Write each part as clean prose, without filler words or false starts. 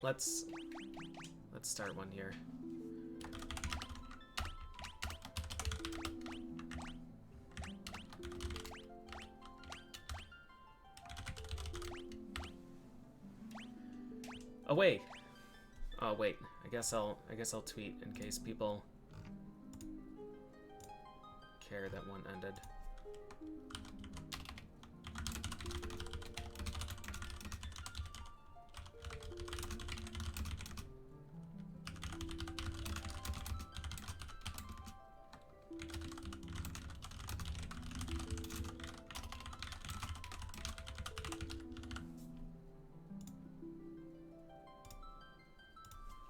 Let's start one here. Oh wait. Oh wait. I guess I'll tweet in case people care that one ended.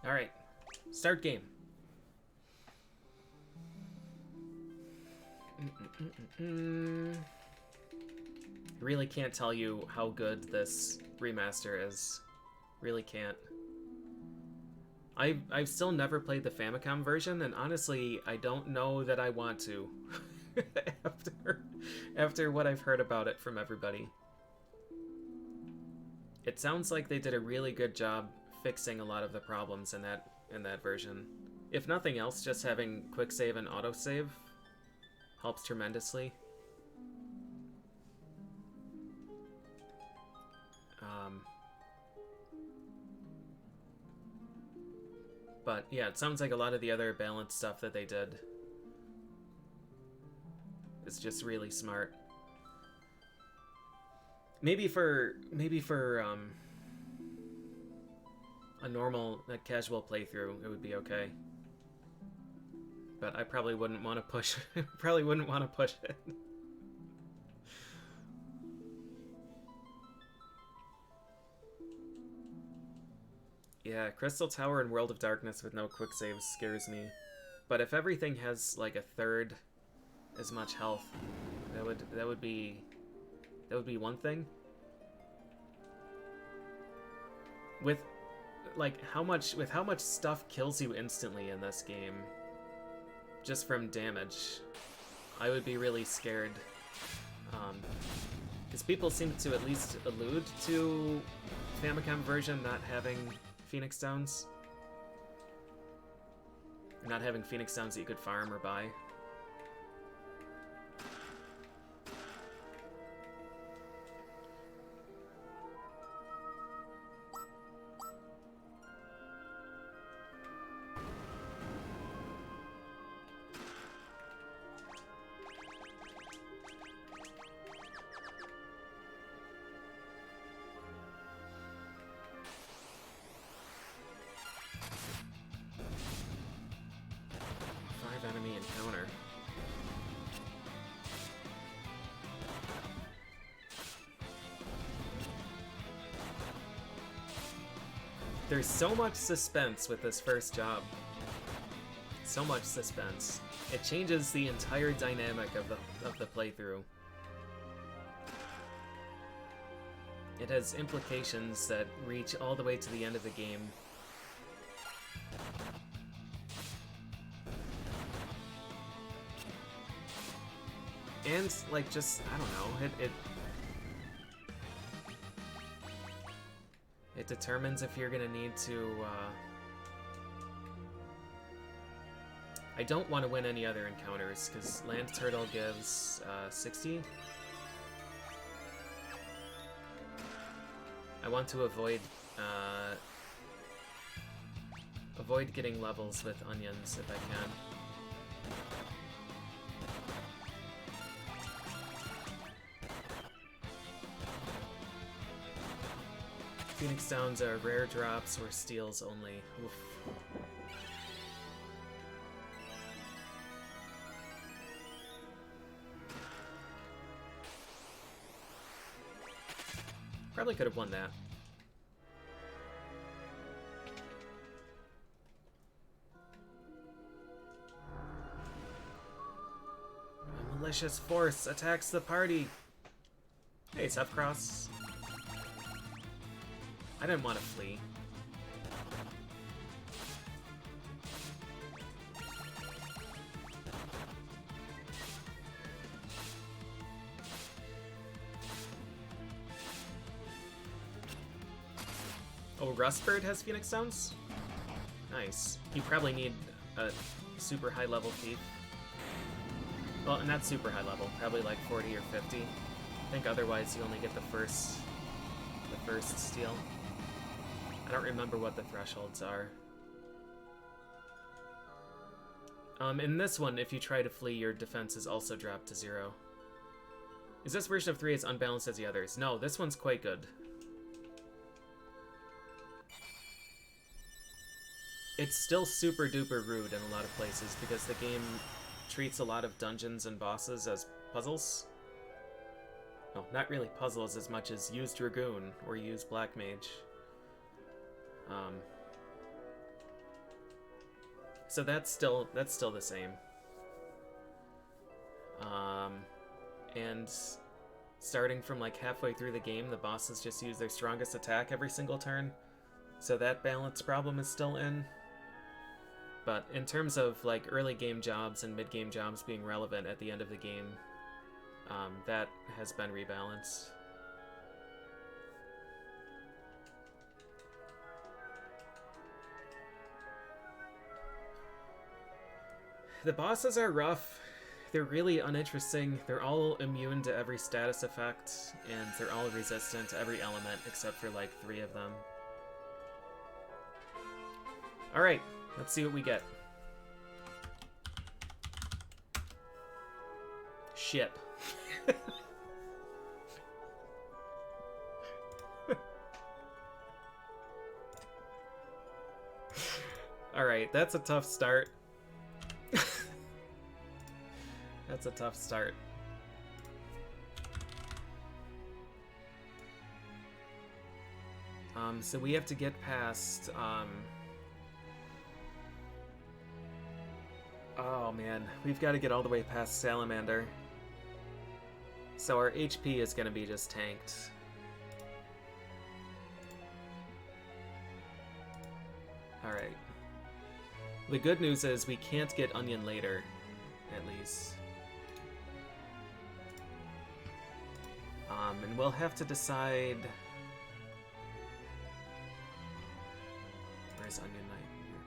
All right, start game. I really can't tell you how good this remaster is. Really can't. I've still never played the Famicom version, and honestly, I don't know that I want to. after what I've heard about it from everybody. It sounds like they did a really good job fixing a lot of the problems in that version. If nothing else, just having quick save and autosave helps tremendously. But yeah, it sounds like a lot of the other balanced stuff that they did is just really smart. Maybe for a normal, casual playthrough, it would be okay. But I probably wouldn't want to push. Probably wouldn't want to push it. Yeah, Crystal Tower and World of Darkness with no quick saves scares me. But if everything has like a third as much health, that would be one thing. With how much stuff kills you instantly in this game, just from damage, I would be really scared. Because people seem to at least allude to Famicom version not having Phoenix Stones. Not having Phoenix Stones that you could farm or buy. Enemy encounter. There's so much suspense with this first job. So much suspense. It changes the entire dynamic of the playthrough. It has implications that reach all the way to the end of the game. And, like, just, I don't know, it determines if you're gonna need to, I don't want to win any other encounters, because Land Turtle gives, 60. I want to avoid getting levels with onions if I can. Phoenix Stones are rare drops or steals only. Oof. Probably could have won that. A malicious force attacks the party. Hey, Tough Cross. I didn't want to flee. Oh, Rustbird has Phoenix Stones? Nice. You probably need a super high level thief. Well, not super high level, probably like 40 or 50. I think otherwise you only get the first steal. I don't remember what the thresholds are. In this one, if you try to flee, your defenses also drop to 0. Is this version of 3 as unbalanced as the others? No, this one's quite good. It's still super duper rude in a lot of places because the game treats a lot of dungeons and bosses as puzzles. No, not really puzzles as much as use Dragoon or use Black Mage. So that's still the same. And starting from like halfway through the game, the bosses just use their strongest attack every single turn. So that balance problem is still in. But in terms of like early game jobs and mid game jobs being relevant at the end of the game, that has been rebalanced. The bosses are rough. They're really uninteresting. They're all immune to every status effect, and they're all resistant to every element except for like 3 of them. Alright, let's see what we get. Shit. Alright, that's a tough start. That's a tough start. So we have to get past, oh man, we've got to get all the way past Salamander. So our HP is going to be just tanked. Alright. The good news is we can't get Onion later, at least. And we'll have to decide... Where's Onion Knight here?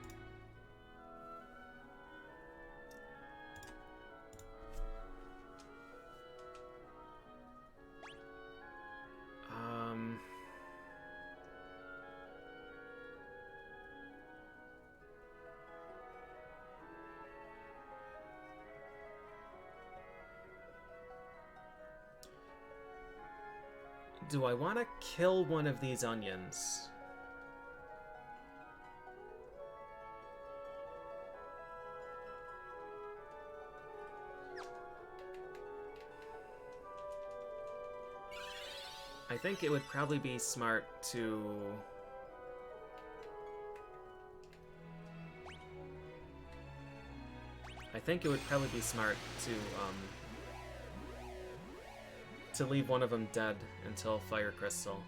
Do I want to kill one of these onions? I think it would probably be smart to... to leave one of them dead until Fire Crystal,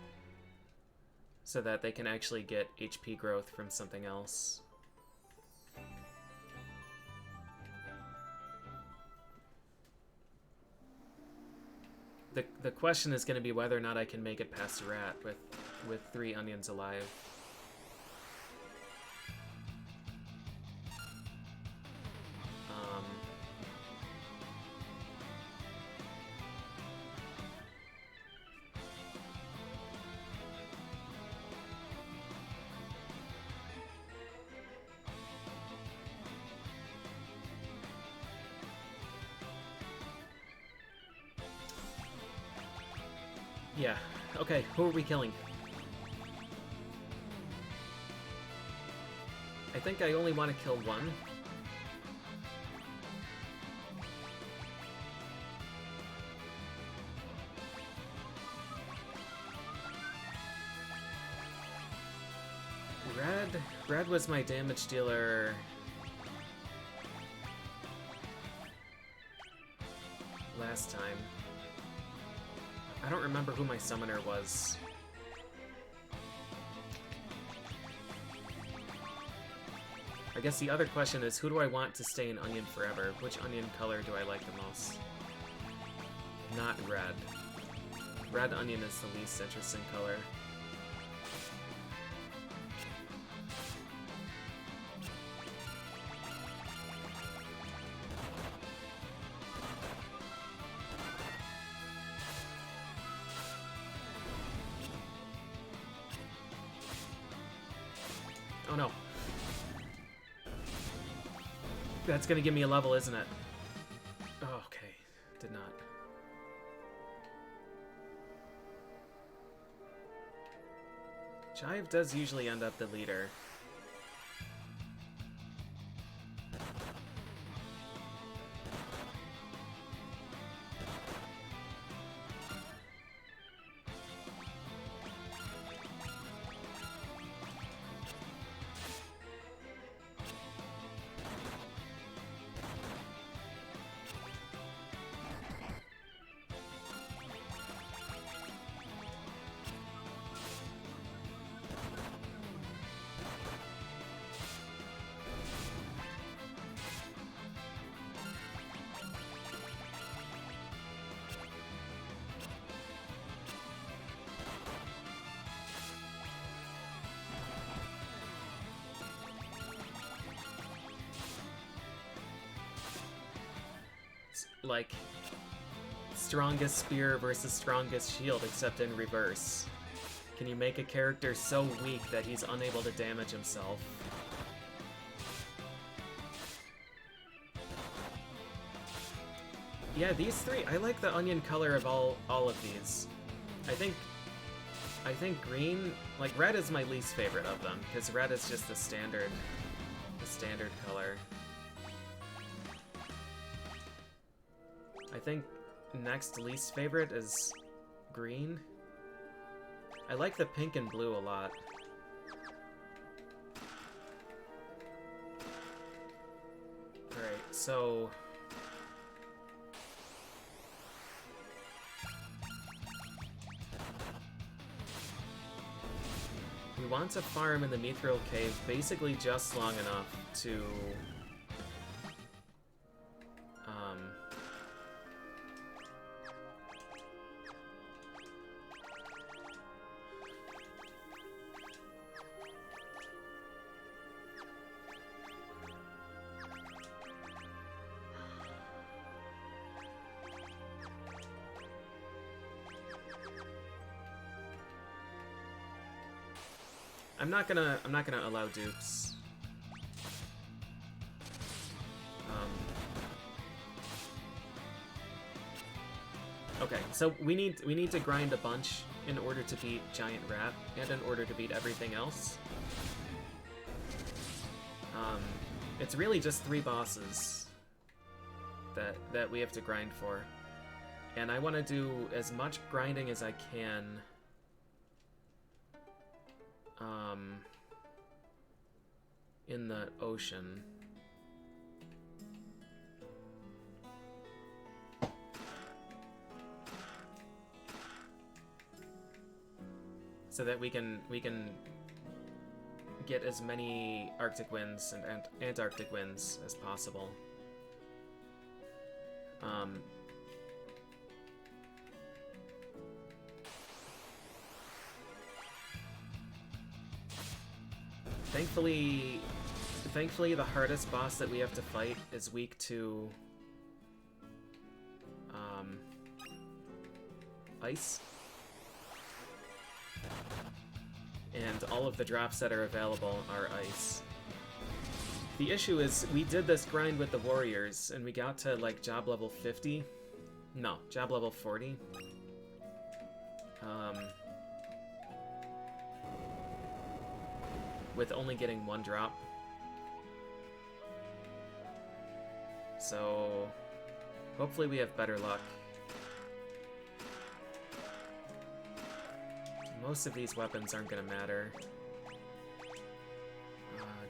so that they can actually get HP growth from something else. The question is going to be whether or not I can make it past a rat with 3 onions alive. Yeah, okay, who are we killing? I think I only want to kill one. Red was my damage dealer. Last time. I don't remember who my summoner was. I guess the other question is, who do I want to stay in Onion forever? Which onion color do I like the most? Not red. Red onion is the least interesting color. Oh no. That's gonna give me a level, isn't it? Oh, okay. Did not. Chive does usually end up the leader. Like, strongest spear versus strongest shield, except in reverse. Can you make a character so weak that he's unable to damage himself? Yeah, these three, I like the onion color of all of these. I think green, like red is my least favorite of them, because red is just the standard color. I think next least favorite is green. I like the pink and blue a lot. Alright, so... we want to farm in the Mithril Cave basically just long enough to... I'm not gonna allow dupes. Okay, so we need to grind a bunch in order to beat Giant Rat and in order to beat everything else. It's really just 3 bosses that we have to grind for, and I want to do as much grinding as I can. In the ocean. So that we can get as many Arctic winds and Antarctic winds as possible. Thankfully, the hardest boss that we have to fight is weak to ice. And all of the drops that are available are ice. The issue is, we did this grind with the warriors, and we got to, like, job level 50. No, job level 40. With only getting 1 drop. So, hopefully we have better luck. Most of these weapons aren't gonna matter.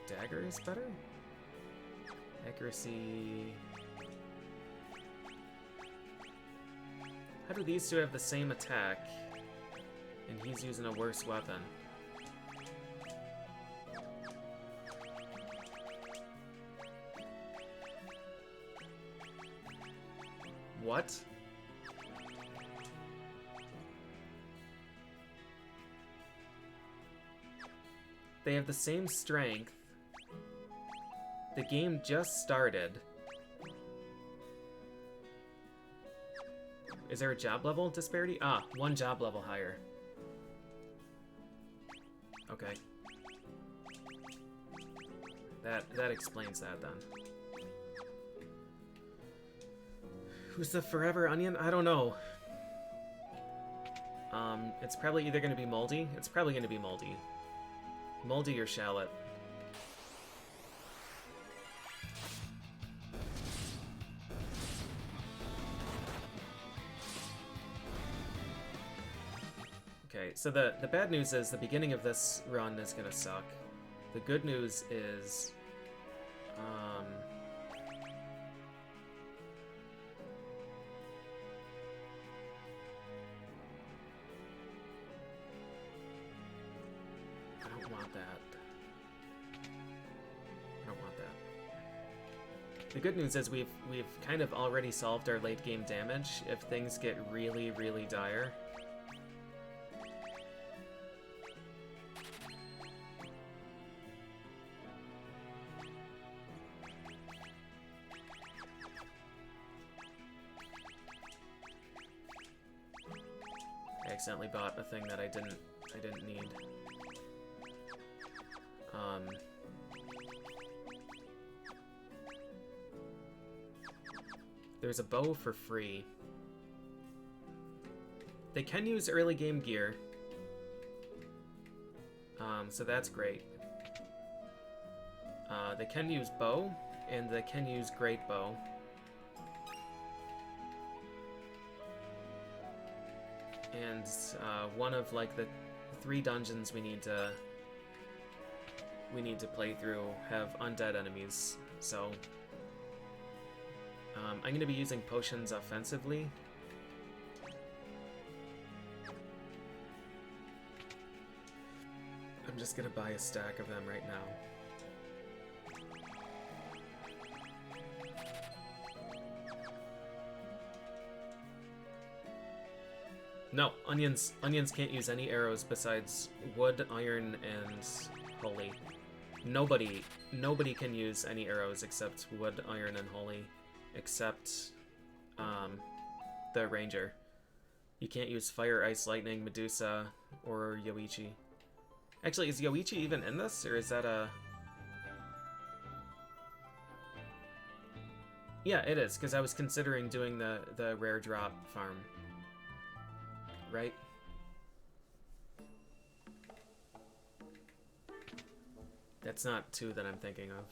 Dagger is better? Accuracy... How do these two have the same attack, and he's using a worse weapon? What? They have the same strength. The game just started. Is there a job level disparity? Ah, 1 job level higher. Okay. That explains that then. Who's the forever onion? I don't know. It's probably either going to be moldy. It's probably going to be moldy. Moldy or shallot. Okay, so the bad news is the beginning of this run is gonna suck. The good news is, I don't want that. I don't want that. The good news is we've kind of already solved our late game damage if things get really, really dire. I accidentally bought a thing that I didn't need. There's a bow for free. They can use early game gear. So that's great. They can use bow, and they can use great bow. And one of like the 3 dungeons we need to play through have undead enemies, so I'm going to be using potions offensively. I'm just going to buy a stack of them right now. No, onions can't use any arrows besides wood, iron, and holy. Nobody can use any arrows except wood, iron, and holy, except the ranger. You can't use fire, ice, lightning, Medusa, or Yoichi. Actually, is Yoichi even in this, or is that a... Yeah, it is, because I was considering doing the rare drop farm. Right? That's not 2 that I'm thinking of.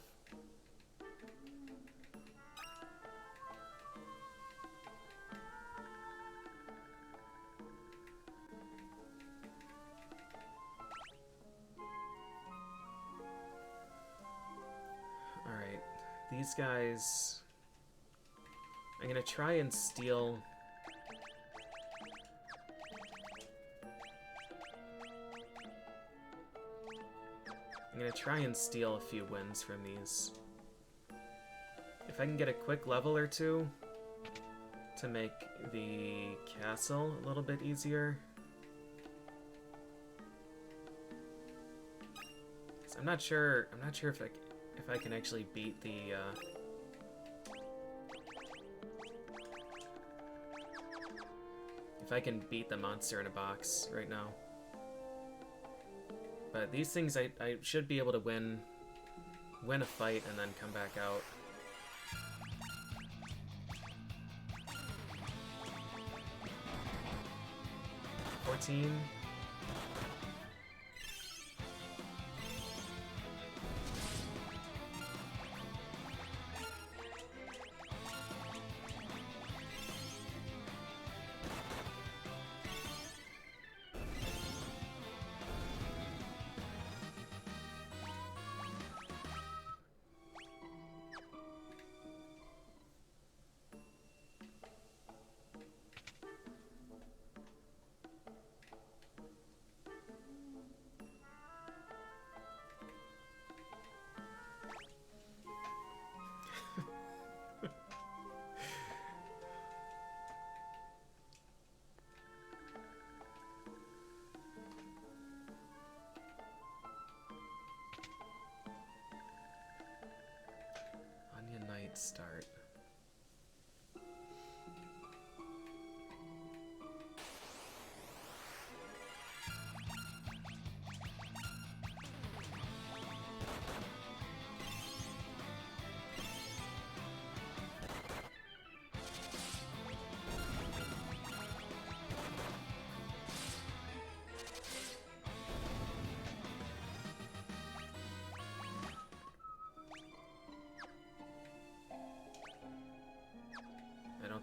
Alright, these guys... I'm gonna try and steal... I'm gonna try and steal a few wins from these. If I can get a quick level or 2 to make the castle a little bit easier. So I'm not sure if I can actually beat the if I can beat the monster in a box right now. But these things, I should be able to win a fight and then come back out. 14. Start.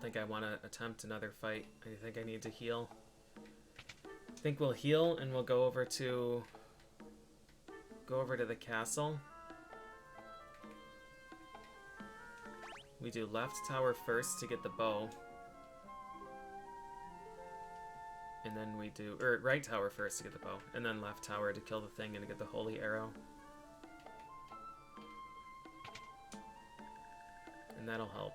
don't think I want to attempt another fight. I think I need to heal. I think we'll heal and we'll go over to the castle. We do left tower first to get the bow. And then we do, or right tower first to get the bow. And then left tower to kill the thing and to get the holy arrow. And that'll help.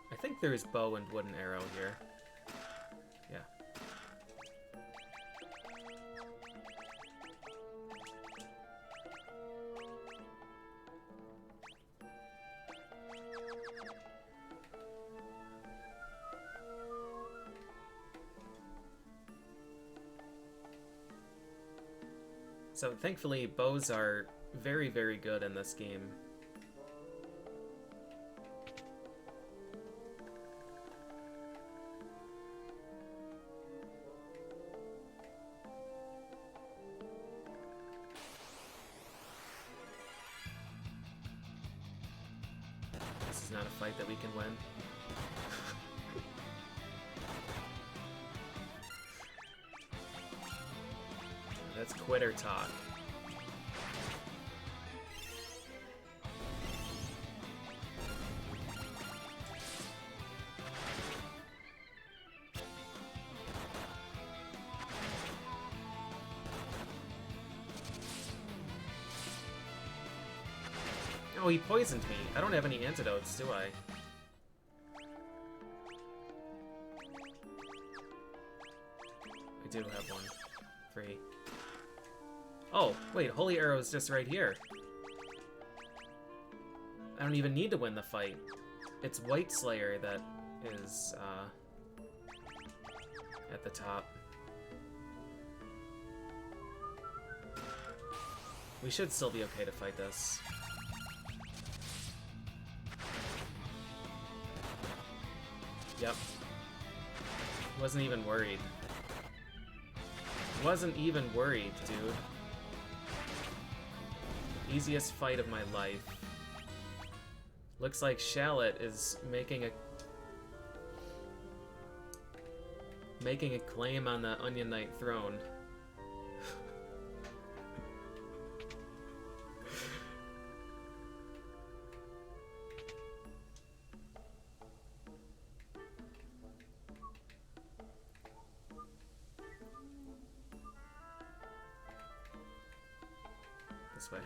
I think there's bow and wooden arrow here. Yeah. So thankfully, bows are very, very good in this game. Not a fight that we can win. That's quitter talk. Oh, he poisoned me. I don't have any antidotes, do I? I do have one. Free. Oh, wait, Holy Arrow is just right here. I don't even need to win the fight. It's White Slayer that is, at the top. We should still be okay to fight this. Yep. Wasn't even worried. Wasn't even worried, dude. Easiest fight of my life. Looks like Shallot is making a claim on the Onion Knight throne. This way.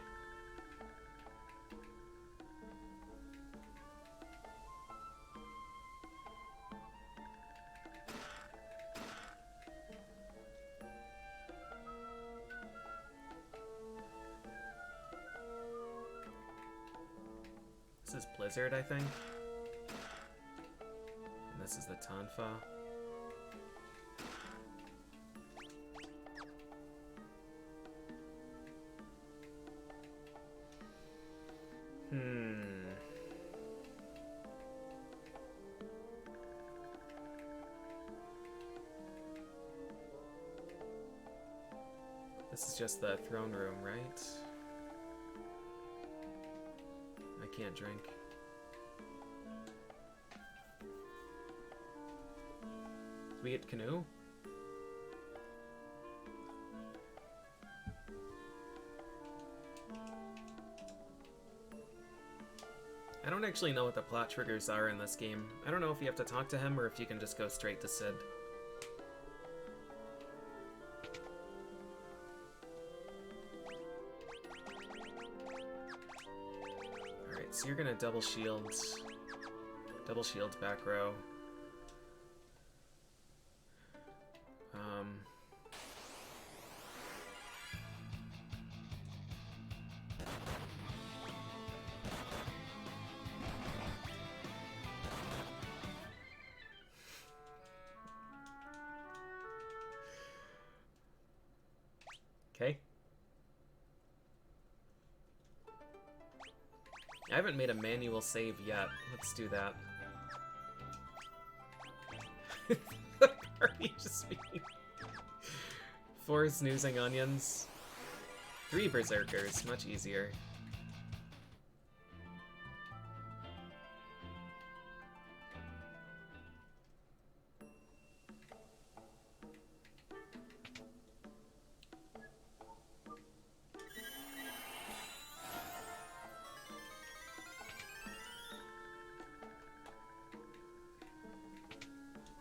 This is Blizzard, I think. And this is the Tonfa. This is just the throne room, right? I can't drink. Do we get canoe? I don't actually know what the plot triggers are in this game. I don't know if you have to talk to him or if you can just go straight to Sid. Alright, so you're gonna double shield back row. I haven't made a manual save yet. Let's do that. Are you just being 4 snoozing onions? 3 berserkers, much easier.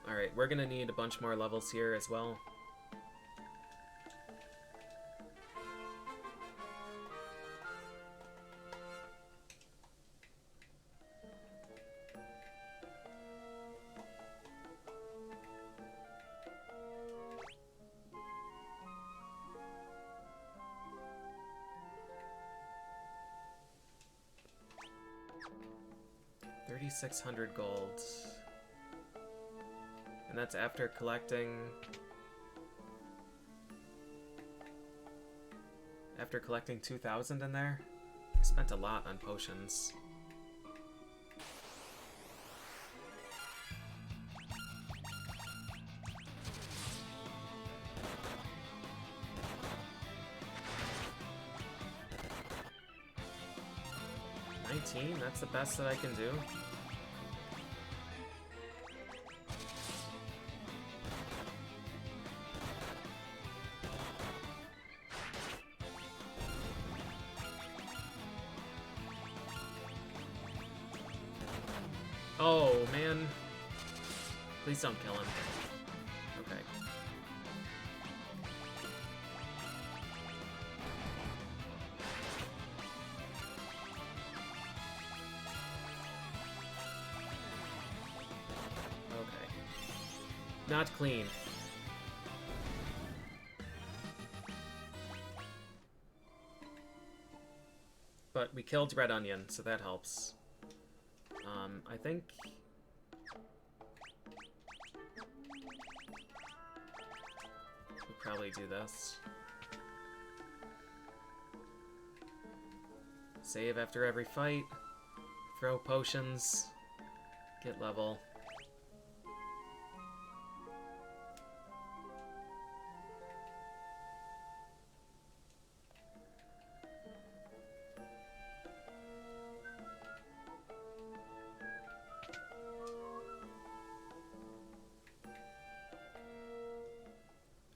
Alright, we're gonna need a bunch more levels here as well. $3,600 gold. And that's after collecting... After collecting 2,000 in there? I spent a lot on potions. That's the best that I can do. Oh, man. Please don't kill him. Okay. Not clean. But we killed Red Onion, so that helps. I think... we'll probably do this. Save after every fight. Throw potions. Get level.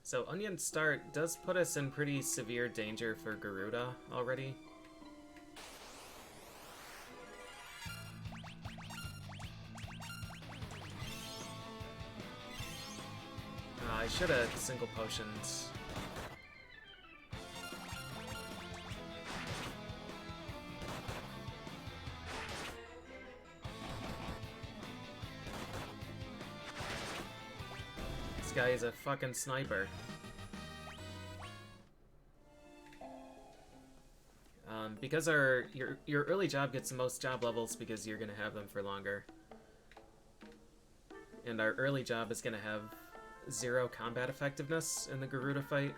So Onion Start does put us in pretty severe danger for Garuda already. I should have single potioned. This guy is a fucking sniper. Because your early job gets the most job levels because you're gonna have them for longer. And our early job is gonna have 0 combat effectiveness in the Garuda fight.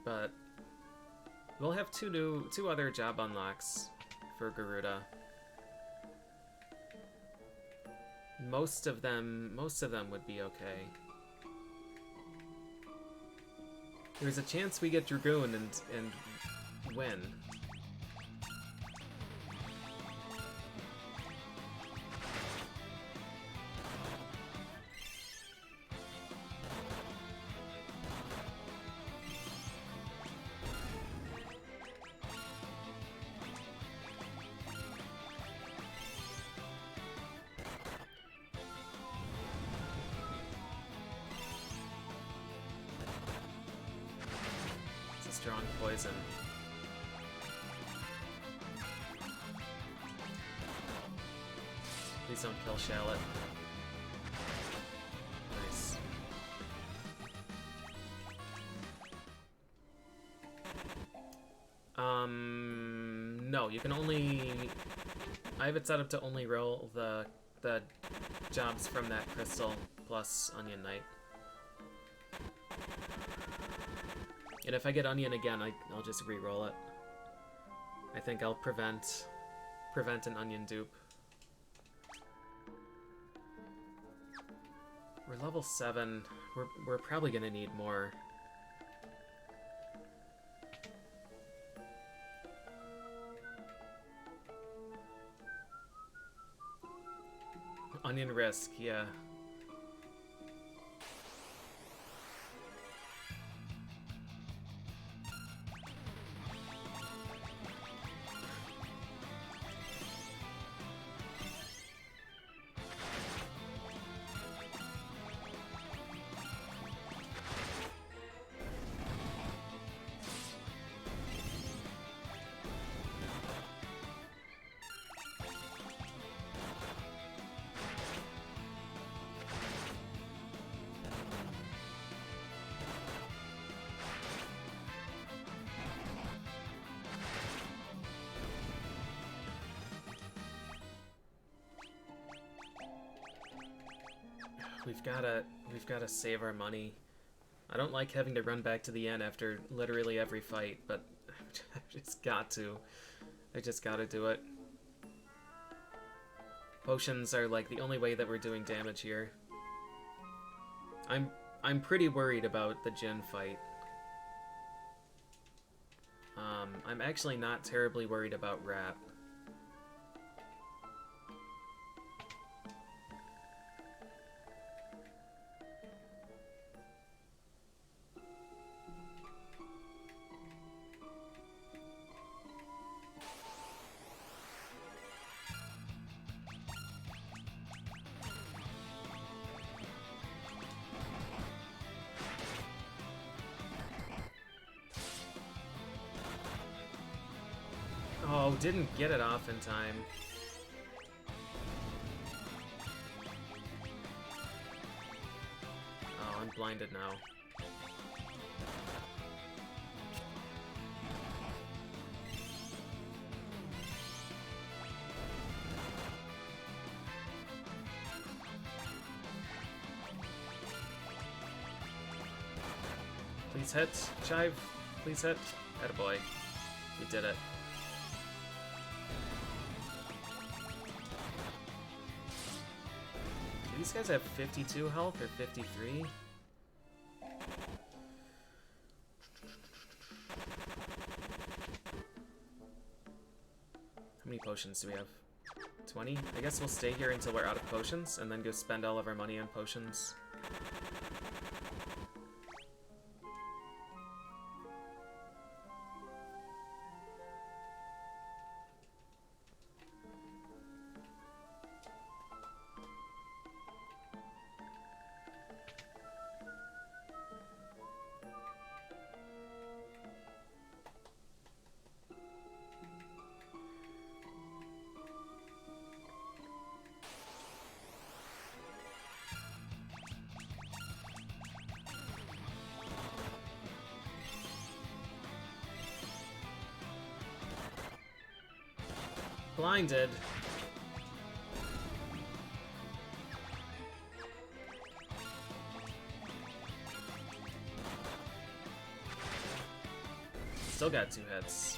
But we'll have two other job unlocks for Garuda. Most of them would be okay. There's a chance we get Dragoon and win. Strong poison. Please don't kill Shallot. Nice. No, you can only... I have it set up to only roll the the jobs from that crystal plus Onion Knight. And if I get Onion again, I'll just re-roll it. I think I'll prevent an Onion dupe. We're level 7. We're probably gonna need more. Onion risk, yeah. We've gotta save our money. I don't like having to run back to the inn after literally every fight, but I've just got to. I just gotta do it. Potions are like the only way that we're doing damage here. I'm pretty worried about the Jin fight. I'm actually not terribly worried about Rat. Oh, didn't get it off in time. Oh, I'm blinded now. Please hit, Chive. Please hit. Attaboy. You did it. Do these guys have 52 health or 53? How many potions do we have? 20? I guess we'll stay here until we're out of potions and then go spend all of our money on potions. Blinded. Still got 2 hits.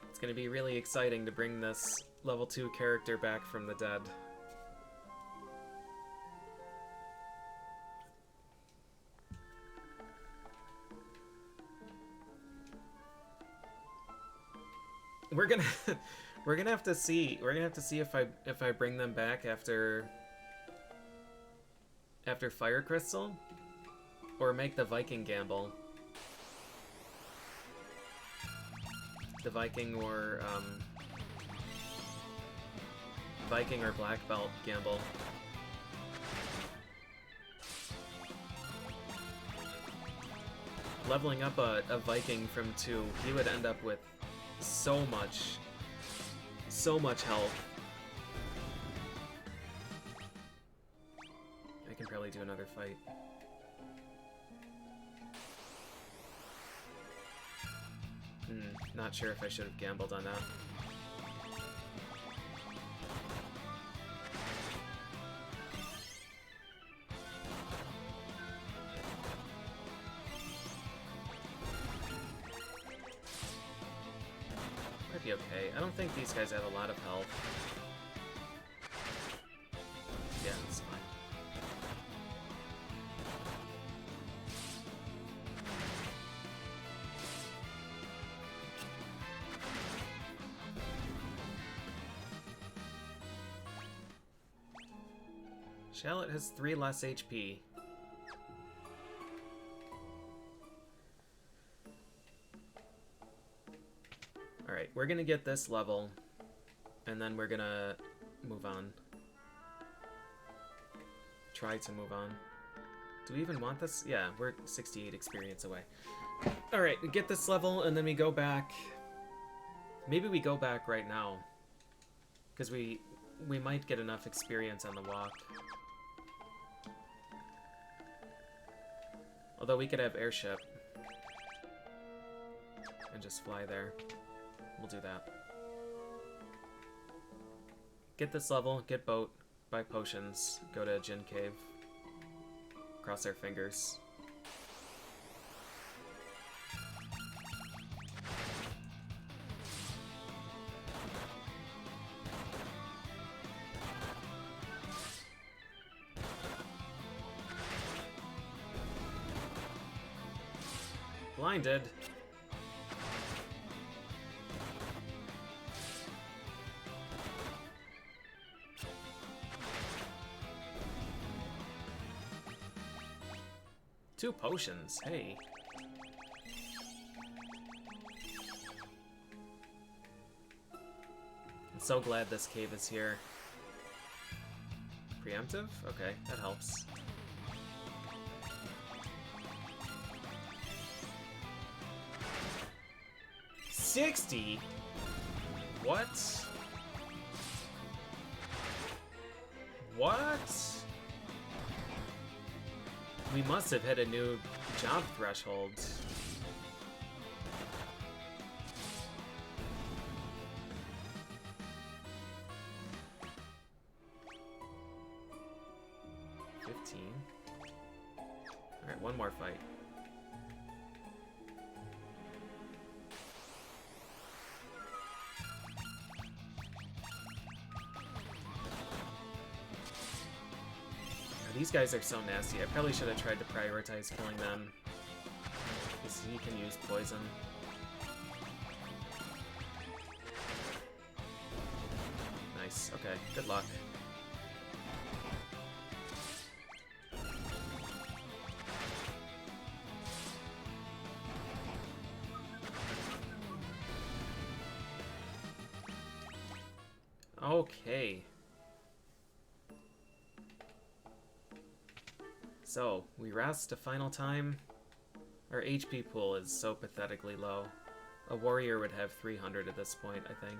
It's gonna be really exciting to bring this level 2 character back from the dead. We're gonna have to see if I bring them back after Fire Crystal, or make the Viking gamble. The Viking or Black Belt gamble. Leveling up a Viking from 2, he would end up with so much health. I can probably do another fight. Not sure if I should have gambled on that. Might be okay. I don't think these guys have a lot of health. Yeah, it's fine. Shallot has 3 less HP. Alright, we're gonna get this level, and then we're gonna move on. Try to move on. Do we even want this? Yeah, we're 68 experience away. Alright, we get this level, and then we go back. Maybe we go back right now. Because we might get enough experience on the walk. Although we could have airship. And just fly there. We'll do that. Get this level, get boat, buy potions, go to Jin Cave. Cross our fingers. Blinded. Two potions, hey. I'm so glad this cave is here. Preemptive? Okay, that helps. $60? What? What? We must have hit a new job threshold. Alright, one more fight. These guys are so nasty. I probably should have tried to prioritize killing them. Because he can use poison. Nice. Okay. Good luck. Okay. So, we rest a final time. Our HP pool is so pathetically low. A warrior would have 300 at this point, I think.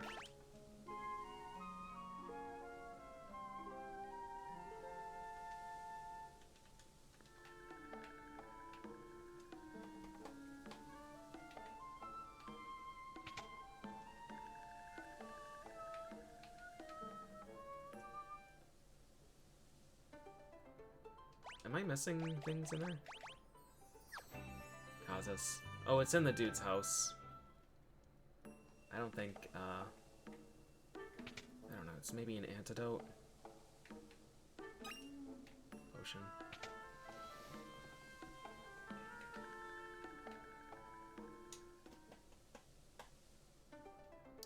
Am I missing things in there? Kazas. Oh, it's in the dude's house. I don't think, I don't know, it's maybe an antidote. Potion.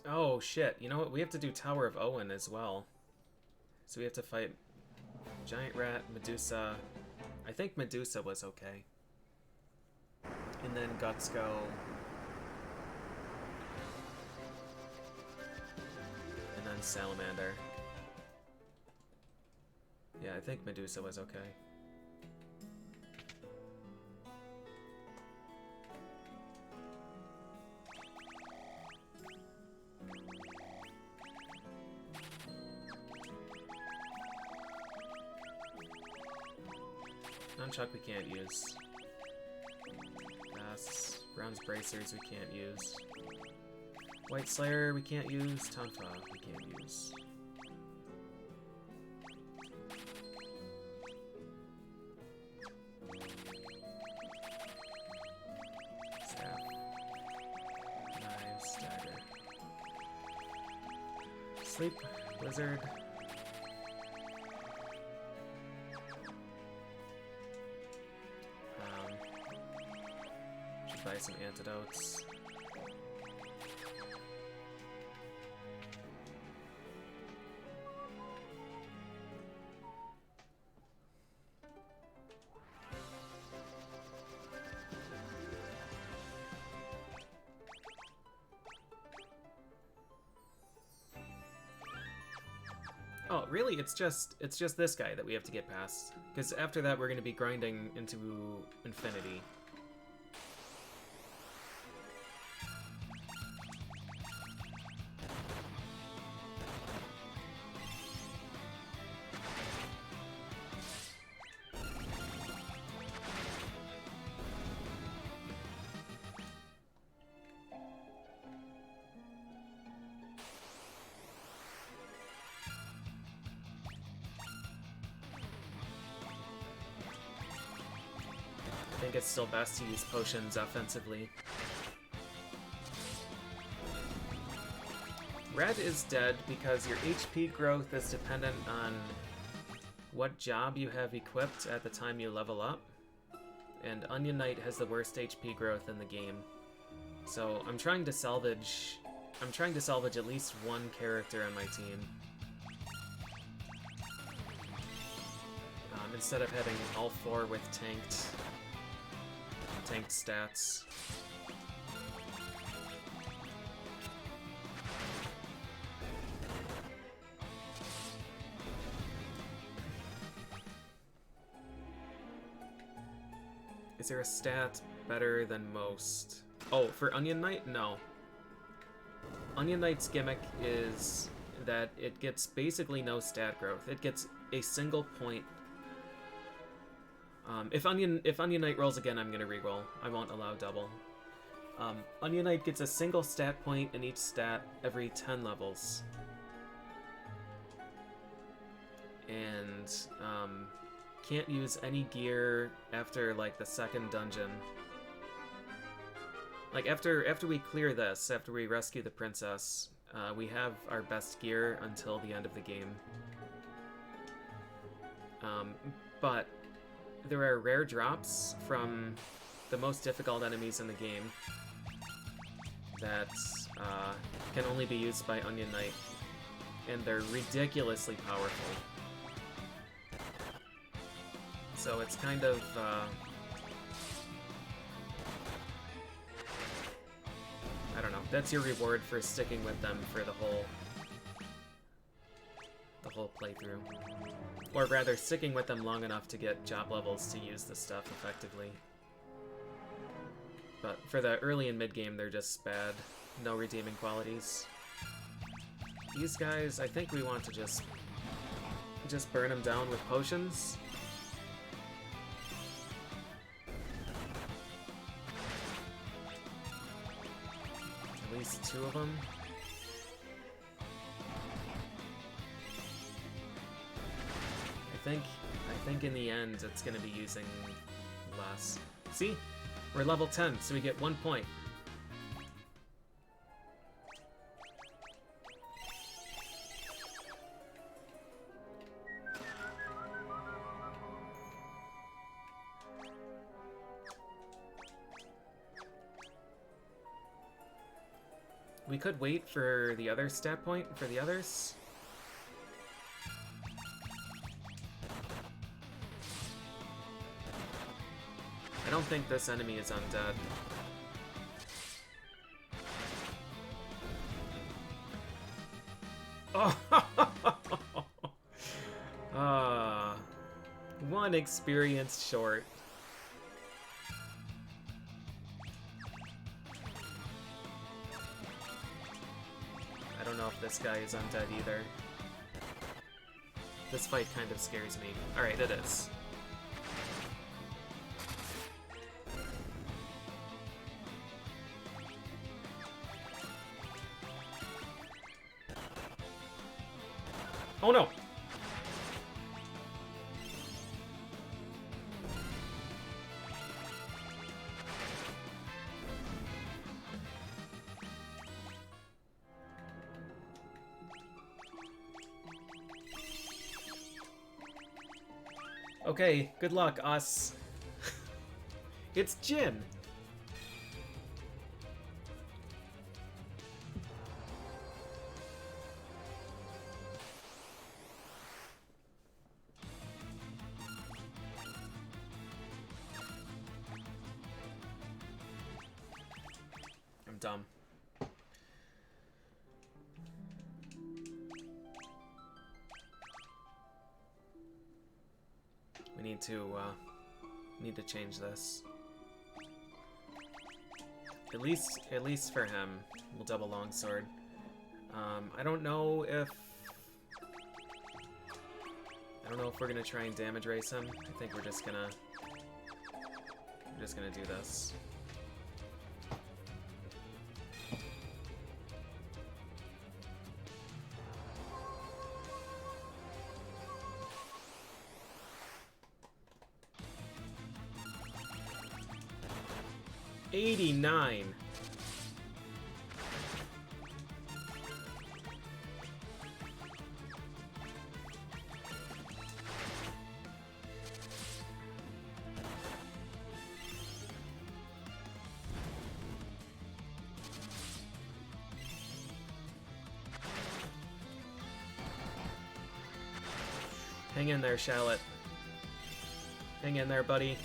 Oh, shit. You know what? We have to do Tower of Owen as well. So we have to fight Giant Rat, Medusa. I think Medusa was okay. And then Guts go. And then Salamander. Yeah, I think Medusa was okay. Nunchuck we can't use. Bronze Bracers we can't use. White Slayer we can't use. Tonfa we can't use. Staff. Knives. Dagger. Sleep. Blizzard. Should buy some antidotes. Oh, really? It's just this guy that we have to get past. Because after that, we're going to be grinding into infinity. I think it's still best to use potions offensively. Red is dead because your HP growth is dependent on what job you have equipped at the time you level up, and Onion Knight has the worst HP growth in the game. So I'm trying to salvage at least one character on my team. Instead of having all four with tanked stats. Is there a stat better than most? Oh, for Onion Knight? No. Onion Knight's gimmick is that it gets basically no stat growth. It gets a single point. If Onion Knight rolls again, I'm gonna reroll. I won't allow double. Onion Knight gets a single stat point in each stat every 10 levels. And can't use any gear after like the second dungeon. Like after we clear this, after we rescue the princess, we have our best gear until the end of the game. But there are rare drops from the most difficult enemies in the game that can only be used by Onion Knight, and they're ridiculously powerful. So it's kind of I don't know. That's your reward for sticking with them for the whole playthrough. Or rather, sticking with them long enough to get job levels to use the stuff effectively. But for the early and mid-game, they're just bad. No redeeming qualities. These guys, I think we want to just burn them down with potions. At least 2 of them. I think in the end it's going to be using less. See? We're level 10, so we get 1 point. We could wait for the other stat point for the others. I don't think this enemy is undead. Oh! 1 experience short. I don't know if this guy is undead either. This fight kind of scares me. Alright, it is. Oh no! Okay, good luck, us. It's Jin! I'm dumb. We need to change this. At least for him, we'll double longsword. I don't know if we're gonna try and damage race him. I think we're just gonna do this. $89. Hang in there, Shallot. Hang in there, buddy.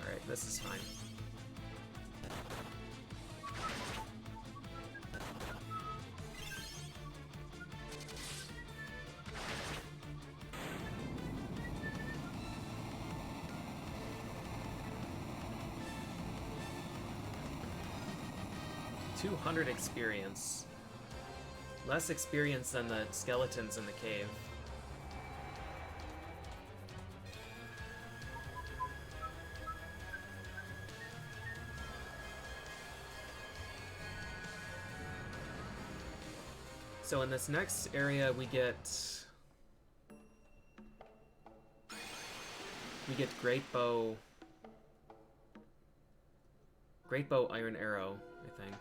Alright, this is fine. $200 experience. Less experience than the skeletons in the cave. So in this next area we get Great Bow Iron Arrow, I think.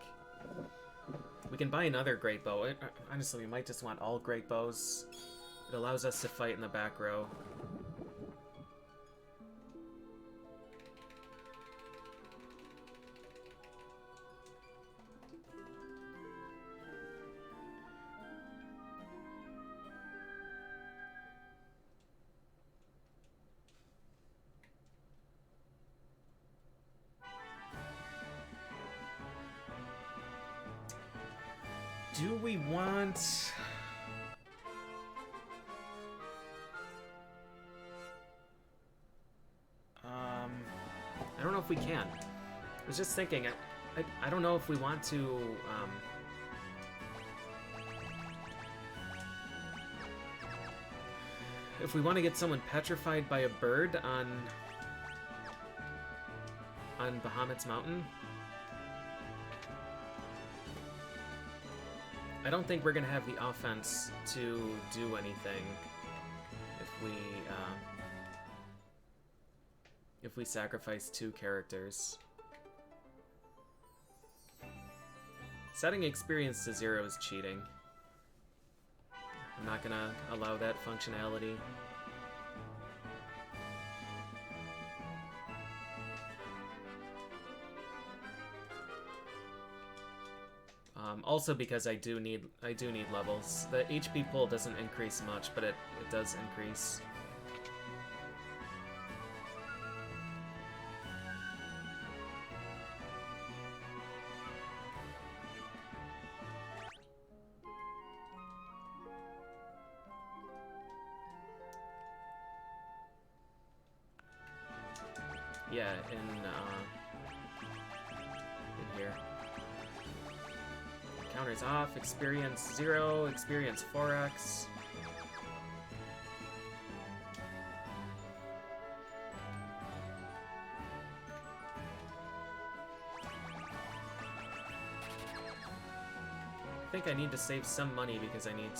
We can buy another Great Bow. Honestly, we might just want all Great Bows. It allows us to fight in the back row. Do we want... I don't know if we can. I was just thinking, I don't know if we want to, if we want to get someone petrified by a bird on Bahamut's Mountain. I don't think we're gonna have the offense to do anything if we sacrifice 2 characters. Setting experience to 0 is cheating. I'm not gonna allow that functionality. Also because I do need levels. The HP pool doesn't increase much, but it does increase. Yeah, in here. counters off, experience 0, experience 4x. I think I need to save some money because I need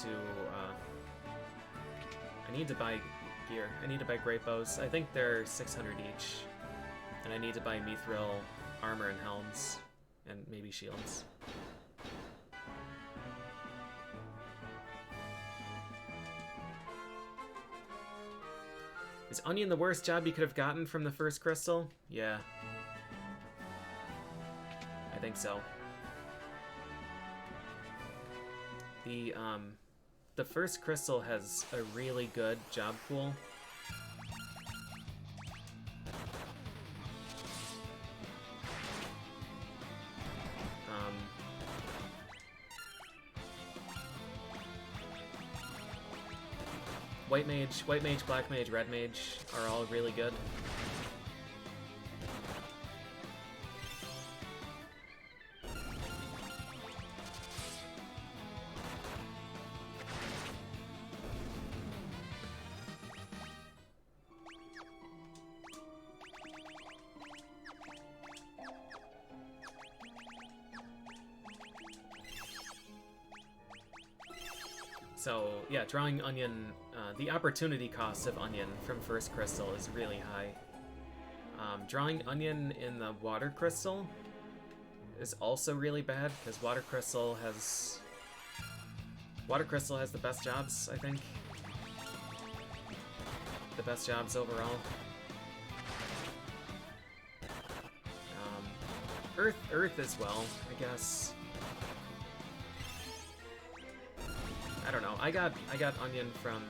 to buy gear. I need to buy great bows. I think they're 600 each. And I need to buy mithril armor and helms. And maybe shields. Is onion the worst job you could have gotten from the first crystal? Yeah. I think so. The first crystal has a really good job pool. White mage, black mage, red mage are all really good. So yeah, drawing onion, the opportunity cost of onion from first crystal is really high. Drawing onion in the water crystal is also really bad because water crystal has the best jobs, I think. The best jobs overall. Earth as well, I guess. I don't know. I got onion from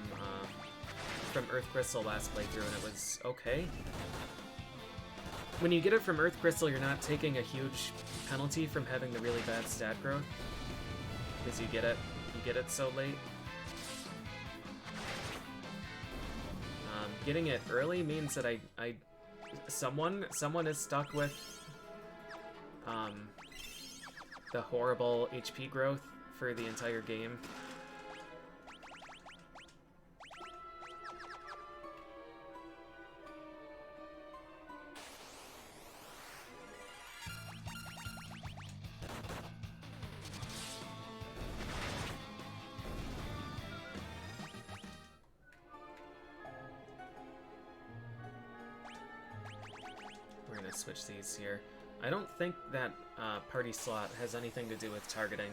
Earth Crystal last playthrough, and it was okay. When you get it from Earth Crystal, you're not taking a huge penalty from having the really bad stat growth, because you get it so late. Getting it early means that someone is stuck with the horrible HP growth for the entire game. Switch these here. I don't think that party slot has anything to do with targeting.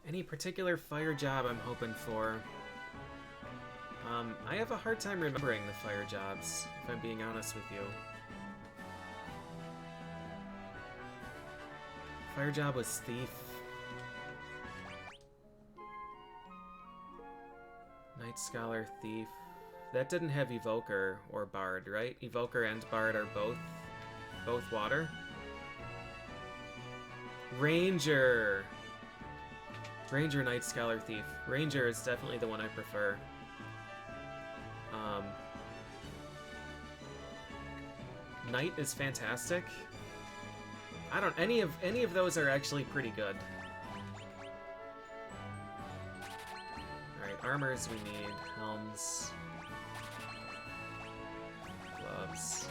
Any particular fire job I'm hoping for? I have a hard time remembering the fire jobs, if I'm being honest with you. Fire job was Thief. Night Scholar, Thief. That didn't have Evoker or Bard, right? Evoker and Bard are both water. Ranger! Ranger, Night Scholar, Thief. Ranger is definitely the one I prefer. Knight is fantastic. I don't. Any of those are actually pretty good. All right, armors we need. Helms. Gloves.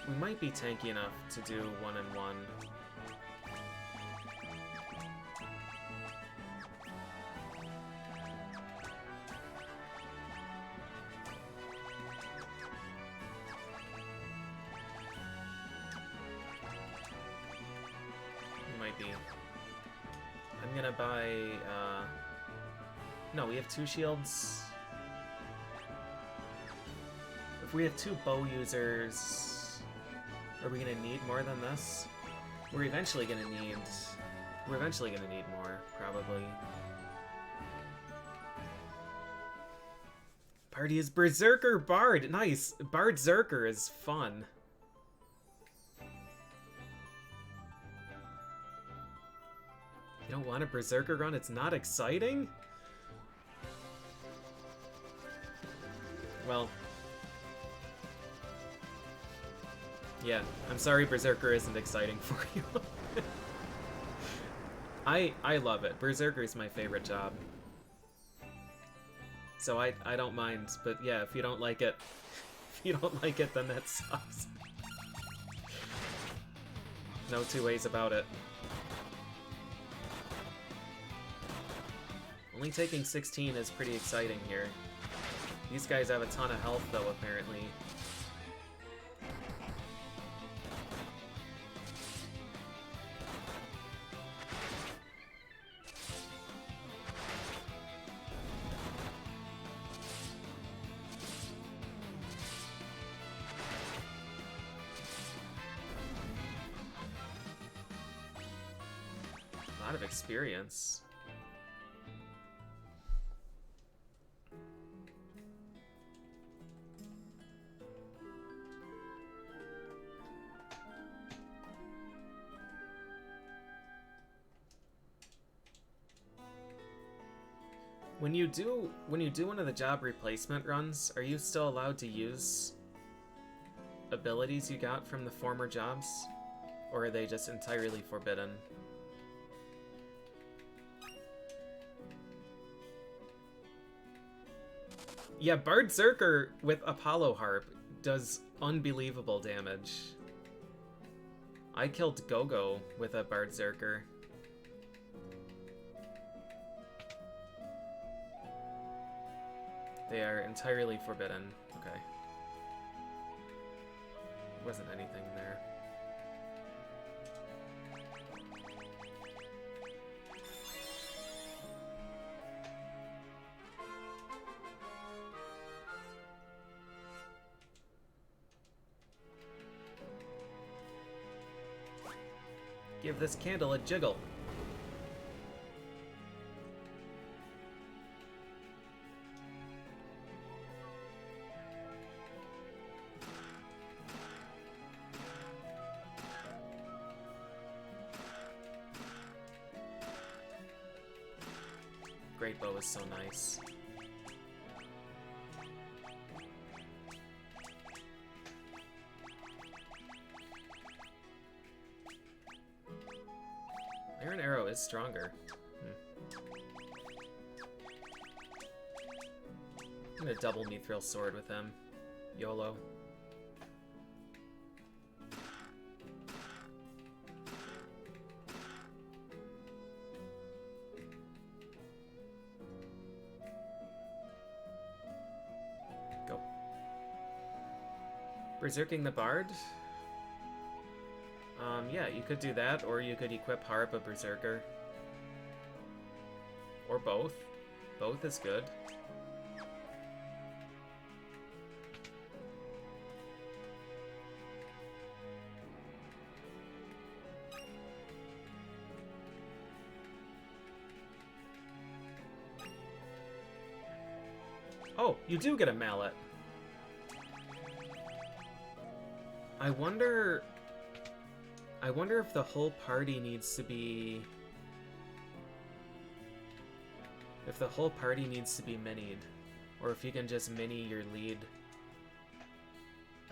We might be tanky enough to do 1-and-1. We might be. I'm gonna buy, no, we have 2 shields. If we have 2 bow users, are we gonna need more than this? We're eventually gonna need more, probably. Party is Berserker Bard. Nice. Bard Zerker is fun. You don't want a Berserker run? It's not exciting? Well, yeah, I'm sorry Berserker isn't exciting for you. I love it. Berserker is my favorite job. So I don't mind, but yeah, if you don't like it, then that sucks. No two ways about it. Only taking 16 is pretty exciting here. These guys have a ton of health, though, apparently. A lot of experience. When you do one of the job replacement runs, are you still allowed to use abilities you got from the former jobs? Or are they just entirely forbidden? Yeah, Bard Zerker with Apollo Harp does unbelievable damage. I killed Gogo with a Bard Zerker. They are entirely forbidden. Okay. Wasn't anything there. Give this candle a jiggle. Great bow is so nice. Iron Arrow is stronger. I'm gonna double Mithril Sword with him. YOLO. Go. Berserking the Bard? Yeah, you could do that, or you could equip Harp a Berserker. Or both. Both is good. Oh, you do get a mallet. I wonder if the whole party needs to be... If the whole party needs to be minied. Or if you can just mini your lead.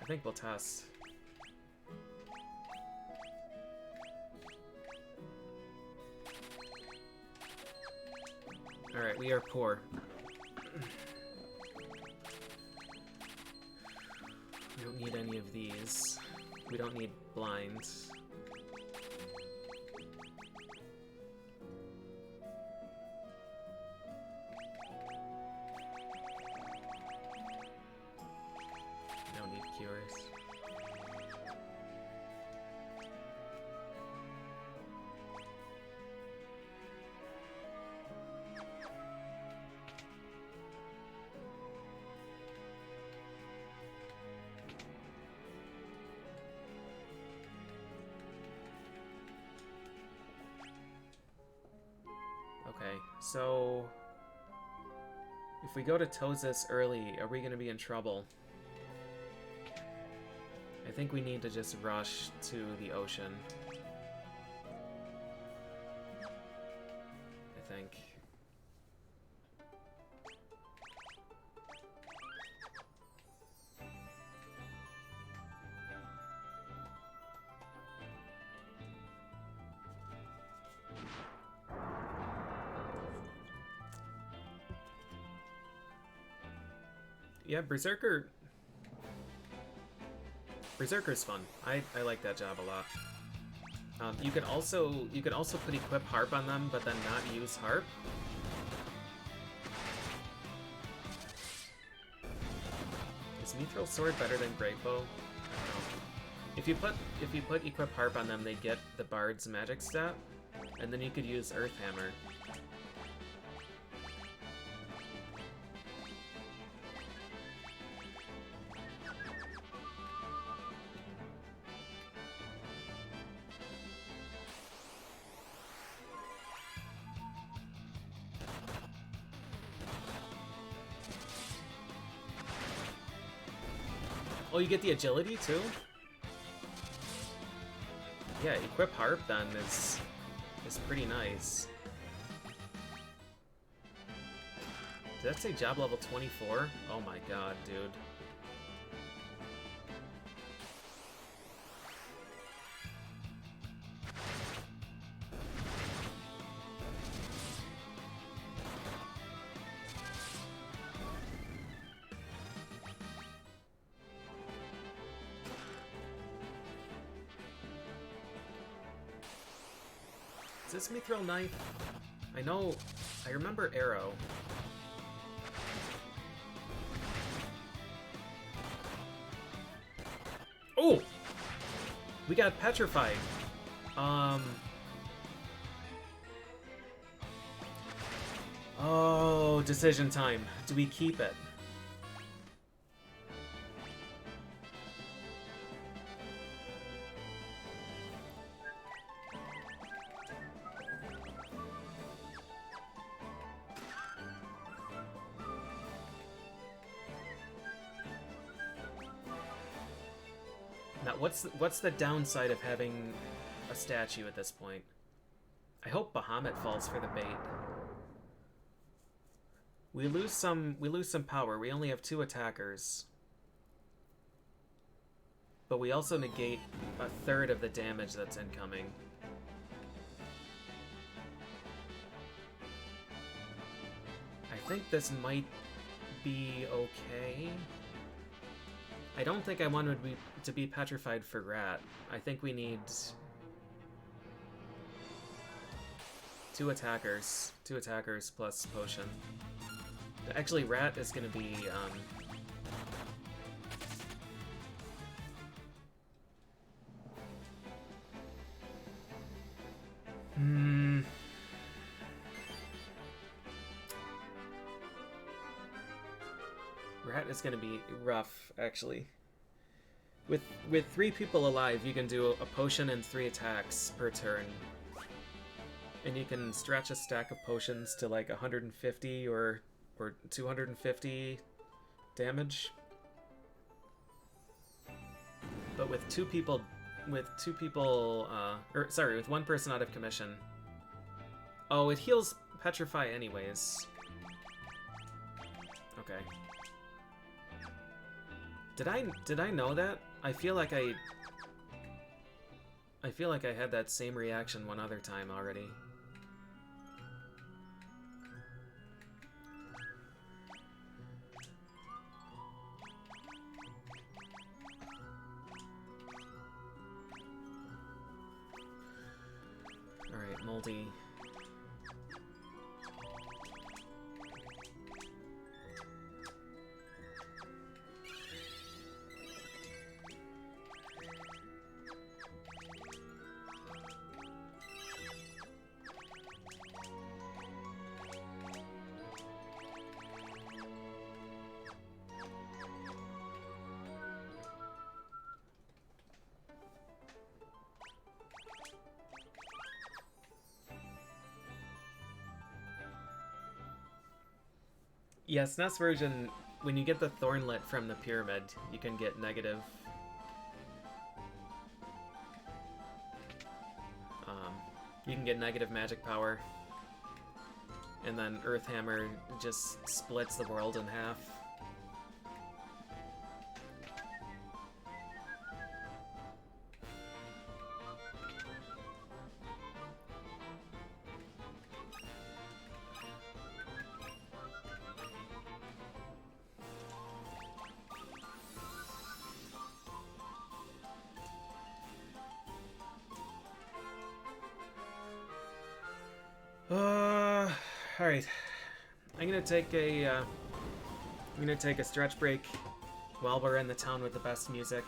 I think we'll test. Alright, we are poor. We don't need any of these. We don't need blinds. We don't need cures. Okay, so if we go to Tozus early, are we going to be in trouble? I think we need to just rush to the ocean. I think. Yeah, Berserker's fun. I like that job a lot. You could also put equip harp on them, but then not use harp. Is Mithril Sword better than Great Bow? I don't know. If you put equip harp on them, they get the Bard's magic stat, and then you could use Earth Hammer. Oh, you get the agility too? Yeah, equip harp then is pretty nice. Did that say job level 24? Oh my god, dude. Is this Mithril Knife? I remember Arrow. Oh! We got petrified. Oh, decision time. Do we keep it? Now, what's the downside of having a statue at this point? I hope Bahamut falls for the bait. We lose some power. We only have 2 attackers. But we also negate a third of the damage that's incoming. I think this might be okay. I don't think I wanted to be petrified for Rat. I think we need 2 attackers. 2 attackers plus potion. Actually, Rat is going to be... Rat is going to be rough, actually. With 3 people alive, you can do a potion and 3 attacks per turn. And you can stretch a stack of potions to like 150 or 250 damage. But with 2 people, with 1 person out of commission. Oh, it heals Petrify anyways. Okay. Did I know that? I feel like I had that same reaction one other time already. All right, Moldy. Yeah, SNES version, when you get the Thornlet from the pyramid, you can get negative. You can get negative magic power. And then Earthhammer just splits the world in half. Alright. I'm gonna take a stretch break while we're in the town with the best music.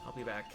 I'll be back.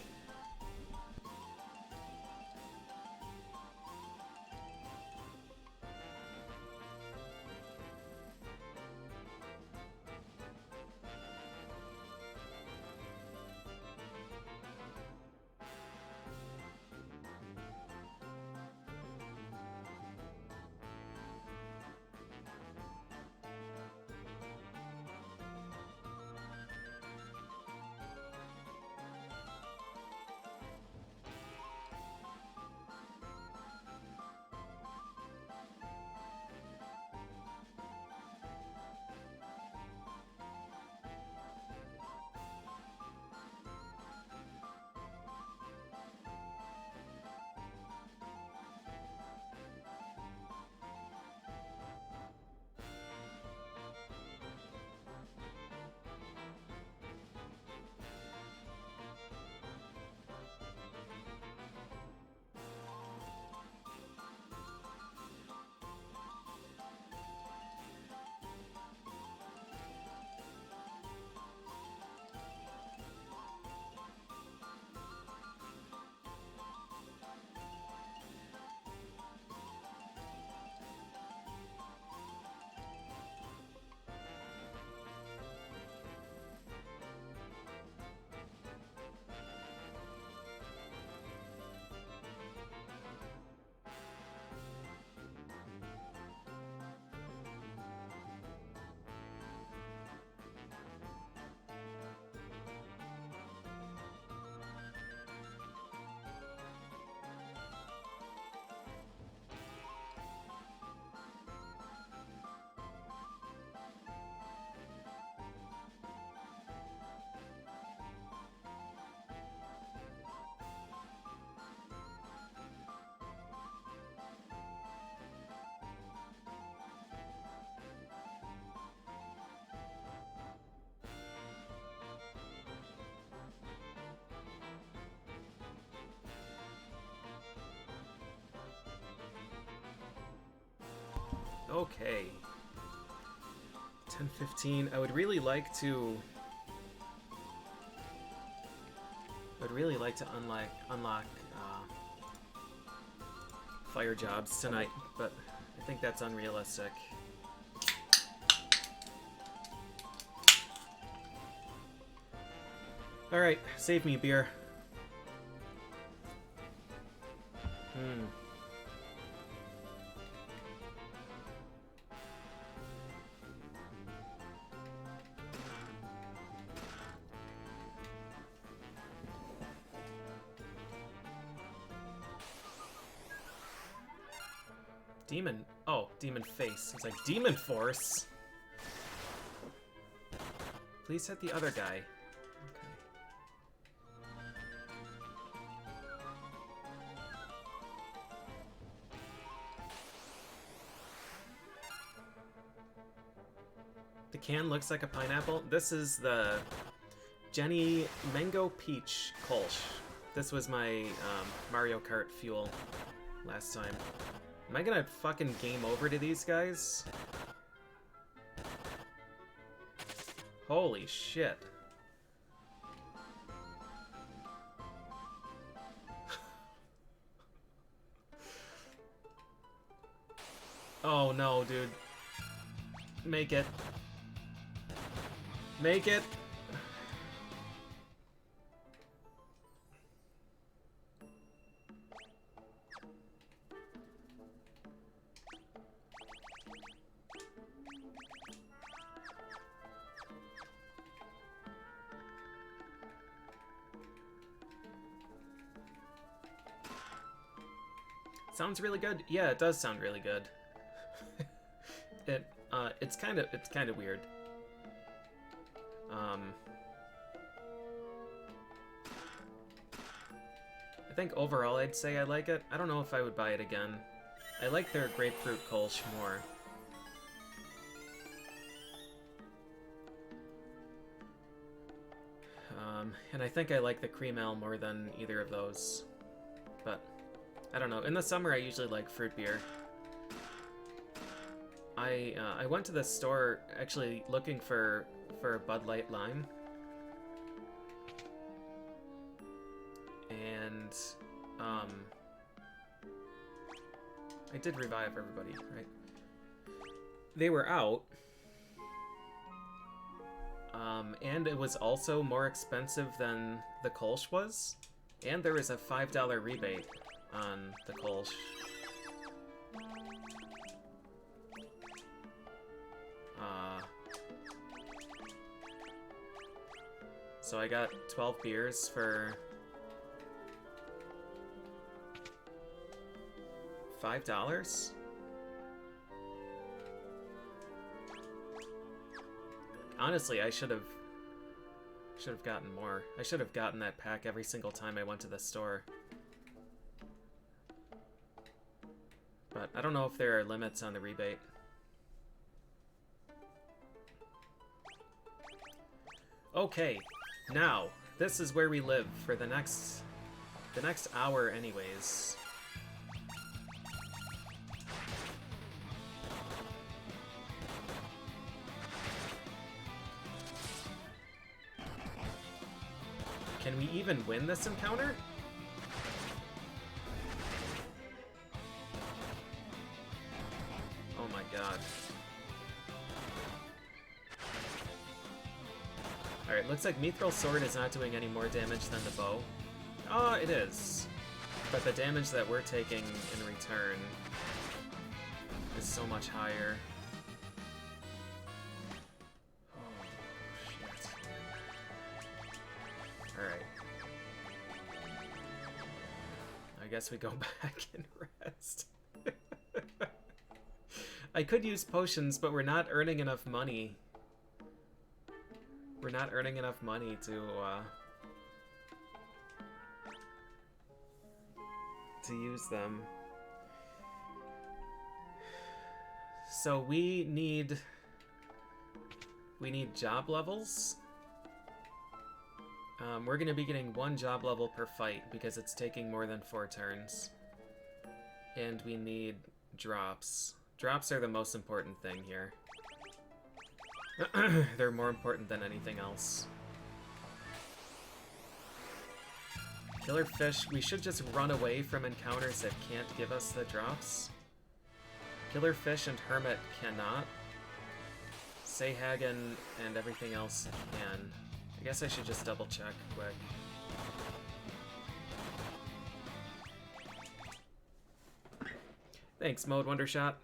Okay. 10:15. I would really like to unlock fire jobs tonight, but I think that's unrealistic. All right, save me a beer. Demon. Oh, Demon Face. It's like Demon Force. Please hit the other guy. Okay. The can looks like a pineapple. This is the Jenny Mango Peach Kolsch. This was my Mario Kart fuel last time. Am I gonna fucking game over to these guys? Holy shit. Oh no, dude. Make it. Make it. Sounds really good. Yeah, it does sound really good. It's kind of weird. I think overall I'd say I like it. I don't know if I would buy it again. I like their grapefruit Kolsch more. And I think I like the cream ale more than either of those. But I don't know. In the summer I usually like fruit beer. I went to the store actually looking for a Bud Light Lime. And I did revive everybody, right? They were out. And it was also more expensive than the Kolsch was. And there was a $5 rebate on the Kolsch. So I got 12 beers for $5? Honestly, I should have gotten more. I should have gotten that pack every single time I went to the store. But I don't know if there are limits on the rebate. Okay, now this is where we live for the next hour anyways. Can we even win this encounter? Oh my god. Alright, looks like Mithril Sword is not doing any more damage than the bow. Oh, it is. But the damage that we're taking in return is so much higher. Oh, shit. Alright. I guess we go back and rest. I could use potions, but we're not earning enough money. We're not earning enough money to use them. So we need job levels. We're gonna be getting 1 job level per fight because it's taking more than 4 turns. And we need drops. Drops are the most important thing here. They're more important than anything else. Killer fish, we should just run away from encounters that can't give us the drops. Killer fish and hermit cannot. Sayhagen and everything else can. I guess I should just double check quick. Thanks, Mode Wondershot.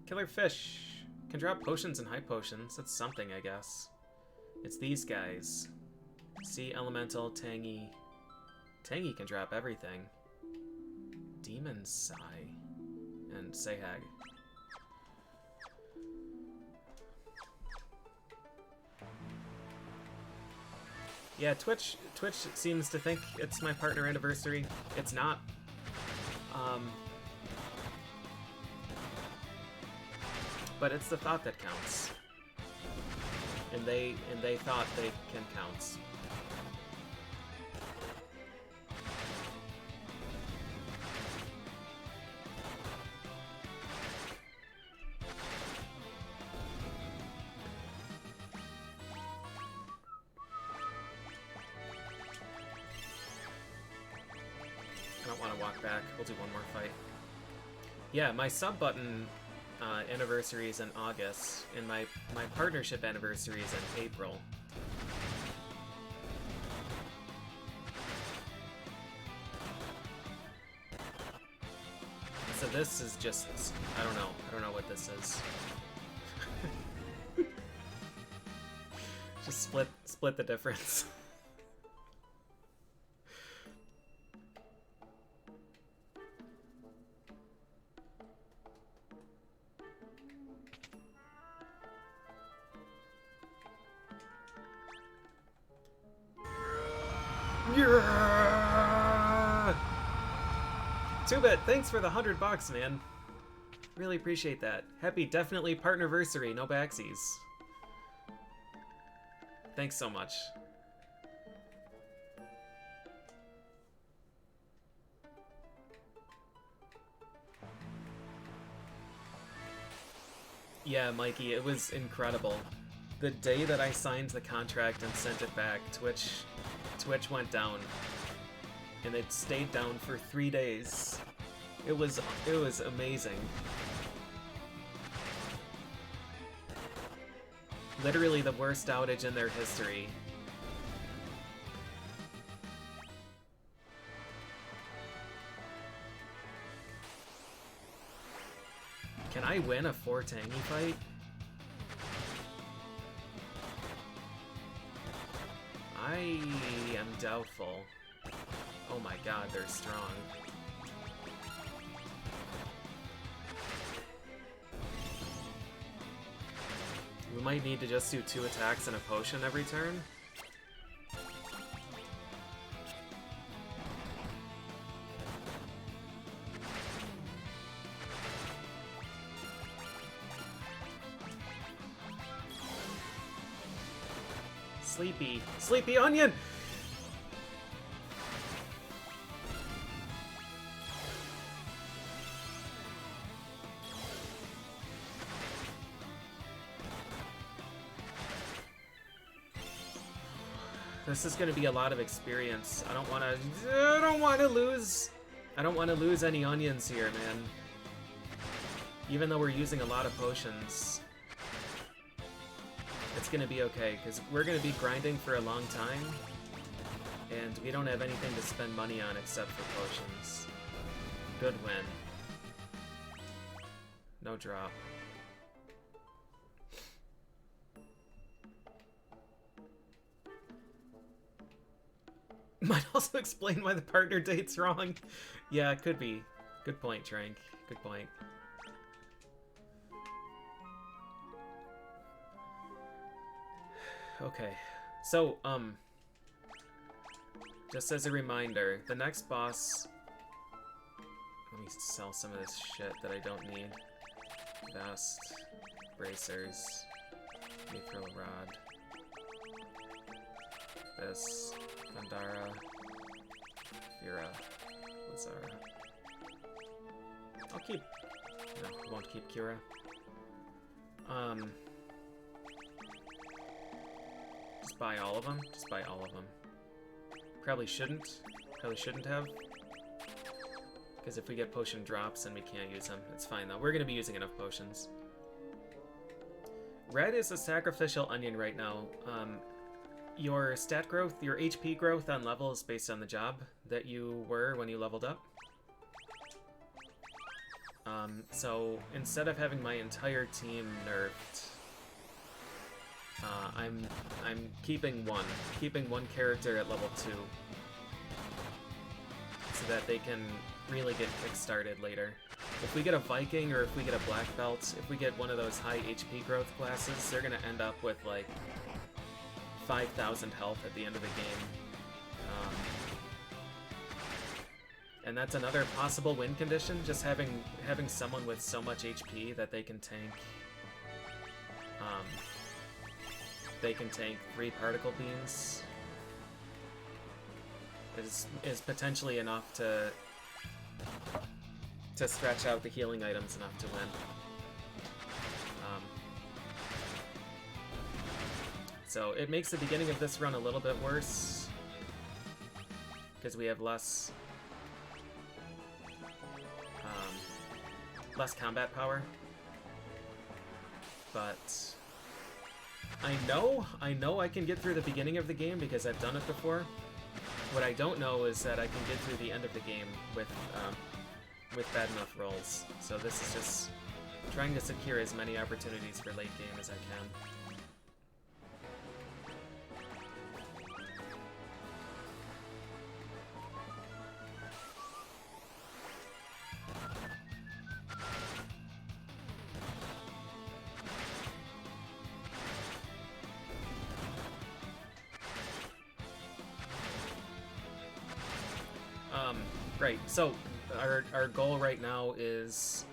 Killer fish can drop potions and high potions. That's something, I guess. It's these guys. Sea Elemental, Tangy. Tangy can drop everything. Demon Sigh. And Sayhag. Yeah, Twitch seems to think it's my partner anniversary. It's not. But it's the thought that counts. And they thought they can count. I don't want to walk back. We'll do one more fight. Yeah, my sub button anniversary is in August, and my partnership anniversary is in April. this is just, I don't know what this is. Just split the difference. Yeah! Two-Bit, thanks for the $100, man. Really appreciate that. Happy definitely partnerversary, no backsies. Thanks so much. Yeah, Mikey, it was incredible. The day that I signed the contract and sent it back, Twitch went down. And it stayed down for 3 days. It was amazing. Literally the worst outage in their history. Can I win a 4 Tangy fight? I am doubtful. Oh my god, they're strong. We might need to just do 2 attacks and a potion every turn. Sleepy onion! This is going to be a lot of experience. I don't want to lose any onions here, man. Even though we're using a lot of potions, it's going to be okay because we're going to be grinding for a long time, and we don't have anything to spend money on except for potions. Good win. No drop. Might also explain why the partner date's wrong. Yeah, it could be. Good point, Trank. Good point. Okay. So, just as a reminder, the next boss... Let me sell some of this shit that I don't need. Vest, bracers, mithril rod, this, Gandara, Fira, Lazara. I'll keep... No, I won't keep Kira. Just buy all of them? Just buy all of them. Probably shouldn't. Probably shouldn't have. Because if we get potion drops, then we can't use them. It's fine, though. We're going to be using enough potions. Red is a sacrificial onion right now. Your stat growth, your HP growth on level is based on the job that you were when you leveled up. So instead of having my entire team nerfed, I'm keeping one character at level 2, so that they can really get kick-started later. If we get a Viking or if we get a black belt, if we get one of those high HP growth classes, they're gonna end up with like 5,000 health at the end of the game. And that's another possible win condition, just having someone with so much HP that they can tank 3 particle beams is potentially enough to stretch out the healing items enough to win. So it makes the beginning of this run a little bit worse because we have less combat power, but I know I can get through the beginning of the game because I've done it before. What I don't know is that I can get through the end of the game with with bad enough rolls. So this is just trying to secure as many opportunities for late game as I can. Right, so our goal right now is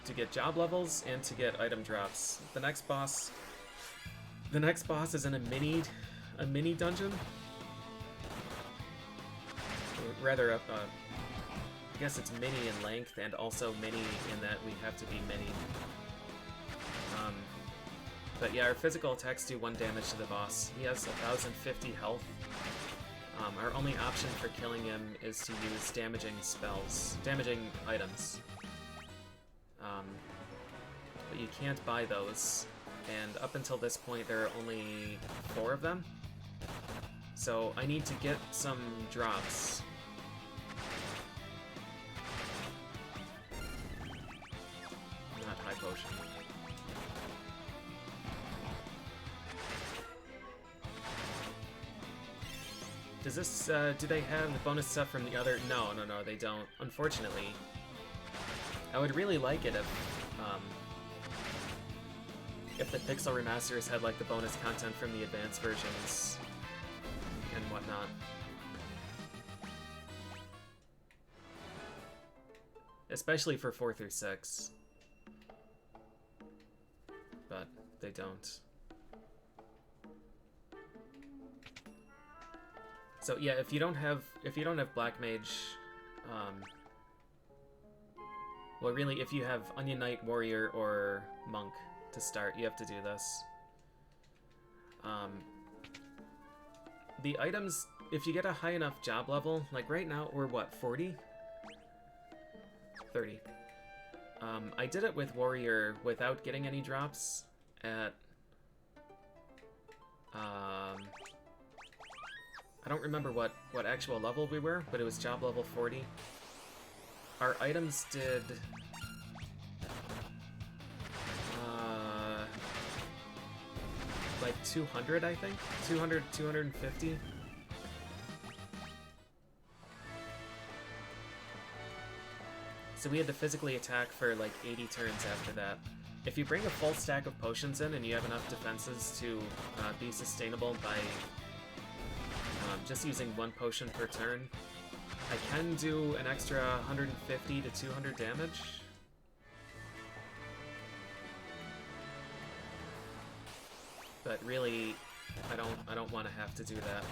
to get job levels and to get item drops. The next boss is in a mini dungeon. Or rather, I guess it's mini in length and also mini in that we have to be mini. But yeah, our physical attacks do 1 damage to the boss. He has 1050 health. Our only option for killing him is to use damaging items. But you can't buy those, and up until this point there are only 4 of them. So I need to get some drops. Not high potion. Does this, do they have the bonus stuff from the other? No, they don't. Unfortunately. I would really like it if the Pixel remasters had, like, the bonus content from the advanced versions and whatnot. Especially for 4 through 6. But they don't. So yeah, if you don't have Black Mage, well, really, if you have Onion Knight, Warrior, or Monk to start, you have to do this. The items, if you get a high enough job level, like right now we're what, 40? 30. I did it with Warrior without getting any drops at I don't remember what actual level we were, but it was job level 40. Our items did like 200, I think? 200, 250? So we had to physically attack for like 80 turns after that. If you bring a full stack of potions in and you have enough defenses to be sustainable by just using 1 potion per turn, I can do an extra 150 to 200 damage. But really, I don't want to have to do that.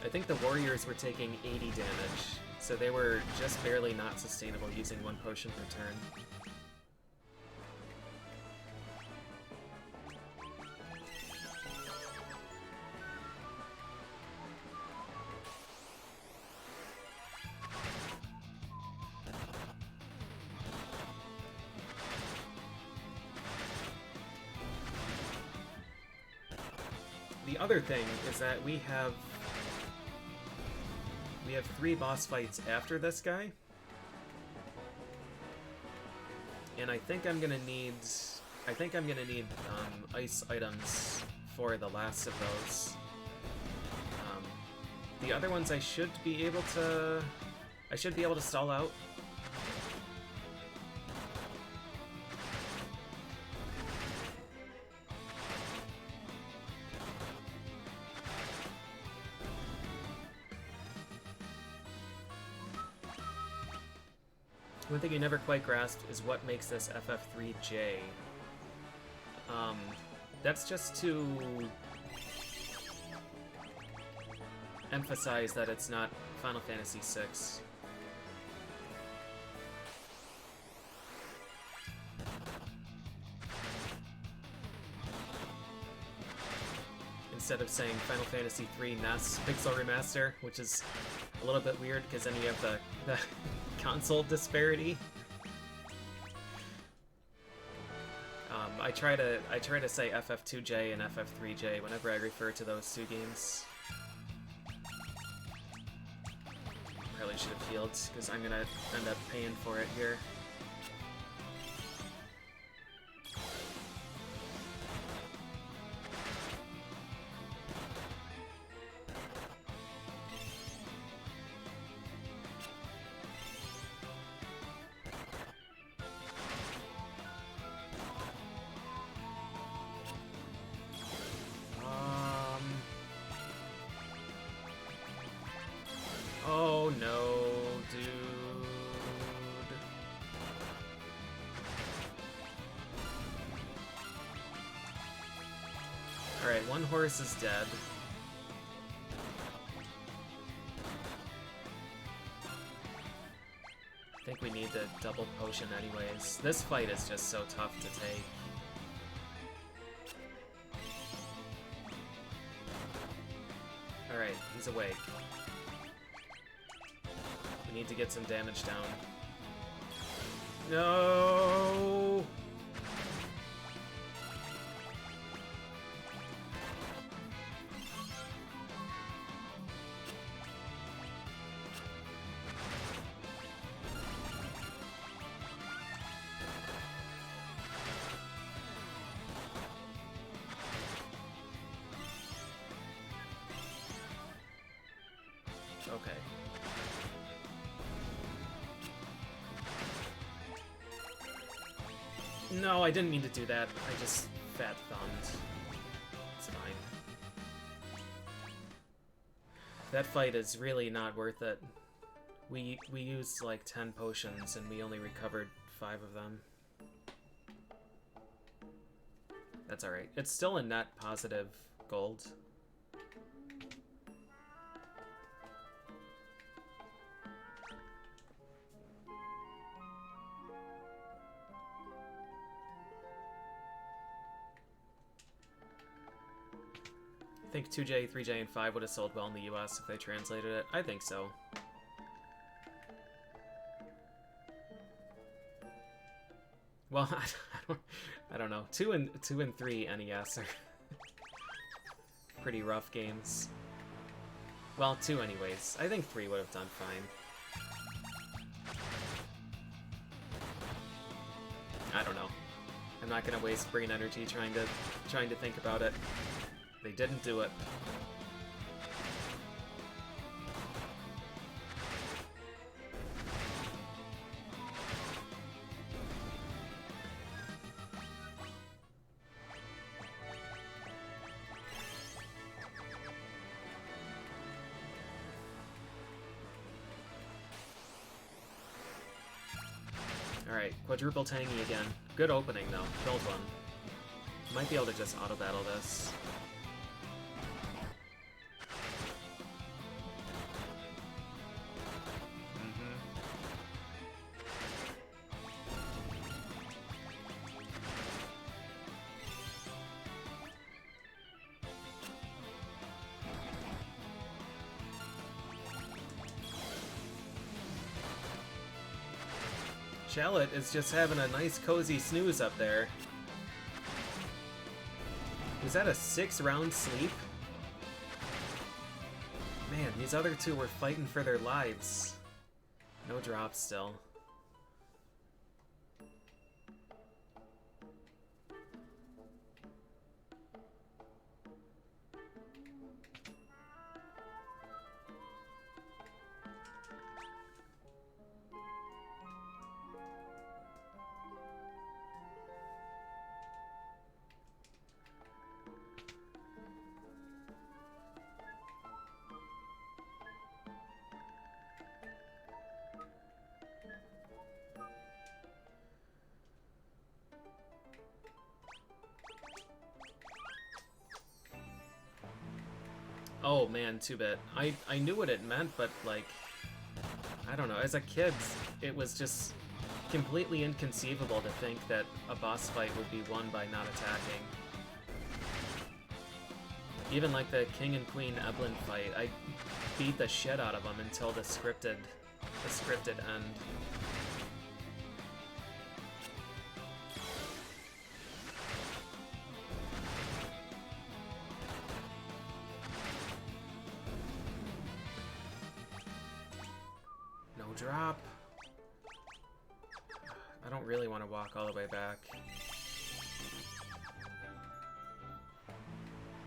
I think the warriors were taking 80 damage, so they were just barely not sustainable using 1 potion per turn. The other thing is that we have 3 boss fights after this guy, and I think I'm gonna need ice items for the last of those. The other ones I should be able to stall out. One thing you never quite grasped is what makes this FF3j. That's just to emphasize that it's not Final Fantasy VI. Instead of saying Final Fantasy III NES Pixel Remaster, which is a little bit weird because then you have the console disparity. I try to say FF2J and FF3J whenever I refer to those 2 games. probably should have healed, because I'm gonna end up paying for it here. Oh no, dude. Alright, one horse is dead. I think we need the double potion anyways. This fight is just so tough to take. Alright, he's awake. We need to get some damage down. No! Okay. No, I didn't mean to do that. I just fat thumbed. It's fine. That fight is really not worth it. We used like 10 potions and we only recovered 5 of them. That's alright. It's still a net positive gold. I think 2J, 3J, and 5 would have sold well in the US if they translated it. I think so. Well, I don't know. 2 and 3 NES are pretty rough games. Well, 2 anyways. I think 3 would have done fine. I don't know. I'm not gonna waste brain energy trying to think about it. They didn't do it. Alright, quadruple tangy again. Good opening though. Killed one. Might be able to just auto battle this. Shallot is just having a nice cozy snooze up there. Was that a 6-round sleep? Man, these other two were fighting for their lives. No drops still. Oh man, 2-bit. I knew what it meant, but like, I don't know, as a kid, it was just completely inconceivable to think that a boss fight would be won by not attacking. Even like the King and Queen Eblin fight, I beat the shit out of them until the scripted end. drop. I don't really want to walk all the way back.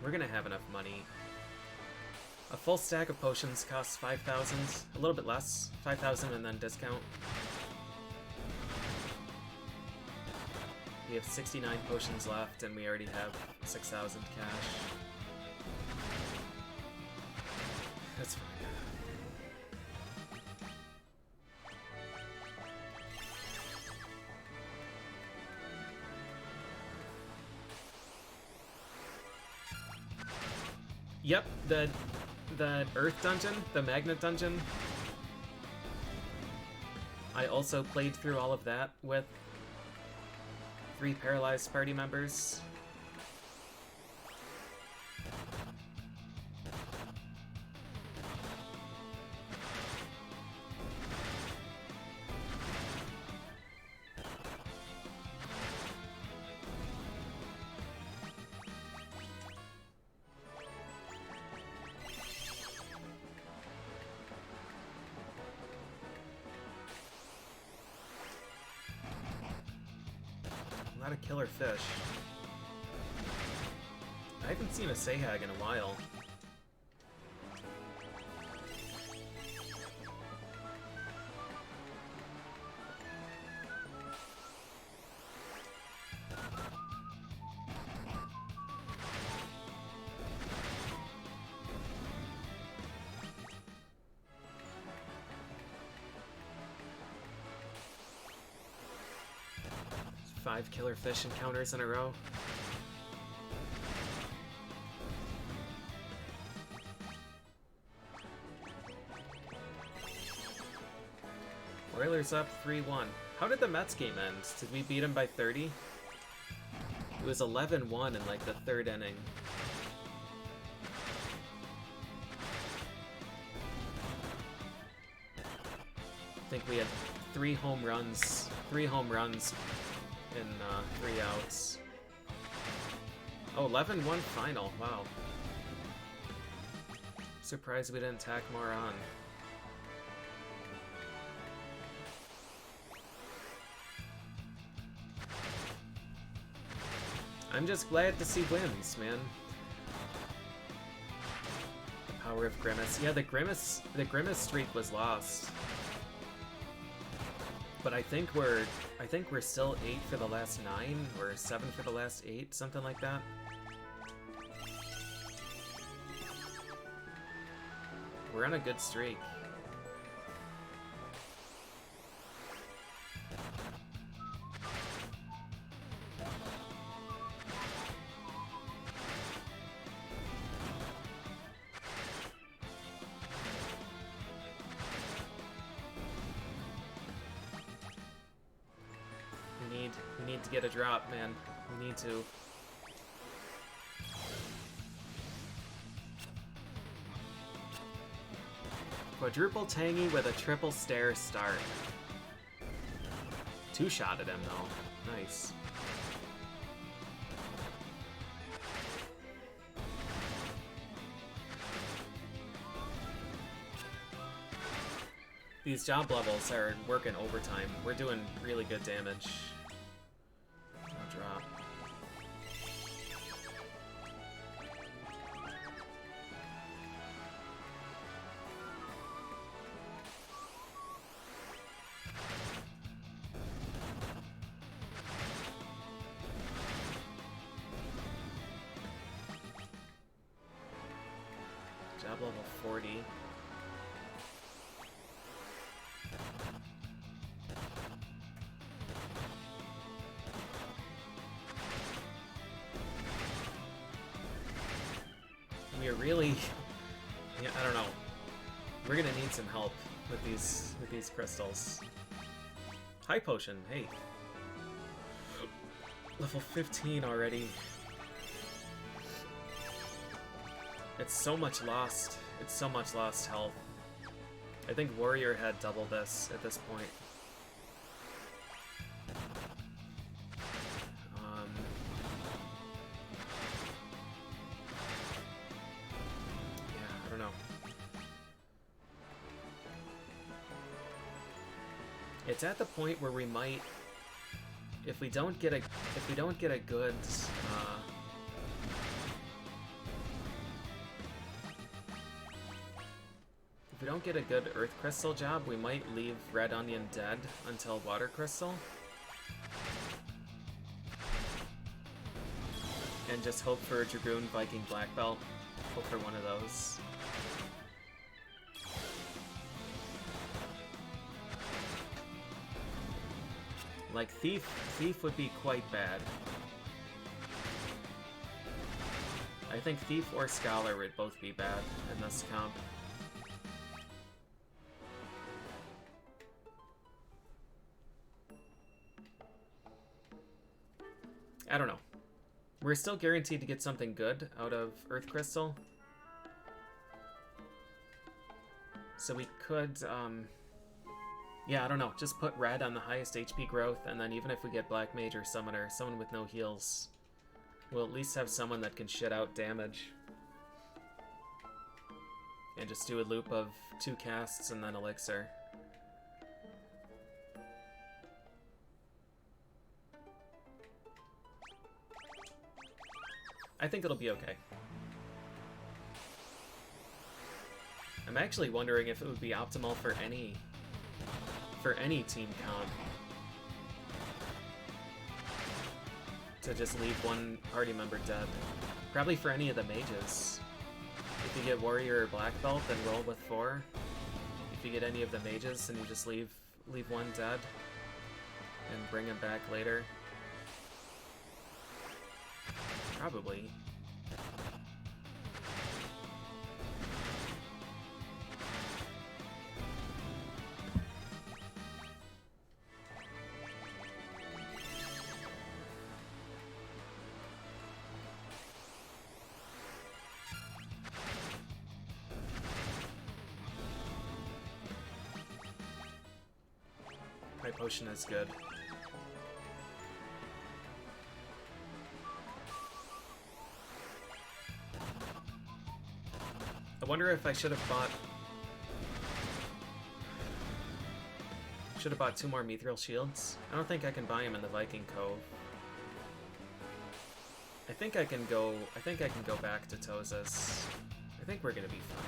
We're gonna have enough money. A full stack of potions costs 5,000, a little bit less, 5,000 and then discount. We have 69 potions left and we already have 6,000 cash. That's fine. Yep, the Earth dungeon, the Magnet dungeon. I also played through all of that with 3 paralyzed party members. Not a killer fish. I haven't seen a Sahag in a while. Five killer fish encounters in a row. Oilers up 3-1. How did the Mets game end? Did we beat them by 30? It was 11-1 in like the 3rd inning. I think we had 3 home runs in 3 outs. Oh, 11-1 final. Wow. Surprised we didn't tack more on. I'm just glad to see wins, man. The power of Grimace. Yeah, the Grimace streak was lost. But I think we're still 8 for the last 9 or 7 for the last 8, something like that. We're on a good streak. We need to get a drop, man. We need to. Quadruple tangy with a triple stair start. 2-shot at him though. Nice. These job levels are working overtime. We're doing really good damage. No drop. Job level 40. We are really, yeah, I don't know. We're gonna need some help with these crystals. High potion, hey. Level 15 already. It's so much lost. It's so much lost health. I think Warrior had double this at this point. Yeah, I don't know. It's at the point where we might, if we don't get a good if we don't get a good Earth Crystal job, we might leave Red Onion dead until Water Crystal. And just hope for Dragoon, Viking, Black Belt. Hope for one of those. Like, Thief would be quite bad. I think Thief or Scholar would both be bad in this comp. I don't know. We're still guaranteed to get something good out of Earth Crystal. So we could, yeah, I don't know. Just put Red on the highest HP growth, and then even if we get Black Mage or Summoner, someone with no heals, we'll at least have someone that can shit out damage. And just do a loop of 2 casts and then Elixir. I think it'll be okay. I'm actually wondering if it would be optimal for any team comp to just leave one party member dead. Probably for any of the mages. If you get Warrior or Black Belt, then roll with 4. If you get any of the mages, then you just leave one dead and bring him back later. Probably. My potion is good. I wonder if I should have bought 2 more Mithril Shields. I don't think I can buy them in the Viking Cove. I think I can go back to Toza's. I think we're gonna be fine.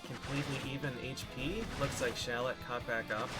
Completely even HP. Looks like Shallot caught back up.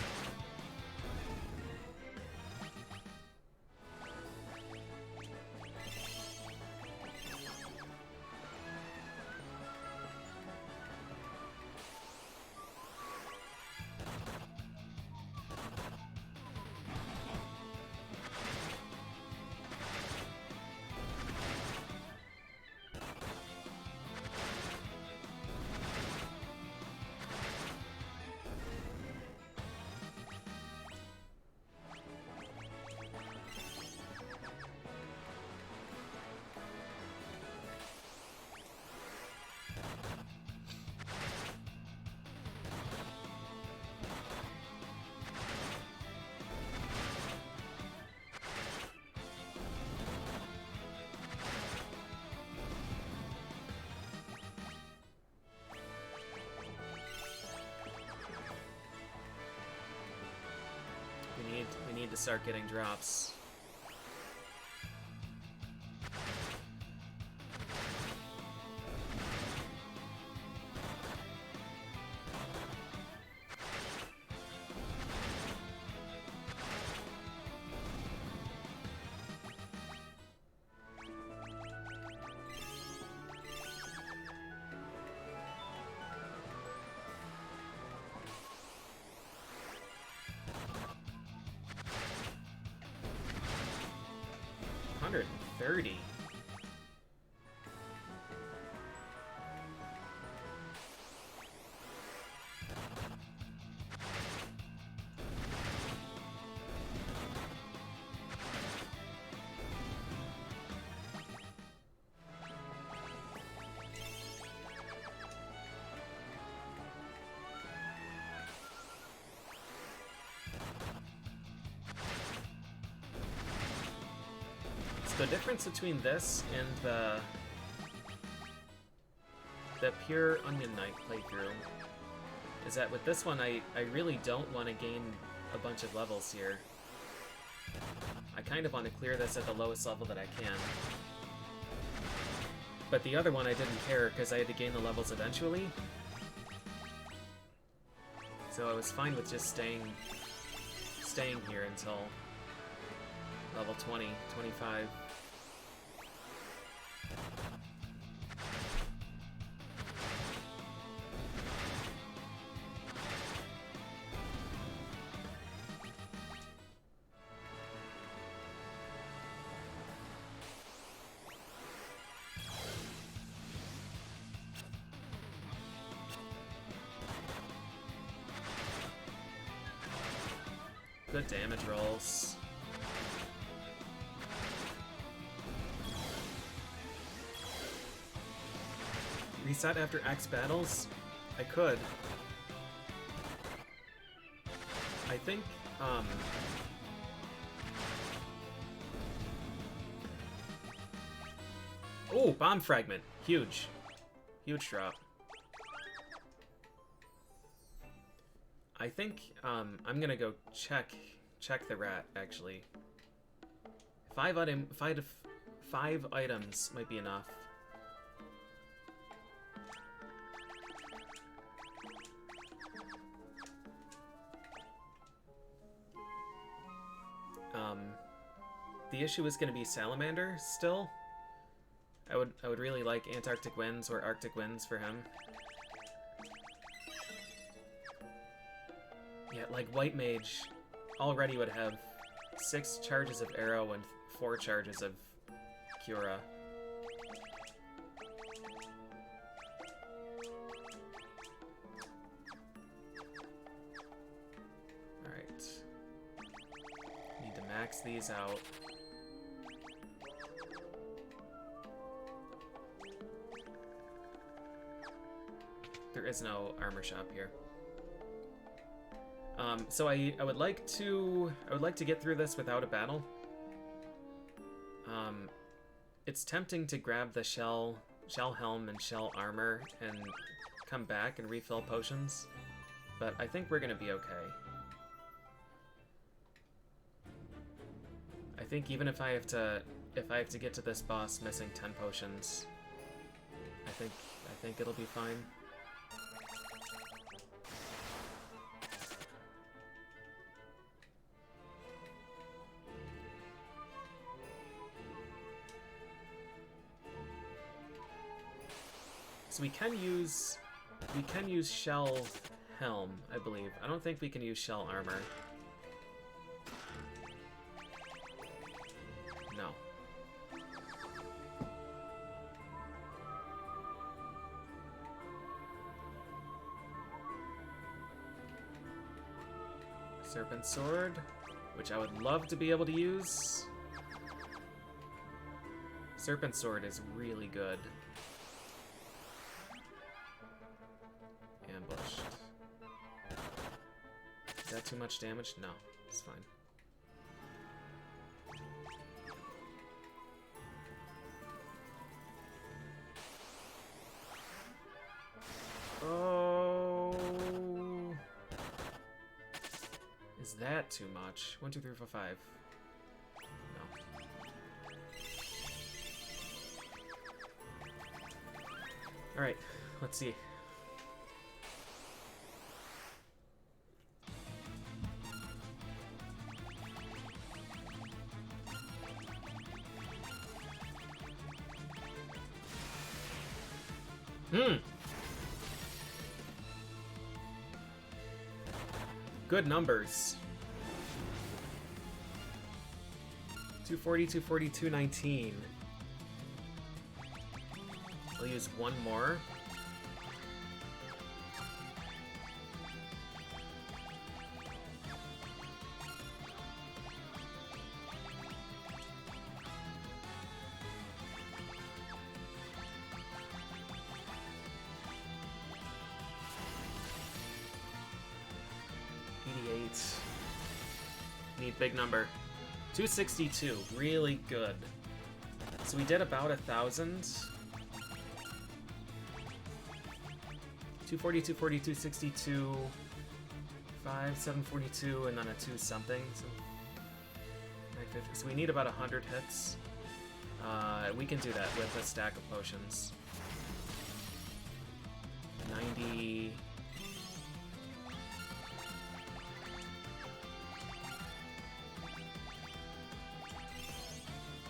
We need to start getting drops. $130. The difference between this and the the pure Onion Knight playthrough is that with this one, I really don't want to gain a bunch of levels here. I kind of want to clear this at the lowest level that I can. But the other one I didn't care because I had to gain the levels eventually. So I was fine with just staying here until level 20, 25. Good damage rolls. Reset after X battles? I could. I think, oh, bomb fragment. Huge. Huge drop. I think, I'm gonna go check the rat, actually. 5 items might be enough. The issue is gonna be Salamander still. I would really like Antarctic Winds or Arctic Winds for him. Yeah, like White Mage already would have 6 charges of Arrow and 4 charges of Cura. Alright. Need to max these out. There is no armor shop here. So I would like to get through this without a battle. It's tempting to grab the shell helm and shell armor and come back and refill potions, but I think we're gonna be okay. I think even if I have to get to this boss missing 10 potions, I think it'll be fine. So we can use shell helm, I believe. I don't think we can use shell armor. No. Serpent Sword, which I would love to be able to use. Serpent Sword is really good. Ambushed. Is that too much damage? No, it's fine. Oh, is that too much? 1, 2, 3, 4, 5. No. All right, let's see. Good numbers. 240, 240, 219. I'll use one more. Need big number. 262, really good. So we did about 1,000. 240, 240, 262, 5, 742, and then a 2 something. So, 950. So we need about 100 hits. We can do that with a stack of potions. 90.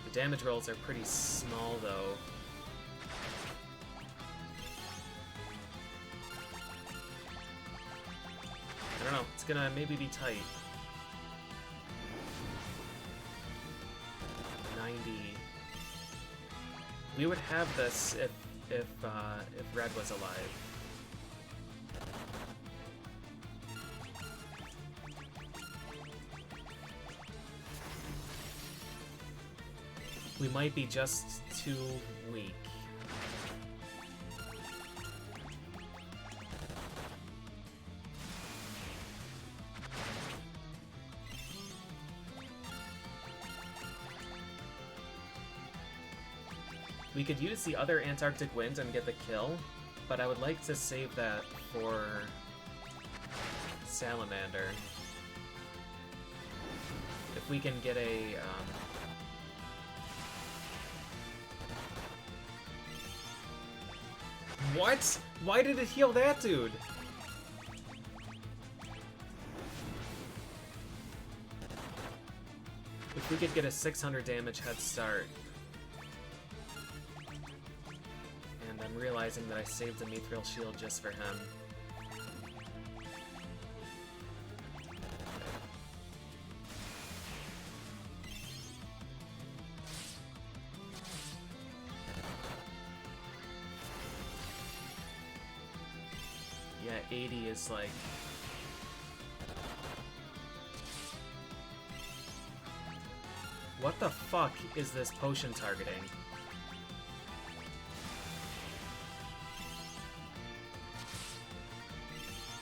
The damage rolls are pretty small, though. I don't know, it's gonna maybe be tight. 90. We would have this if Red was alive. We might be just too weak. We could use the other Antarctic Wind and get the kill, but I would like to save that for Salamander. If we can get a... What? Why did it heal that dude? If we could get a 600 damage head start. And I'm realizing that I saved the Mithril Shield just for him. Yeah, 80 is like... What the fuck is this potion targeting?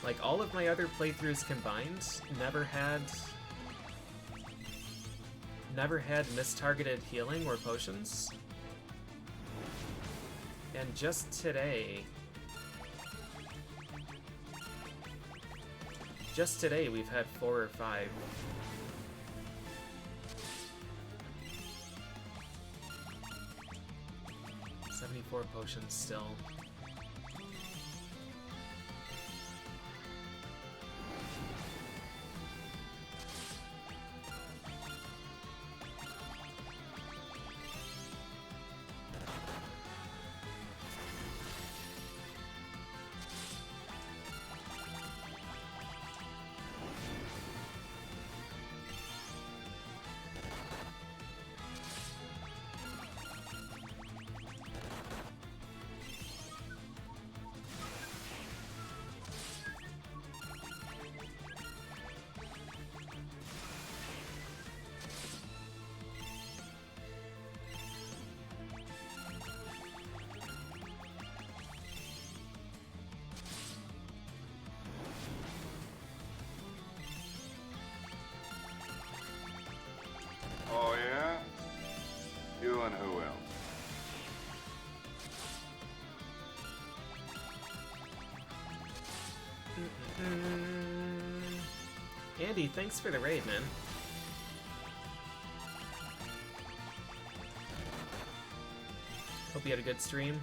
Like, all of my other playthroughs combined never had mistargeted healing or potions. And just today... Just today, we've had 4 or 5. $74 potions still. Oh, yeah? You and who else? Andy, thanks for the raid, man. Hope you had a good stream.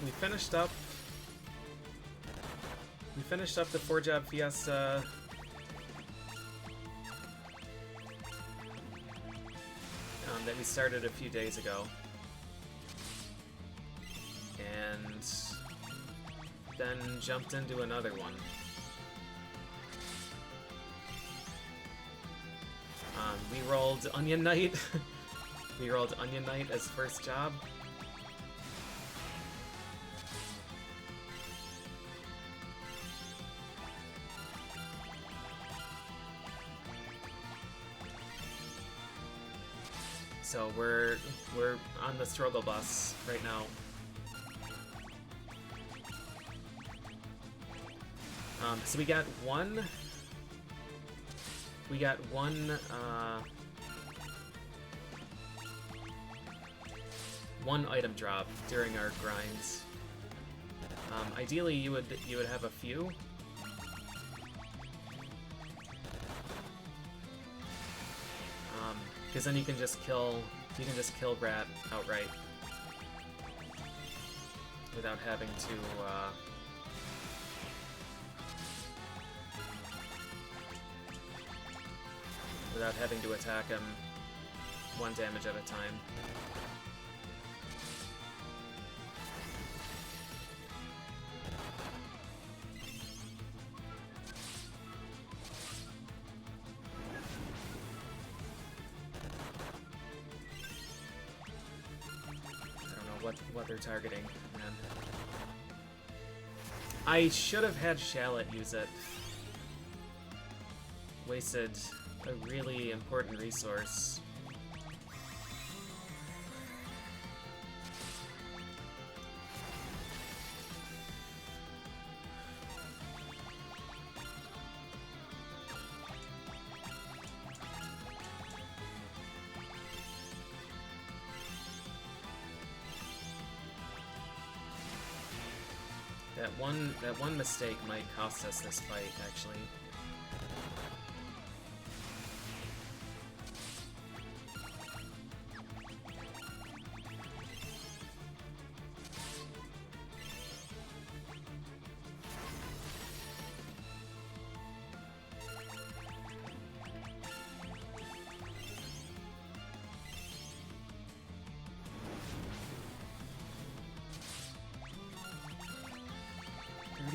We finished up the 4 Job Fiesta. That we started a few days ago. And then jumped into another one. We rolled Onion Knight. We rolled Onion Knight as first job. So we're on the struggle bus right now. So we got one one item drop during our grinds. Ideally, you would have a few. Because then you can just kill Rat outright without having to attack him one damage at a time. What they're targeting, man. I should have had Shallot use it. Wasted a really important resource. That one mistake might cost us this fight, actually.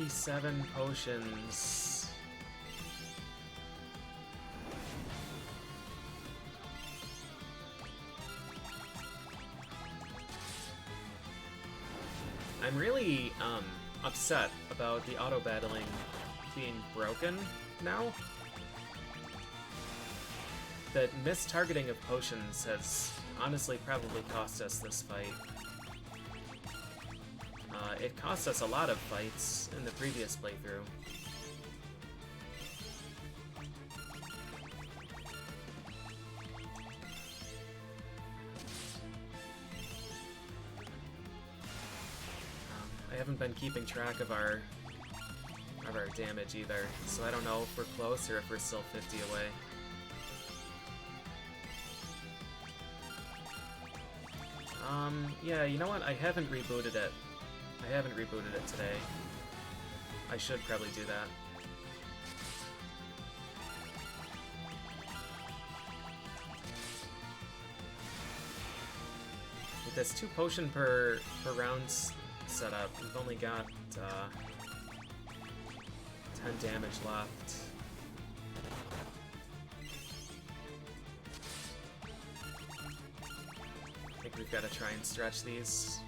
Seven potions. I'm really upset about the auto battling being broken now. That mistargeting of potions has honestly probably cost us this fight. It cost us a lot of fights in the previous playthrough. I haven't been keeping track of our damage either, so I don't know if we're close or if we're still 50 away. Yeah, you know what? I haven't rebooted it. I haven't rebooted it today. I should probably do that. With this 2 potion per round setup, we've only got 10 damage left. I think we've got to try and stretch these.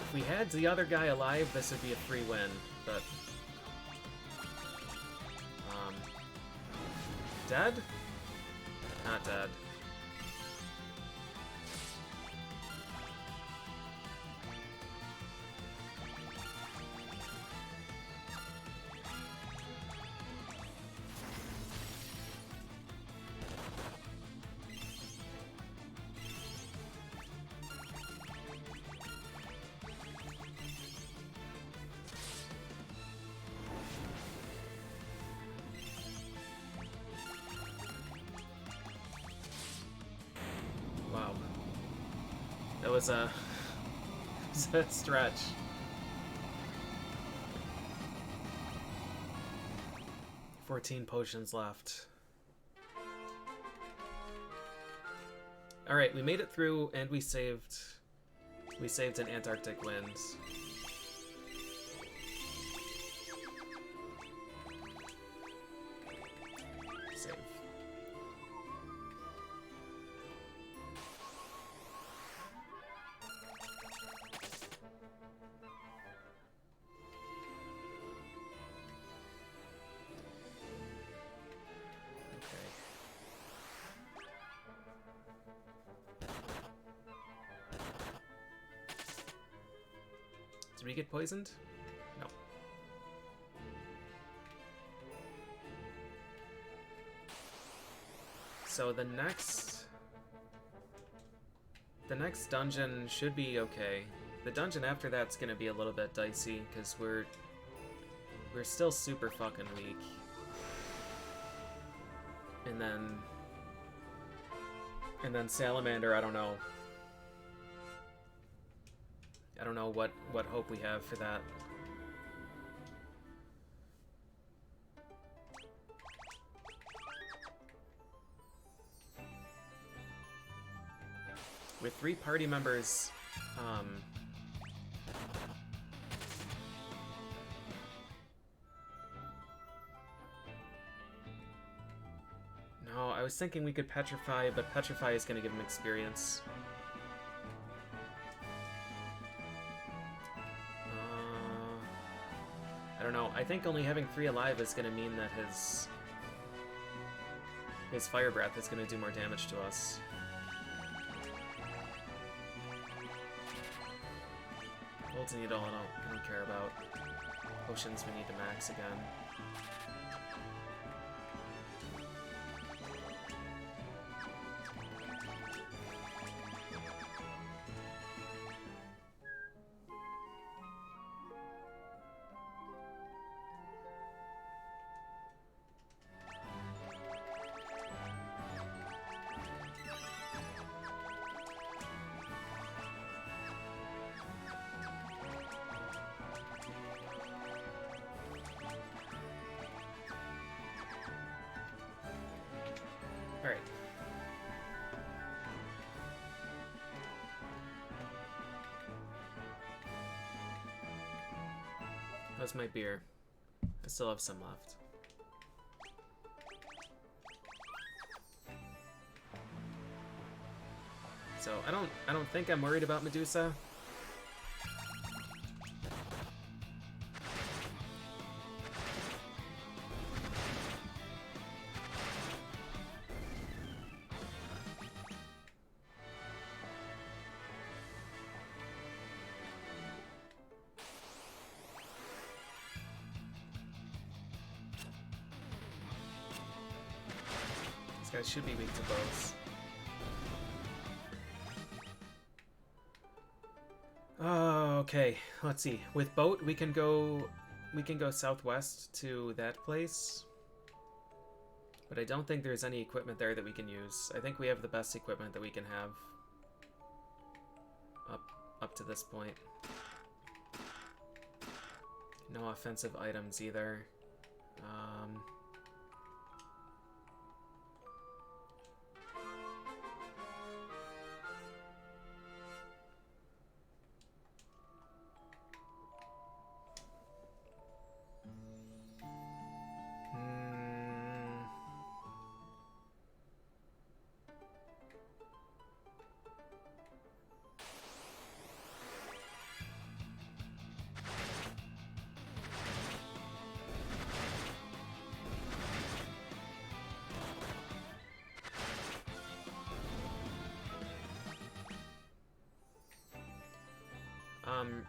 If we had the other guy alive, this would be a free win, but... dead? Not dead. That was a stretch. $14 potions left. All right, we made it through, and we saved an Antarctic wind. Save. Did we get poisoned? No. So the next dungeon should be okay. The dungeon after that's gonna be a little bit dicey because we're still super fucking weak. And then Salamander, I don't know. I don't know what hope we have for that. With 3 party members, no, I was thinking we could Petrify, but Petrify is going to give him experience. I don't know. I think only having 3 alive is going to mean that his Fire Breath is going to do more damage to us. Golden Needle, I don't care about. Potions we need to max again. Alright. How's my beer? I still have some left. So I don't think I'm worried about Medusa. These guys should be weak to bows. Okay, let's see. With boat, we can go southwest to that place. But I don't think there's any equipment there that we can use. I think we have the best equipment that we can have up to this point. No offensive items either.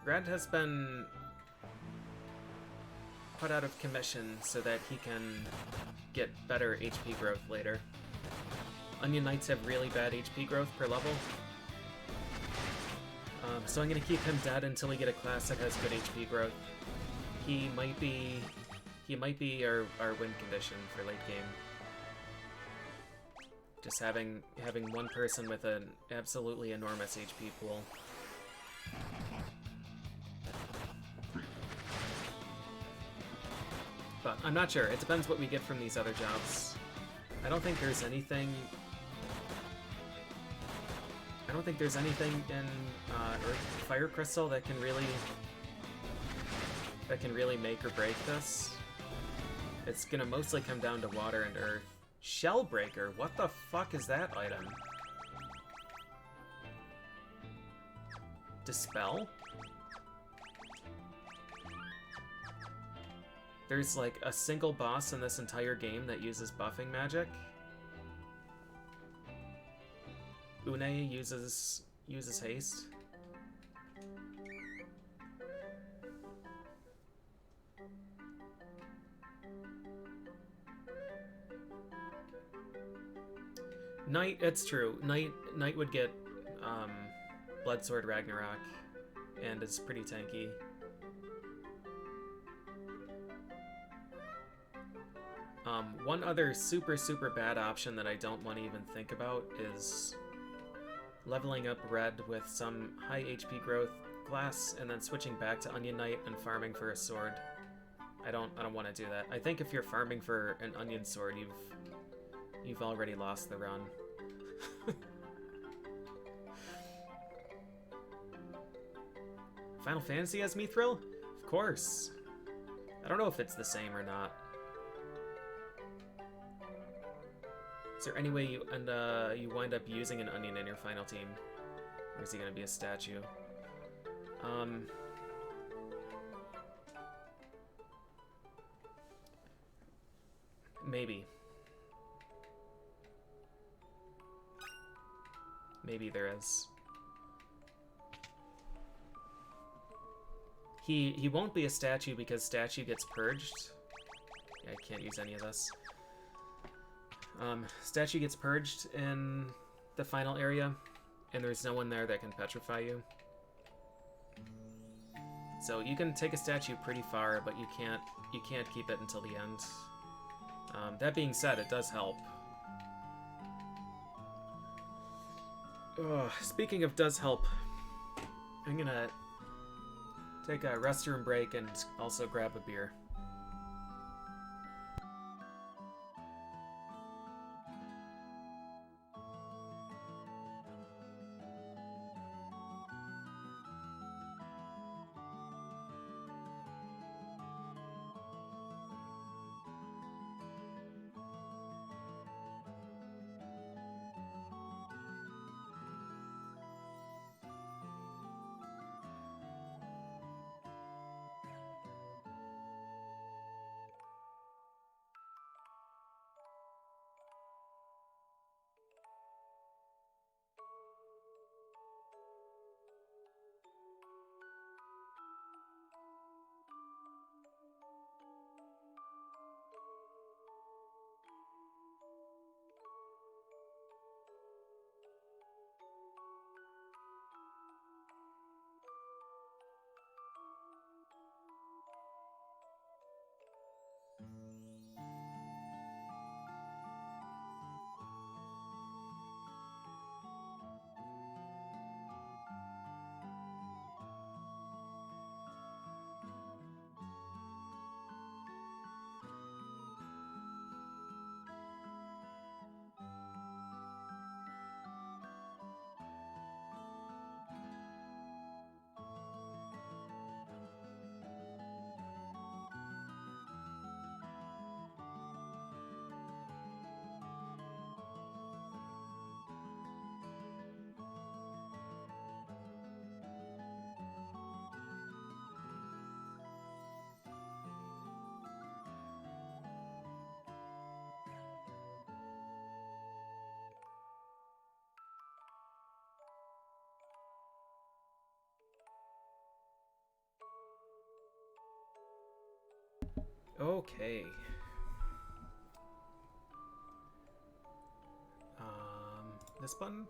Red has been put out of commission so that he can get better HP growth later. Onion Knights have really bad HP growth per level. So I'm going to keep him dead until we get a class that has good HP growth. He might be our win condition for late game. Just having one person with an absolutely enormous HP pool. But I'm not sure. It depends what we get from these other jobs. I don't think there's anything in Earth Fire Crystal that can really make or break this. It's gonna mostly come down to water and earth. Shellbreaker? What the fuck is that item? Dispel? There's like a single boss in this entire game that uses buffing magic. Une uses haste. Knight, it's true. Knight would get Bloodsword Ragnarok, and is pretty tanky. One other super bad option that I don't want to even think about is leveling up red with some high HP growth glass and then switching back to Onion Knight and farming for a sword. I don't want to do that. I think if you're farming for an onion sword, you've already lost the run. Final Fantasy has Mithril? Of course. I don't know if it's the same or not. Is there any way you wind up using an onion in your final team? Or is he gonna be a statue? Maybe. Maybe there is. He won't be a statue because statue gets purged. Yeah, I can't use any of this. Statue gets purged in the final area, and there's no one there that can petrify you. So you can take a statue pretty far, but you can't keep it until the end. That being said, it does help. Speaking of does help, I'm gonna take a restroom break and also grab a beer. Okay. This button?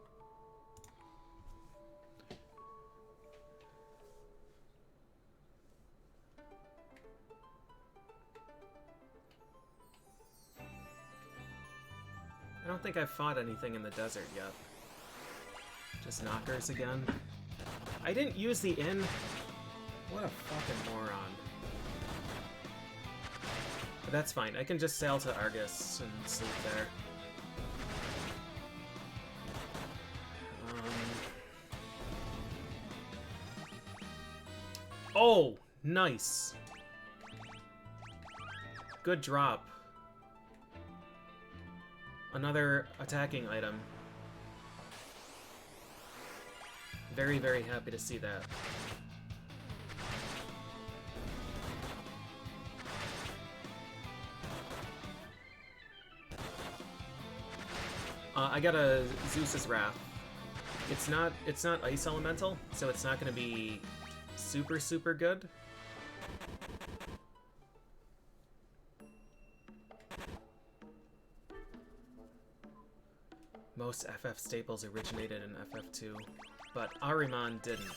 I don't think I've fought anything in the desert yet. Just knockers again. I didn't use the inn. What a fucking moron. But that's fine. I can just sail to Argus and sleep there. Oh, nice. Good drop. Another attacking item. Very, very happy to see that. I got a Zeus's Wrath. It's not ice elemental, so it's not going to be super good. Most FF staples originated in FF2, but Ahriman didn't.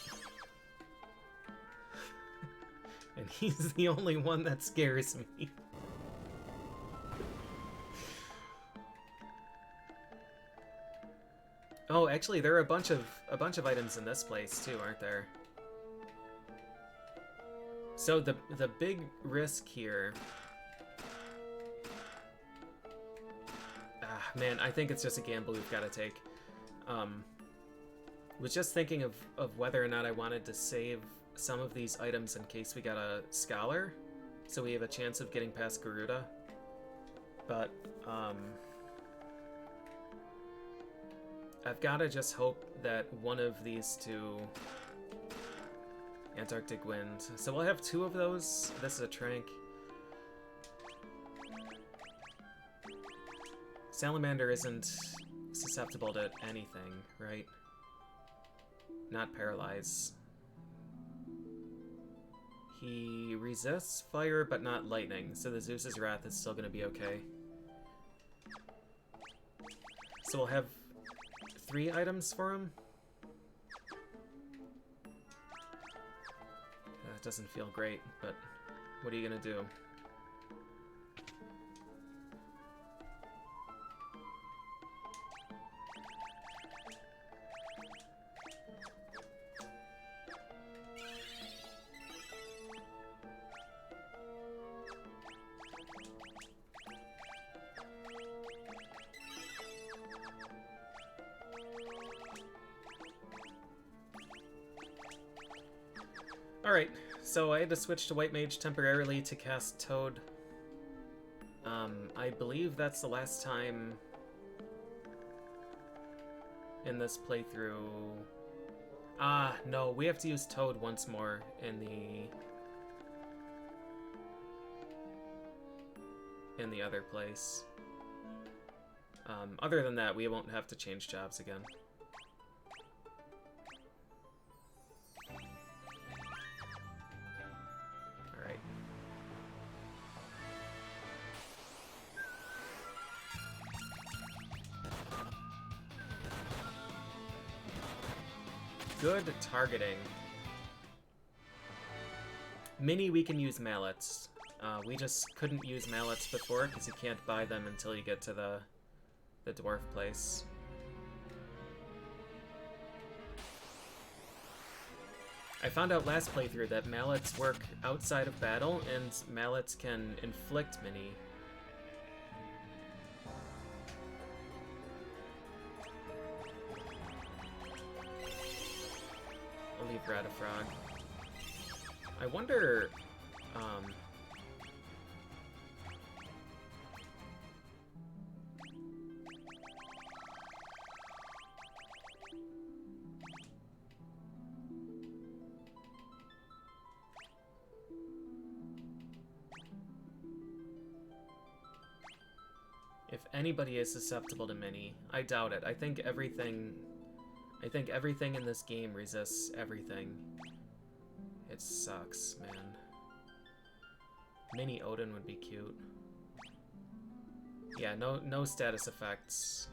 And he's the only one that scares me. Oh, actually, there are a bunch of items in this place too, aren't there? So the big risk here. Ah, man, I think it's just a gamble we've got to take. Was just thinking of whether or not I wanted to save some of these items in case we got a scholar, so we have a chance of getting past Garuda. But I've got to just hope that one of these two Antarctic Wind. So we'll have 2 of those. This is a Trank. Salamander isn't susceptible to anything, right? Not Paralyze. He resists fire, but not lightning, so the Zeus's Wrath is still going to be okay. So we'll have 3 items for him. That doesn't feel great, but what are you going to do? Alright, so I had to switch to White Mage temporarily to cast Toad. I believe that's the last time in this playthrough. Ah, no, we have to use Toad once more in the other place. Other than that, we won't have to change jobs again. Good targeting. Mini, we can use mallets. We just couldn't use mallets before because you can't buy them until you get to the dwarf place. I found out last playthrough that mallets work outside of battle, and mallets can inflict mini. I'll leave Radifrog. I wonder, if anybody is susceptible to mini. I doubt it. I think everything in this game resists everything. It sucks, man. Mini Odin would be cute. Yeah, no status effects.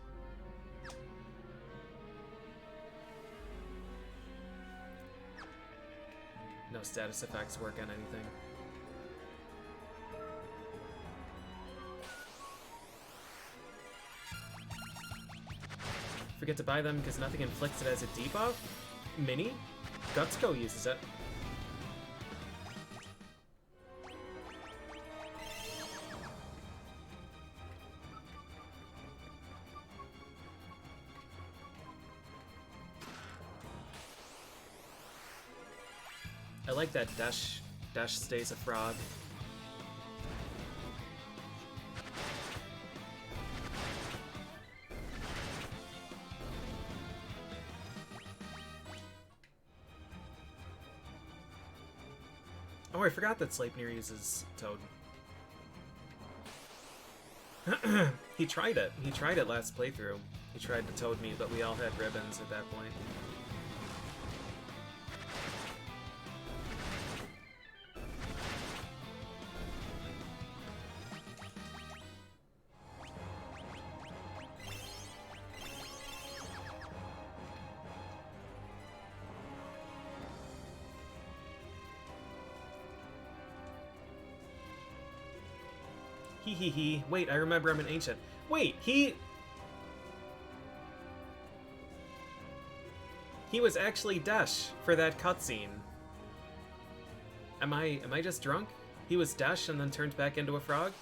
No status effects work on anything. Forget to buy them because nothing inflicts it as a debuff? Mini? Gutsko uses it. I like that Dash stays a frog. Oh, I forgot that Sleipnir uses Toad. He tried it. He tried it last playthrough. He tried to Toad me, but we all had ribbons at that point. Hee hee hee. Wait, I remember I'm an ancient. Wait, he was actually Dash for that cutscene. Am I just drunk? He was Dash and then turned back into a frog?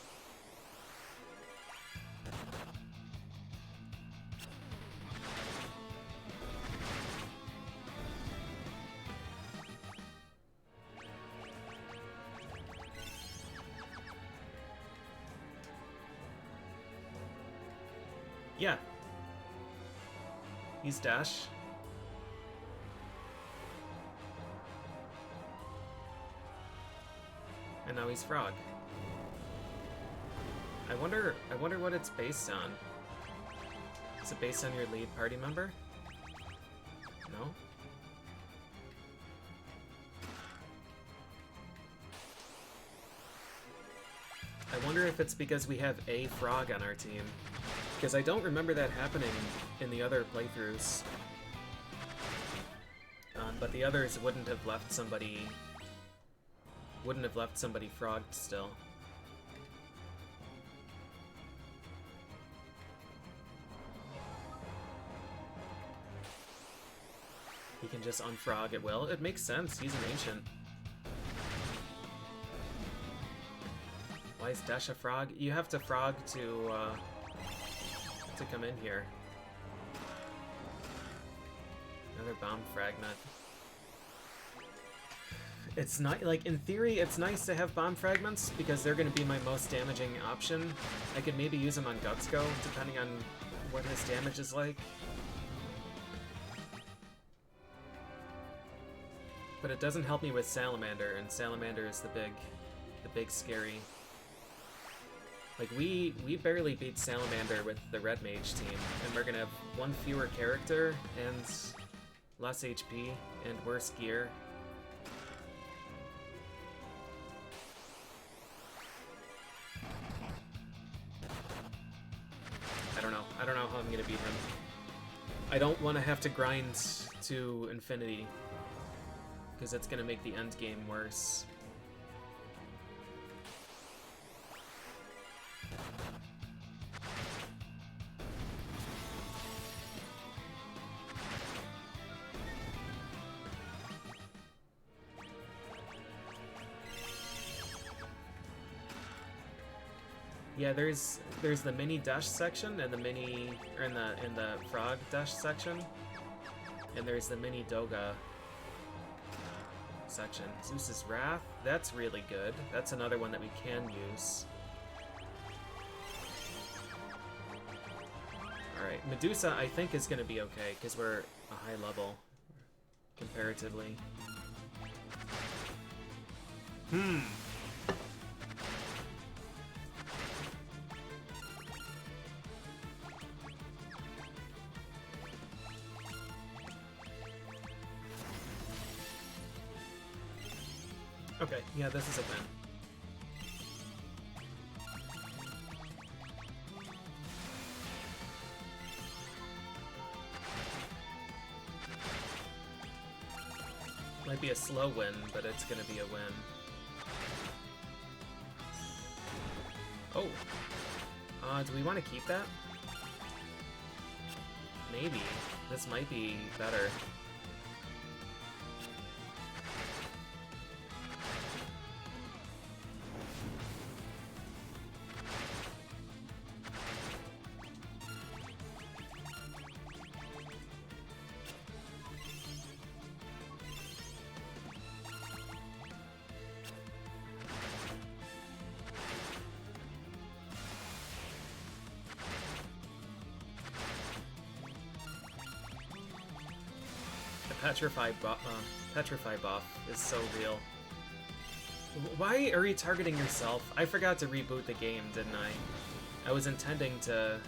Yeah. He's Dash. And now he's Frog. I wonder what it's based on. Is it based on your lead party member? No? I wonder if it's because we have a frog on our team. Because I don't remember that happening in the other playthroughs. But the others wouldn't have left somebody frogged still. He can just unfrog at will. It makes sense. He's an ancient. Why is Dash a frog? You have to frog to come in here. Another bomb fragment. It's not, like, in theory, it's nice to have bomb fragments because they're going to be my most damaging option. I could maybe use them on Gutsko, depending on what his damage is like. But it doesn't help me with Salamander, and Salamander is the big scary. Like, we barely beat Salamander with the Red Mage team, and we're gonna have one fewer character, and less HP, and worse gear. I don't know how I'm gonna beat him. I don't want to have to grind to infinity, because that's gonna make the end game worse. Yeah, there's the mini dash section and the mini or in the frog dash section, and there's the mini Doga section. Zeus's Wrath, that's really good. That's another one that we can use. Alright, Medusa I think is gonna be okay, because we're a high level comparatively. Okay, yeah, this is a win. Might be a slow win, but it's gonna be a win. Oh. Do we want to keep that? Maybe. This might be better. Petrify buff is so real. Why are you targeting yourself? I forgot to reboot the game, didn't I? I was intending to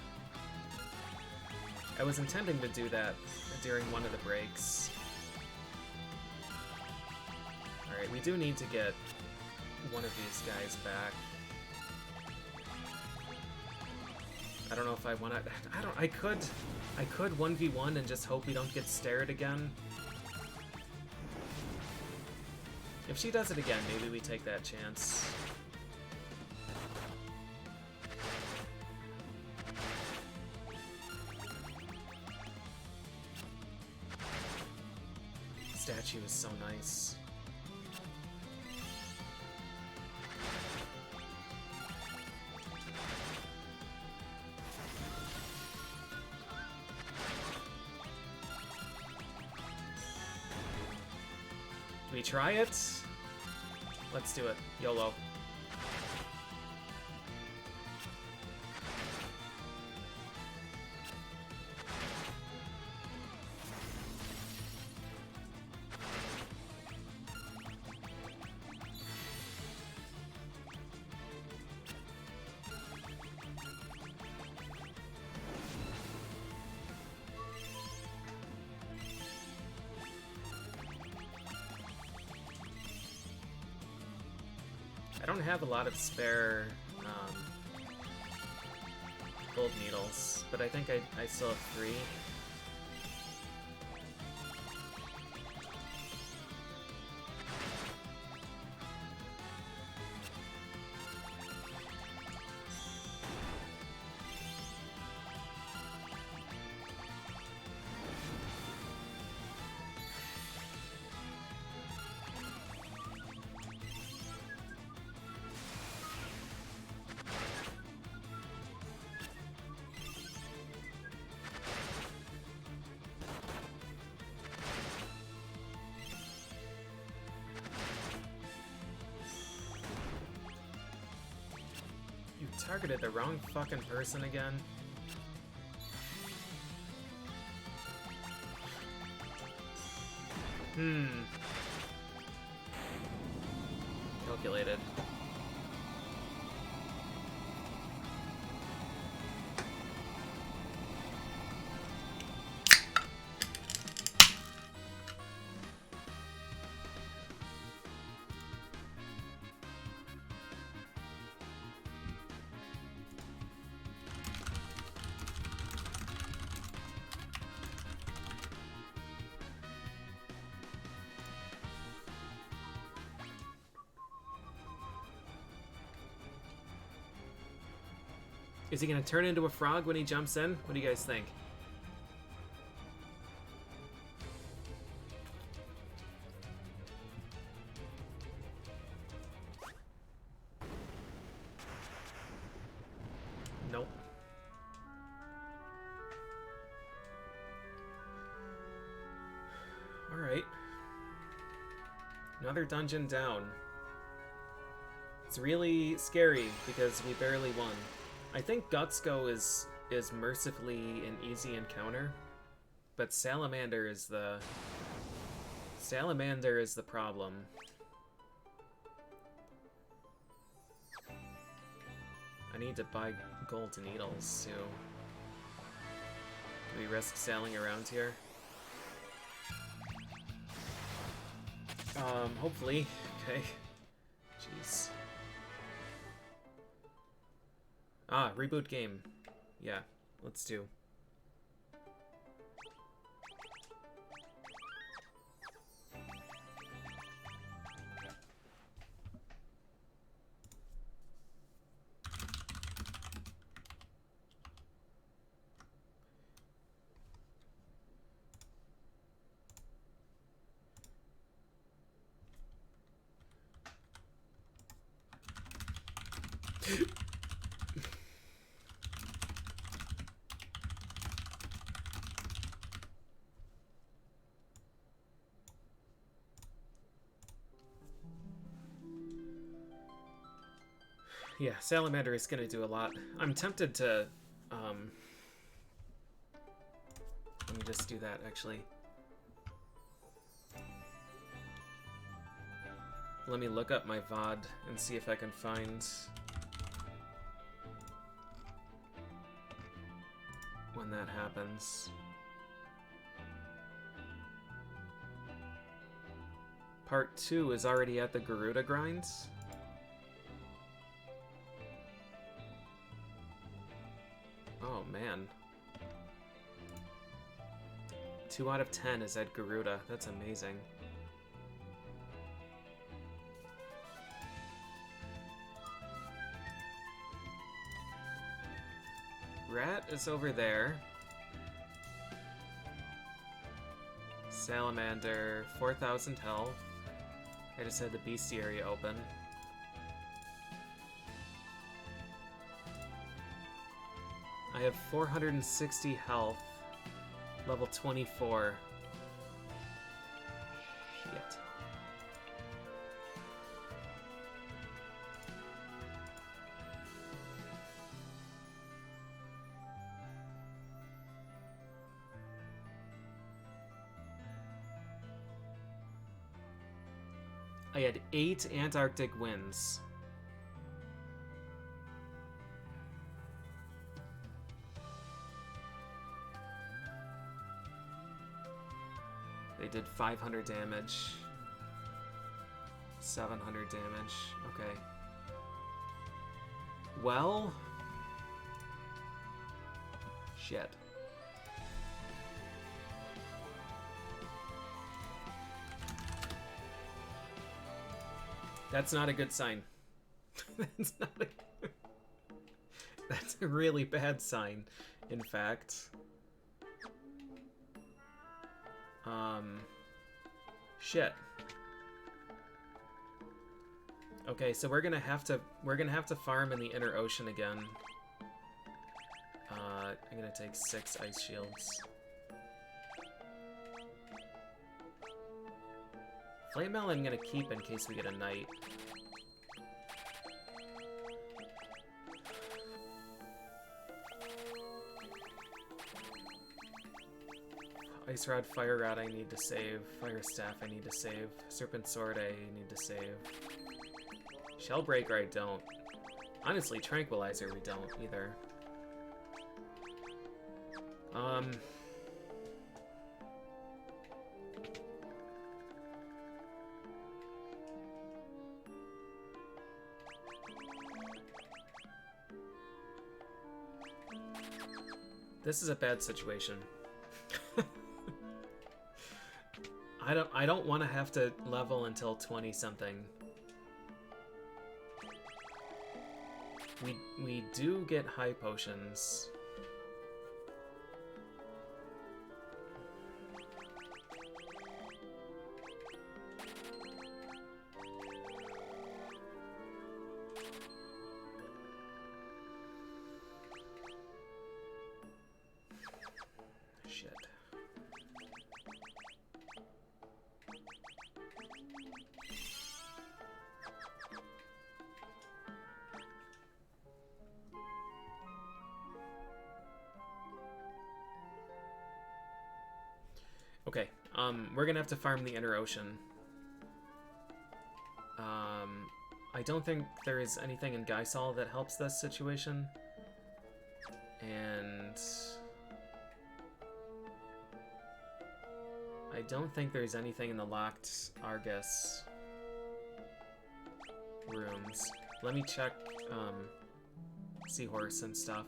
do that during one of the breaks. Alright, we do need to get one of these guys back. I don't know if I want to... I could 1v1 and just hope we don't get stared again. If she does it again, maybe we take that chance. she was so nice. We try it? Let's do it. YOLO. I don't have a lot of spare gold needles, but I think I still have 3. Targeted the wrong fucking person again. Calculated. Is he gonna turn into a frog when he jumps in? What do you guys think? Nope. Alright. Another dungeon down. It's really scary because we barely won. I think Gutsko is mercifully an easy encounter, but Salamander is the problem. I need to buy gold needles too. Do we risk sailing around here? Hopefully. Okay. Jeez. Ah, reboot game. Yeah, let's do. Yeah, Salamander is gonna do a lot. I'm tempted to, let me just do that, actually. Let me look up my VOD and see if I can find when that happens. Part 2 is already at the Garuda grinds. Oh man. 2 out of 10 is at Garuda. That's amazing. Rat is over there. Salamander, 4,000 health. I just had the bestiary open. I have 460 health. Level 24. Shit. I had 8 Antarctic winds. They did 500 damage. 700 damage. Okay. Well... Shit. That's not a good sign. That's not a... That's a really bad sign, in fact. Shit. Okay, so we're gonna have to farm in the inner ocean again. I'm gonna take 6 ice shields. Flame Mail I'm gonna keep in case we get a knight. Ice Rod, Fire Rod I need to save. Fire Staff I need to save. Serpent Sword I need to save. Shellbreaker I don't. Honestly, Tranquilizer we don't either. This is a bad situation. I don't want to have to level until 20 something. We do get high potions. Shit. Okay, we're gonna have to farm the inner ocean. I don't think there is anything in Gysol that helps this situation. And I don't think there's anything in the locked Argus rooms. Let me check Seahorse and stuff.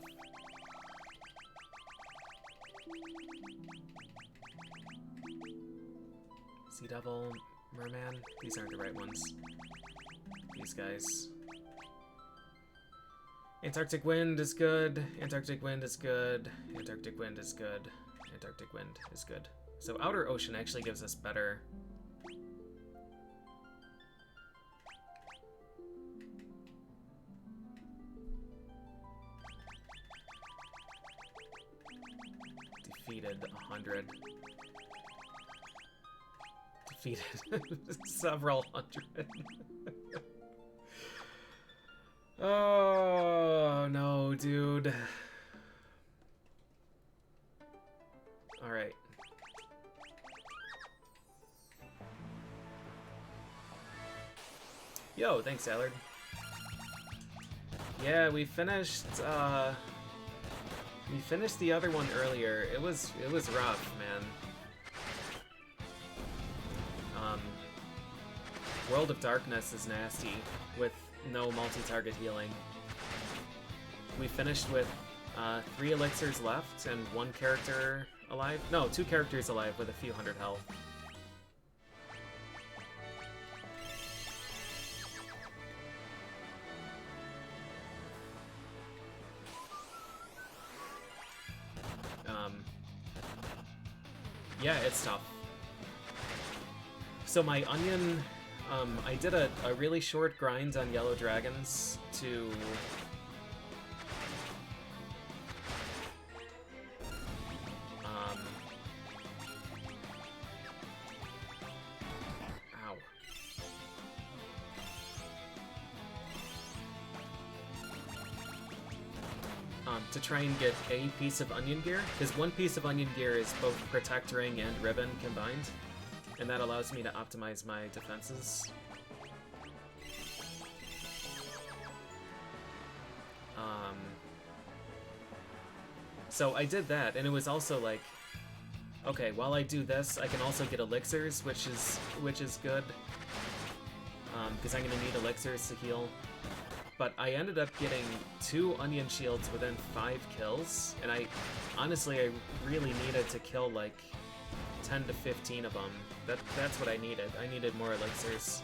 Sea Devil, Merman, these aren't the right ones. These guys. Antarctic Wind is good. Antarctic Wind is good. Antarctic Wind is good. Antarctic Wind is good. So Outer Ocean actually gives us better. Defeated 100. Defeated several hundred. Oh no, dude. All right. Yo, thanks, Allard. Yeah, we finished the other one earlier. It was rough, man. World of Darkness is nasty with no multi-target healing. We finished with 3 elixirs left and 1 character alive. No, 2 characters alive with a few hundred health. Yeah, it's tough. So my onion, I did a really short grind on yellow dragons to... Ow. To try and get a piece of onion gear, because one piece of onion gear is both protect ring and ribbon combined, and that allows me to optimize my defenses. So I did that, and it was also like, okay, while I do this, I can also get elixirs, which is good, because I'm gonna need elixirs to heal. But I ended up getting 2 onion shields within 5 kills, and honestly, I really needed to kill like 10 to 15 of them. That's what I needed. I needed more elixirs.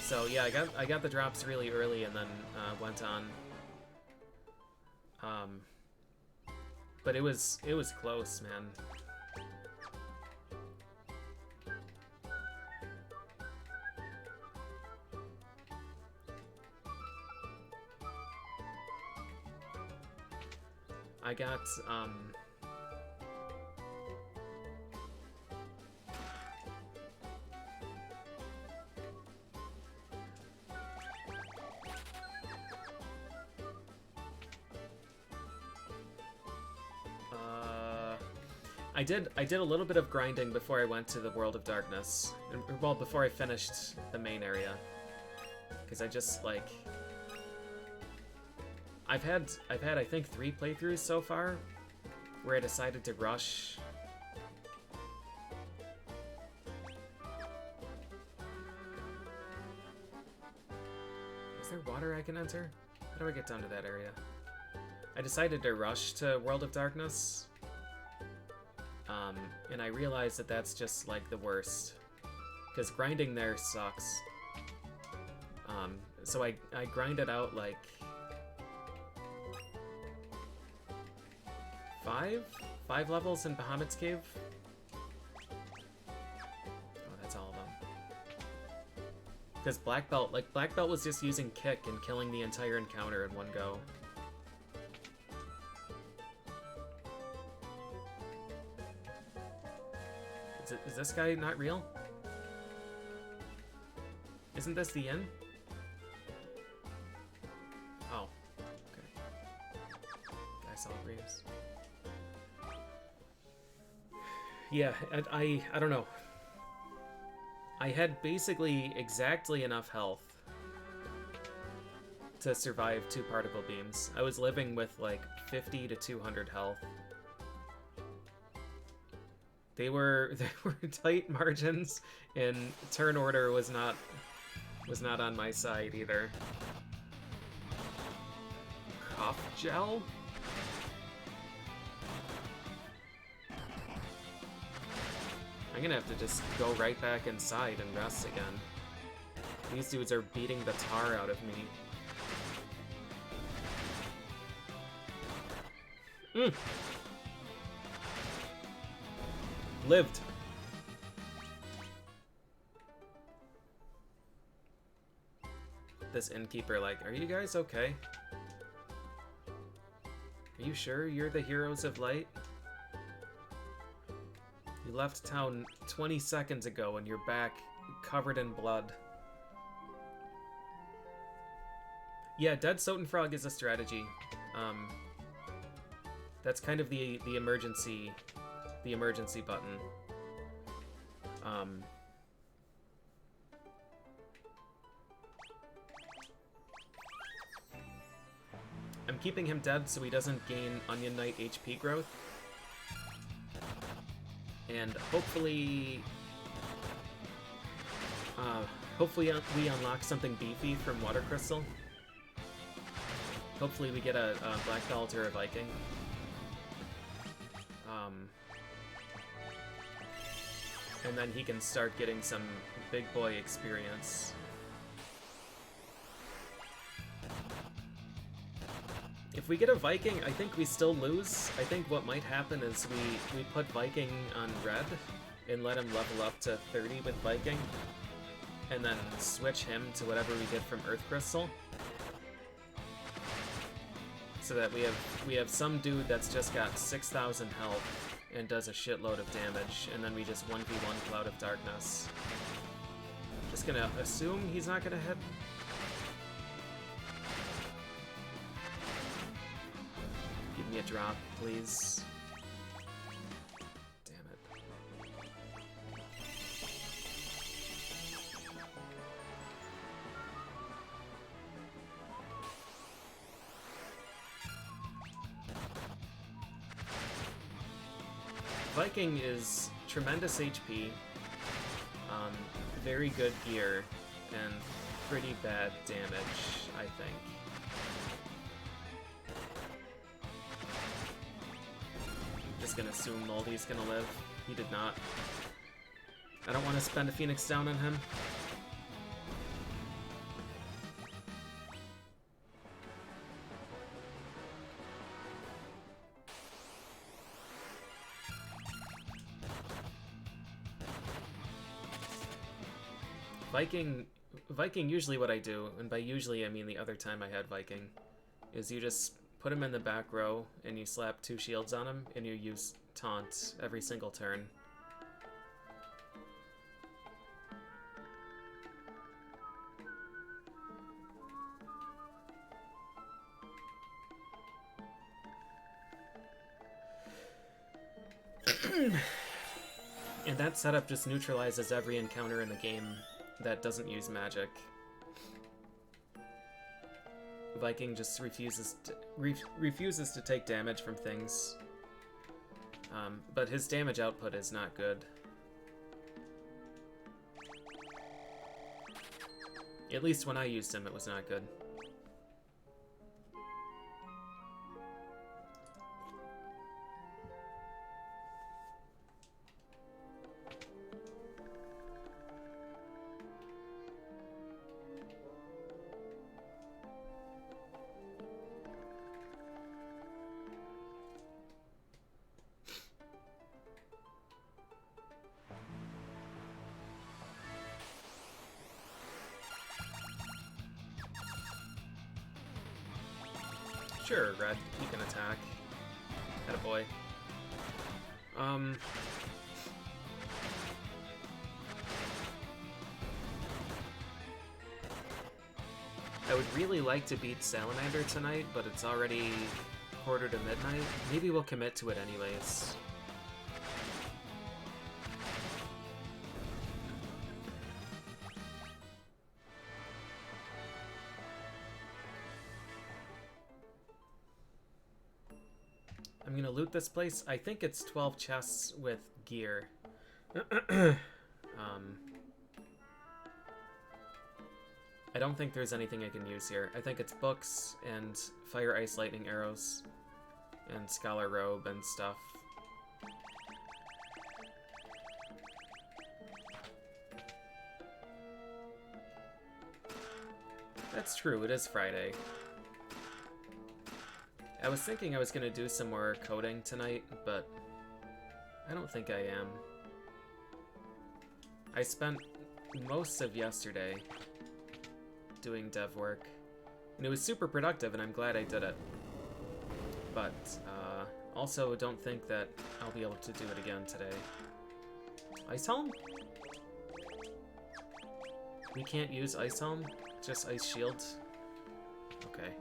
So yeah, I got the drops really early, and then went on. But it was close, man. I got, I did a little bit of grinding before I went to the World of Darkness. Well, before I finished the main area. Because I just, like... I've had I think 3 playthroughs so far where I decided to rush. Is there water I can enter? How do I get down to that area? I decided to rush to World of Darkness. And I realized that that's just like the worst. Because grinding there sucks. So I grinded out like 5 levels in Bahamut's Cave. Oh, that's all of them. Because Black Belt was just using kick and killing the entire encounter in one go. Is this guy not real? Isn't this the inn? Oh, okay. Guy saw Reeves. Yeah, I don't know. I had basically exactly enough health to survive 2 particle beams. I was living with like 50 to 200 health. They were tight margins, and turn order was not on my side either. Cough gel? I'm gonna have to just go right back inside and rest again. These dudes are beating the tar out of me. Lived. This innkeeper, like, are you guys okay? Are you sure you're the heroes of light? You left town 20 seconds ago and you're back covered in blood. Yeah, Dead Sotenfrog is a strategy. That's kind of the emergency button. I'm keeping him dead so he doesn't gain Onion Knight HP growth. And hopefully we unlock something beefy from Water Crystal. Hopefully we get a Black Belt or a Viking. And then he can start getting some big boy experience. If we get a Viking, I think we still lose. I think what might happen is we put Viking on red and let him level up to 30 with Viking, and then switch him to whatever we get from Earth Crystal. So that we have some dude that's just got 6,000 health and does a shitload of damage, and then we just 1v1 Cloud of Darkness. Just gonna assume he's not gonna hit. Give me a drop, please. Damn it. Viking is tremendous HP, very good gear, and pretty bad damage, I think. Just gonna assume Moldy's gonna live. He did not. I don't want to spend a Phoenix down on him. Viking, usually what I do, and by usually I mean the other time I had Viking, is you just put him in the back row and you slap 2 shields on him and you use taunt every single turn. And that setup just neutralizes every encounter in the game that doesn't use magic. Viking just refuses to take damage from things. But his damage output is not good. At least when I used him, it was not good. Sure, red, you can attack. Attaboy. I would really like to beat Salamander tonight, but it's already quarter to midnight. Maybe we'll commit to it anyways. I'm gonna loot this place. I think it's 12 chests with gear. I don't think there's anything I can use here. I think it's books and fire, ice, lightning arrows and scholar robe and stuff. That's true, it is Friday. I was thinking I was gonna do some more coding tonight, but I don't think I am. I spent most of yesterday doing dev work, and it was super productive, and I'm glad I did it. But also don't think that I'll be able to do it again today. Ice Helm? We can't use Ice Helm? Just Ice Shield? Okay.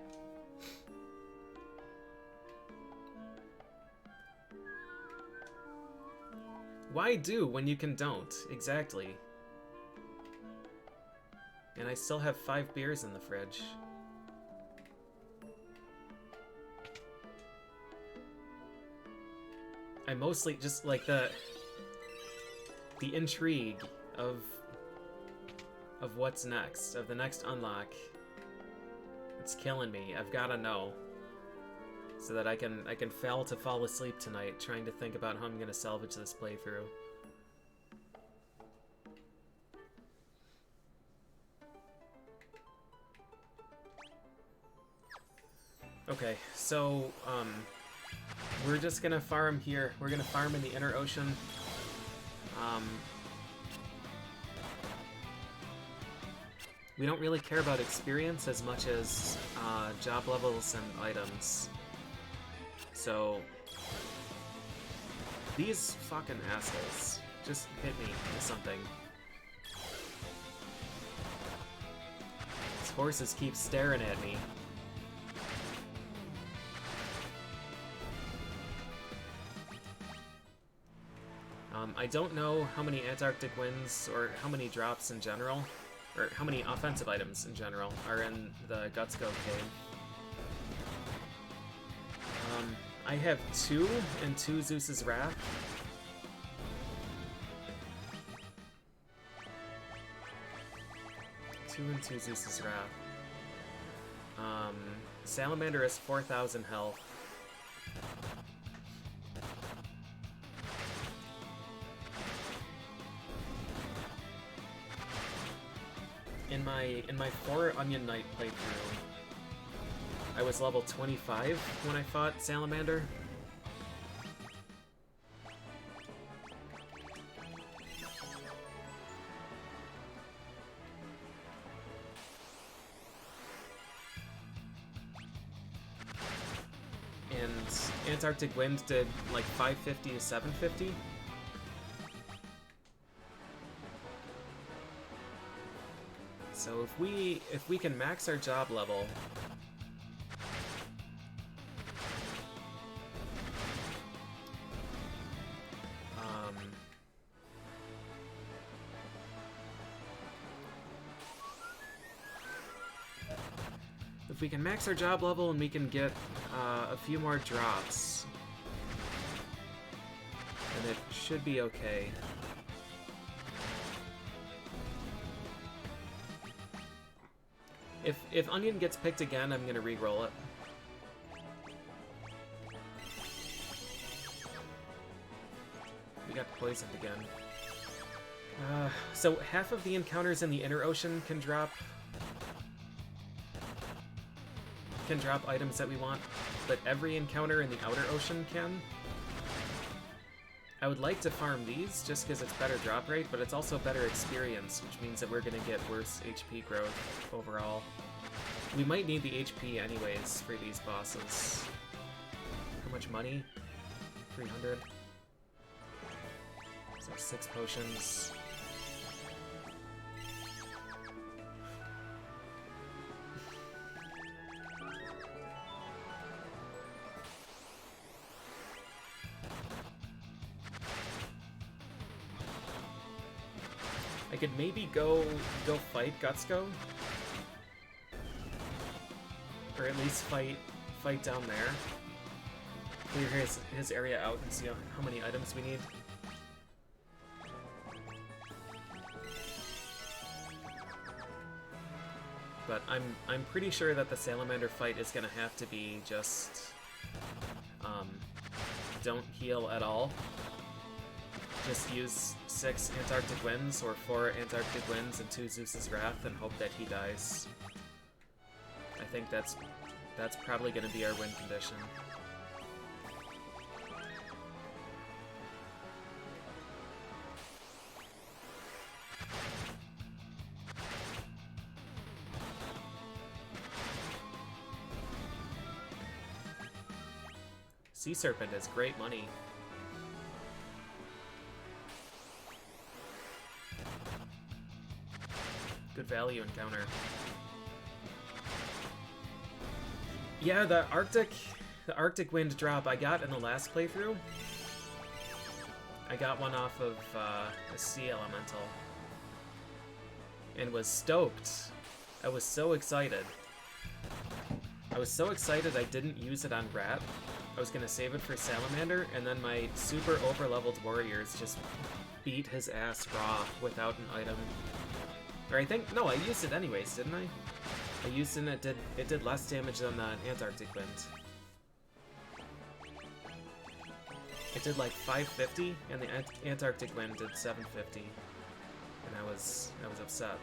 Why do when you can don't? Exactly. And I still have 5 beers in the fridge. I mostly just like the intrigue of what's next, of the next unlock. It's killing me. I've got to know, so that I can fail to fall asleep tonight trying to think about how I'm gonna salvage this playthrough. Okay, so, we're just gonna farm here. We're gonna farm in the inner ocean. We don't really care about experience as much as job levels and items. So, these fucking assholes just hit me with something. These horses keep staring at me. I don't know how many Antarctic winds or how many drops in general, or how many offensive items in general are in the Gutsko cave. I have 2 and 2 Zeus's Wrath. Two and 2 Zeus's Wrath. Salamander is 4,000 health. In my 4 Onion Knight playthrough, I was level 25 when I fought Salamander. And Antarctic Wind did like 550 to 750. So if we can max our job level, if we can max our job level and we can get a few more drops, then it should be okay. If Onion gets picked again, I'm gonna re-roll it. We got poisoned again. So half of the encounters in the inner ocean can drop items that we want, but every encounter in the outer ocean can. I would like to farm these just because it's better drop rate, but it's also better experience, which means that we're going to get worse HP growth overall. We might need the HP anyways for these bosses. How much money? 300. So 6 potions. I could maybe go fight Gutsko, or at least fight down there. Clear his area out and see how many items we need. But I'm pretty sure that the Salamander fight is gonna have to be just don't heal at all. Just use 6 Antarctic Winds or 4 Antarctic Winds and 2 Zeus's Wrath and hope that he dies. I think that's probably going to be our win condition. Sea Serpent is great money. Good value encounter. Yeah, the Arctic Wind drop I got in the last playthrough. I got one off of a Sea Elemental. And was stoked. I was so excited. I was so excited I didn't use it on Rat. I was gonna save it for Salamander, and then my super over-leveled warriors just beat his ass raw without an item. Or I think, no, I used it anyways, didn't I? I used it and it did less damage than the Antarctic Wind. It did like 550, and the Antarctic Wind did 750. And I was upset.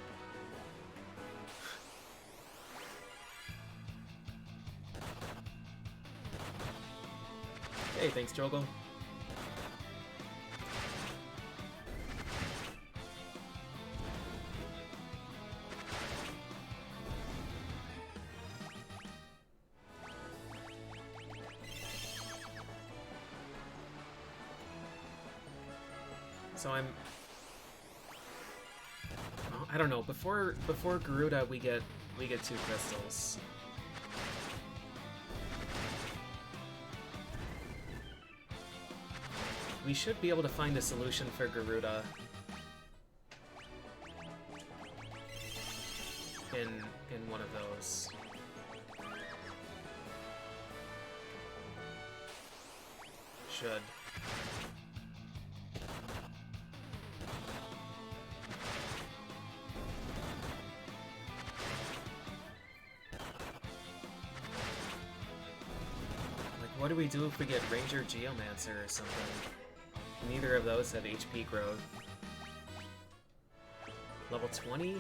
Hey, thanks, Joggle. So I'm... oh, I don't know. Before Garuda, we get 2 crystals. We should be able to find a solution for Garuda in one of those. Should. What do we do if we get Ranger Geomancer or something? Neither of those have HP growth. Level 20?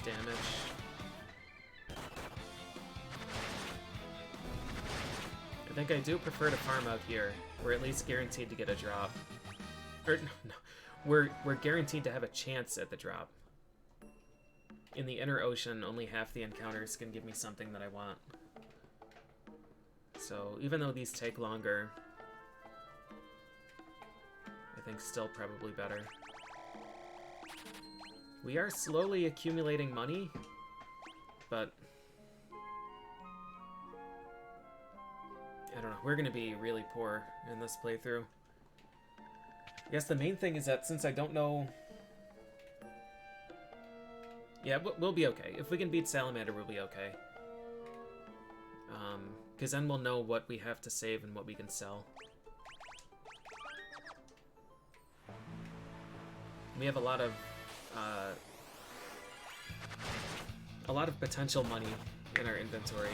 Damage. I think I do prefer to farm out here. We're at least guaranteed to get a drop. Or no. We're guaranteed to have a chance at the drop. In the inner ocean, only half the encounters can give me something that I want. So even though these take longer, I think still probably better. We are slowly accumulating money, but I don't know, we're gonna be really poor in this playthrough. I guess the main thing is that since I don't know... yeah, we'll be okay. If we can beat Salamander, we'll be okay. Because then we'll know what we have to save and what we can sell. We have a lot of potential money in our inventory.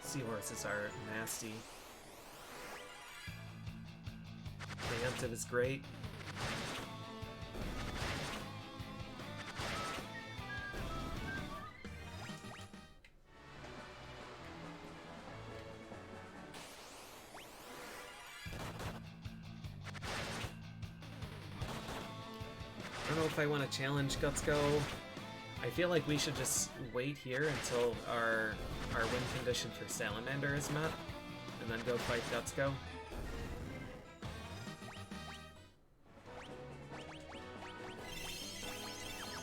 Seahorses are nasty. Preemptive is great. I don't know if I want to challenge Gutsgo. I feel like we should just wait here until our win condition for Salamander is met, and then go fight Gutsgo.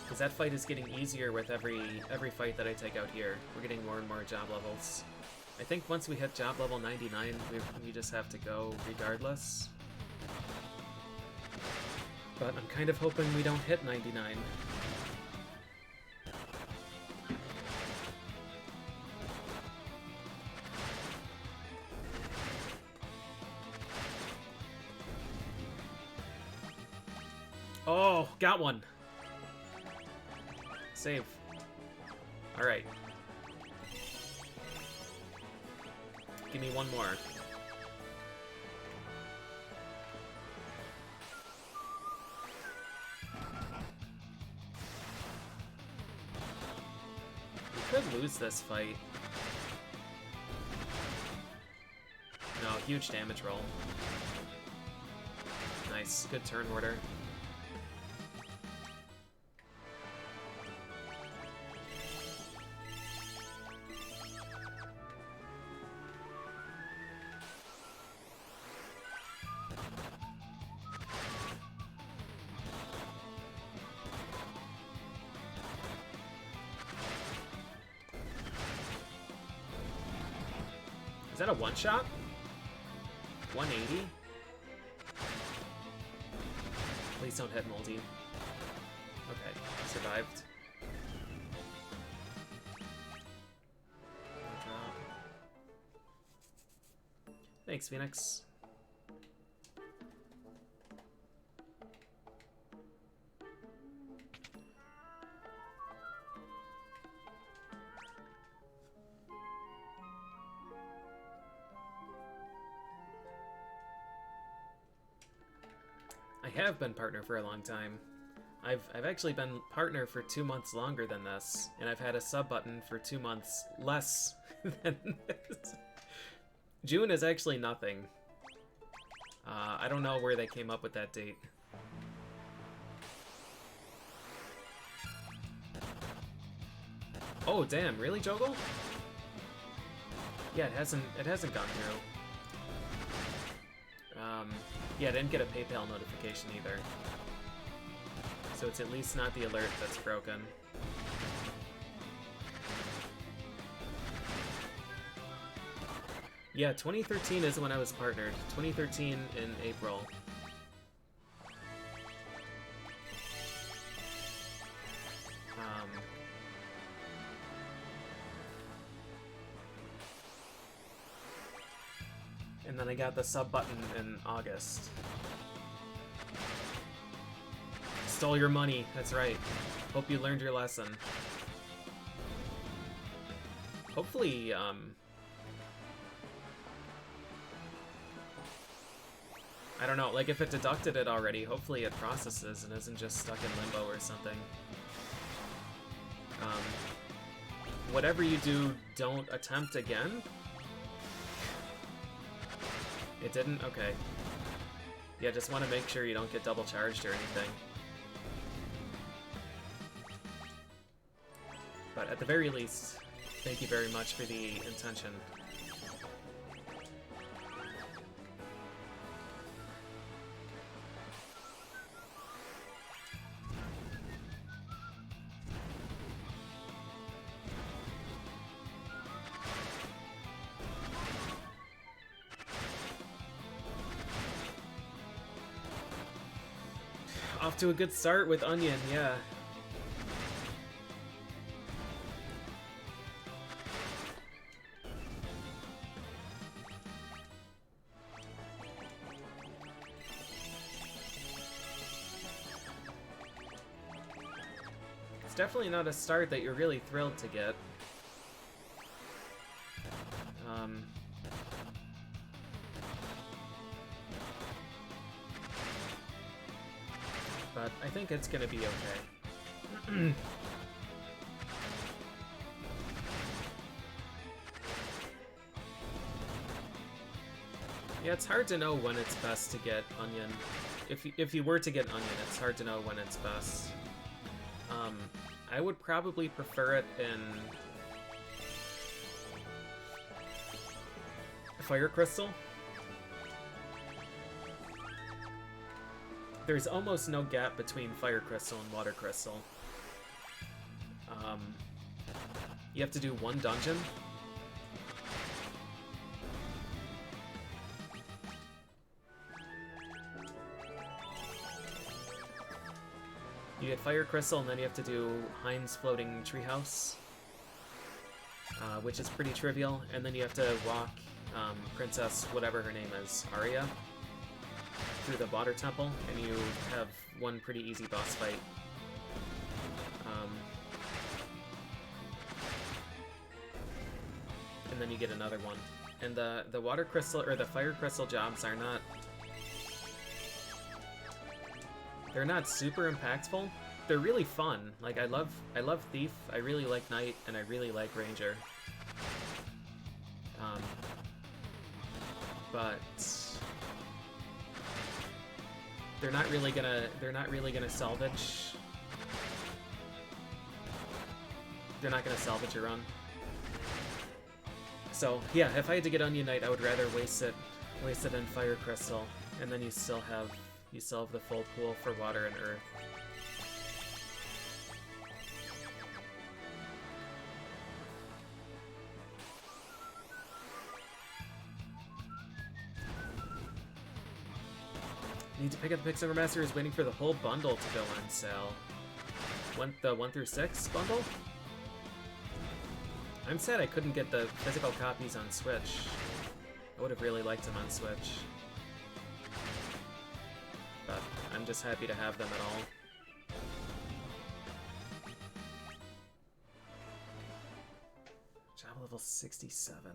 Because that fight is getting easier with every fight that I take out here. We're getting more and more job levels. I think once we hit job level 99, we just have to go regardless. But I'm kind of hoping we don't hit 99. Oh, got one. Save. Alright. Give me one more. We could lose this fight. No, huge damage roll. Nice, good turn order. Is that a one-shot? 180? Please don't hit Moldy. Okay, survived. Thanks, Phoenix. I have been partner for a long time. I've actually been partner for 2 months longer than this, and I've had a sub button for 2 months less than this. June is actually nothing. I don't know where they came up with that date. Oh damn, really, Joggle? Yeah, it hasn't gone through. Yeah, I didn't get a PayPal notification either. So it's at least not the alert that's broken. Yeah, 2013 is when I was partnered. 2013 in April. And then I got the sub button in August. Stole your money, that's right. Hope you learned your lesson. Hopefully, I don't know, like if it deducted it already, hopefully it processes and isn't just stuck in limbo or something. Whatever you do, don't attempt again. It didn't? Okay. Yeah, just want to make sure you don't get double charged or anything. But at the very least, thank you very much for the intention. Off to a good start with Onion, yeah. It's definitely not a start that you're really thrilled to get. But I think it's gonna be okay. Yeah, it's hard to know when it's best to get Onion. If you were to get Onion, it's hard to know when it's best. I would probably prefer it in Fire Crystal. There's almost no gap between Fire Crystal and Water Crystal. You have to do one dungeon. You get Fire Crystal, and then you have to do Heinz Floating Treehouse, which is pretty trivial, and then you have to walk Princess, whatever her name is, Arya, through the Water Temple, and you have one pretty easy boss fight. And then you get another one. And the Water Crystal, or the Fire Crystal jobs are not... They're not super impactful. They're really fun. Like, I love Thief, I really like Knight, and I really like Ranger. But they're not really gonna salvage. They're not gonna salvage a run. So yeah, if I had to get Onion Knight, I would rather waste it in Fire Crystal, and then you still have the full pool for Water and Earth. Need to pick up the Pixar Master is waiting for the whole bundle to go on sale. The 1 through 6 bundle? I'm sad I couldn't get the physical copies on Switch. I would have really liked them on Switch. But I'm just happy to have them at all. Job level 67.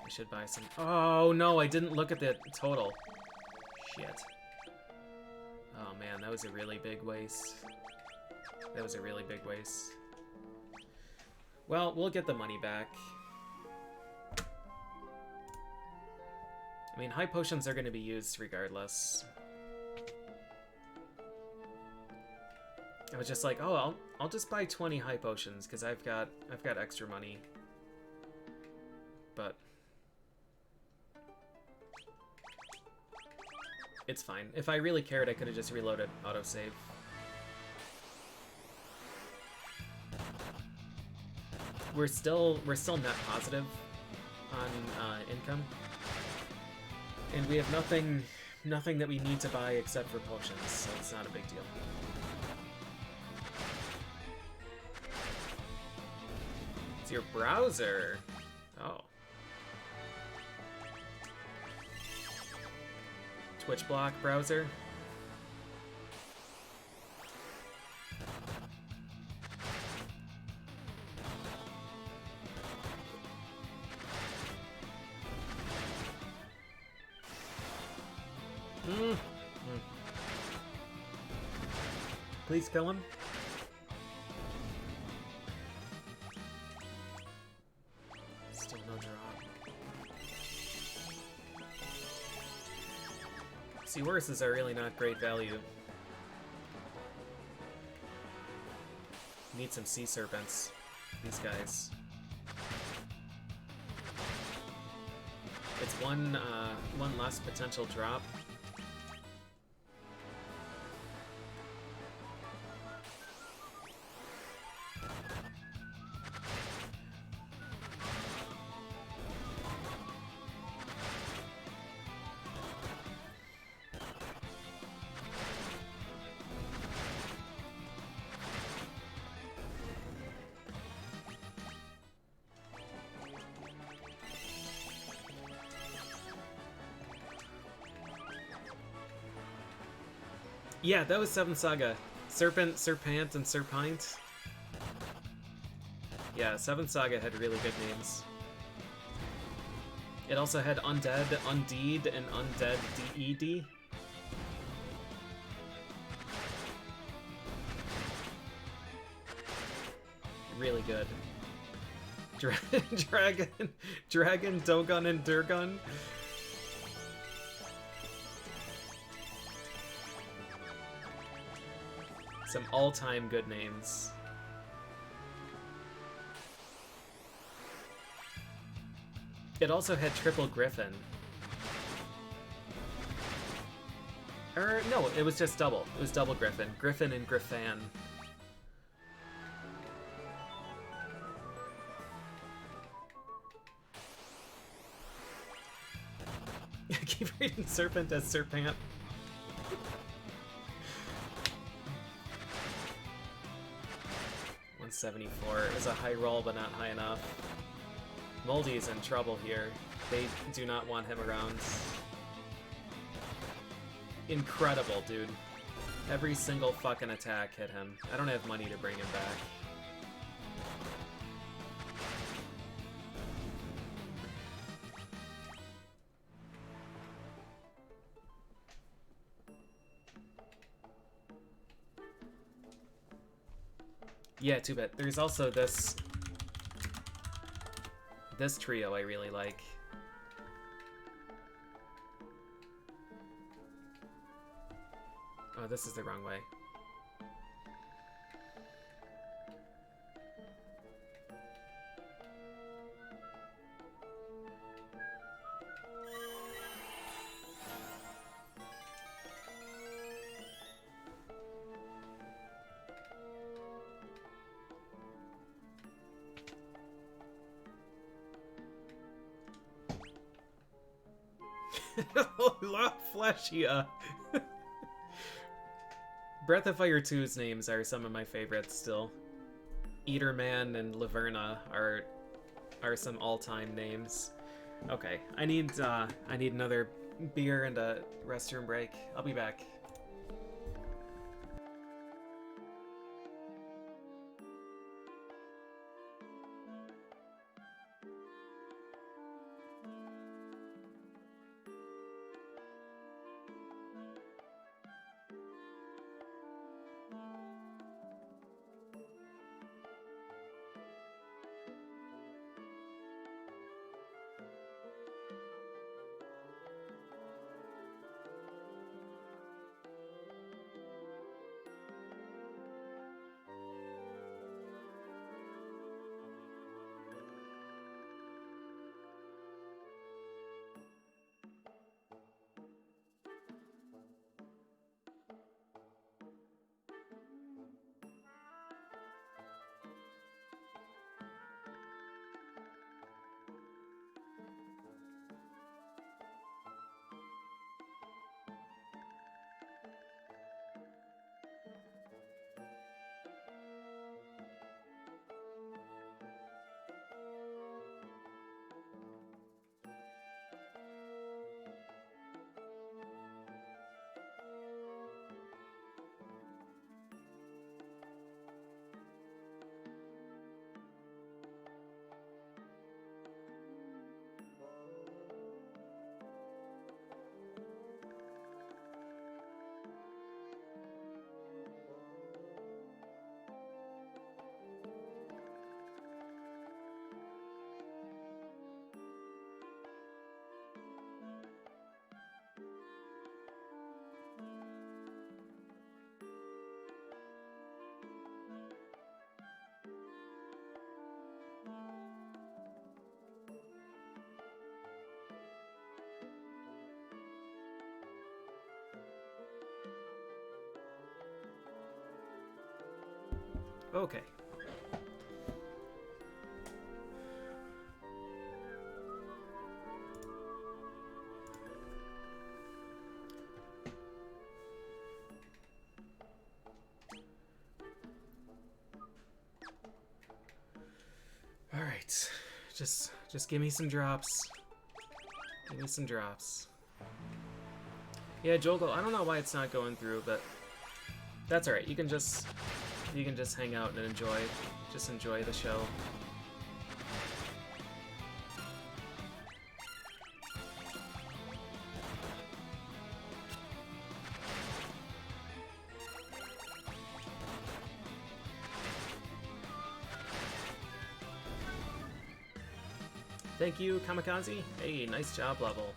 I should buy some. Oh no, I didn't look at the total. Shit. Oh man, that was a really big waste. That was a really big waste. Well, we'll get the money back. I mean, high potions are going to be used regardless. I was just like, oh, I'll just buy 20 high potions because I've got extra money. But it's fine. If I really cared, I could have just reloaded autosave. We're still net positive on income, and we have nothing that we need to buy except for potions, so it's not a big deal. It's your browser. Oh. Twitch block browser. Please kill him. Still no drop. Seahorses are really not great value. Need some sea serpents. These guys. It's one less potential drop. Yeah, that was 7 Saga. Serpent, Serpant, and Serpint. Yeah, 7 Saga had really good names. It also had Undead, Undeed, and Undead DED. Really good. Dragon, Dogun, and Durgun. Some all-time good names. It also had Triple Griffin. No, it was just double. It was double Griffin. Griffin and Griffan. I keep reading Serpent as Serpant. 174 is a high roll, but not high enough. Moldy's in trouble here. They do not want him around. Incredible, dude. Every single fucking attack hit him. I don't have money to bring him back. Yeah, 2-bit. There's also this trio I really like. Oh, this is the wrong way. La Fleshia. Breath of Fire 2's names are some of my favorites still. Eaterman and Laverna are some all-time names. Okay, I need another beer and a restroom break. I'll be back. Okay. All right. Just give me some drops. Give me some drops. Yeah, Jolgo, I don't know why it's not going through, but that's all right. You can just hang out and enjoy the show. Thank you, Kamikaze. Hey, nice job level.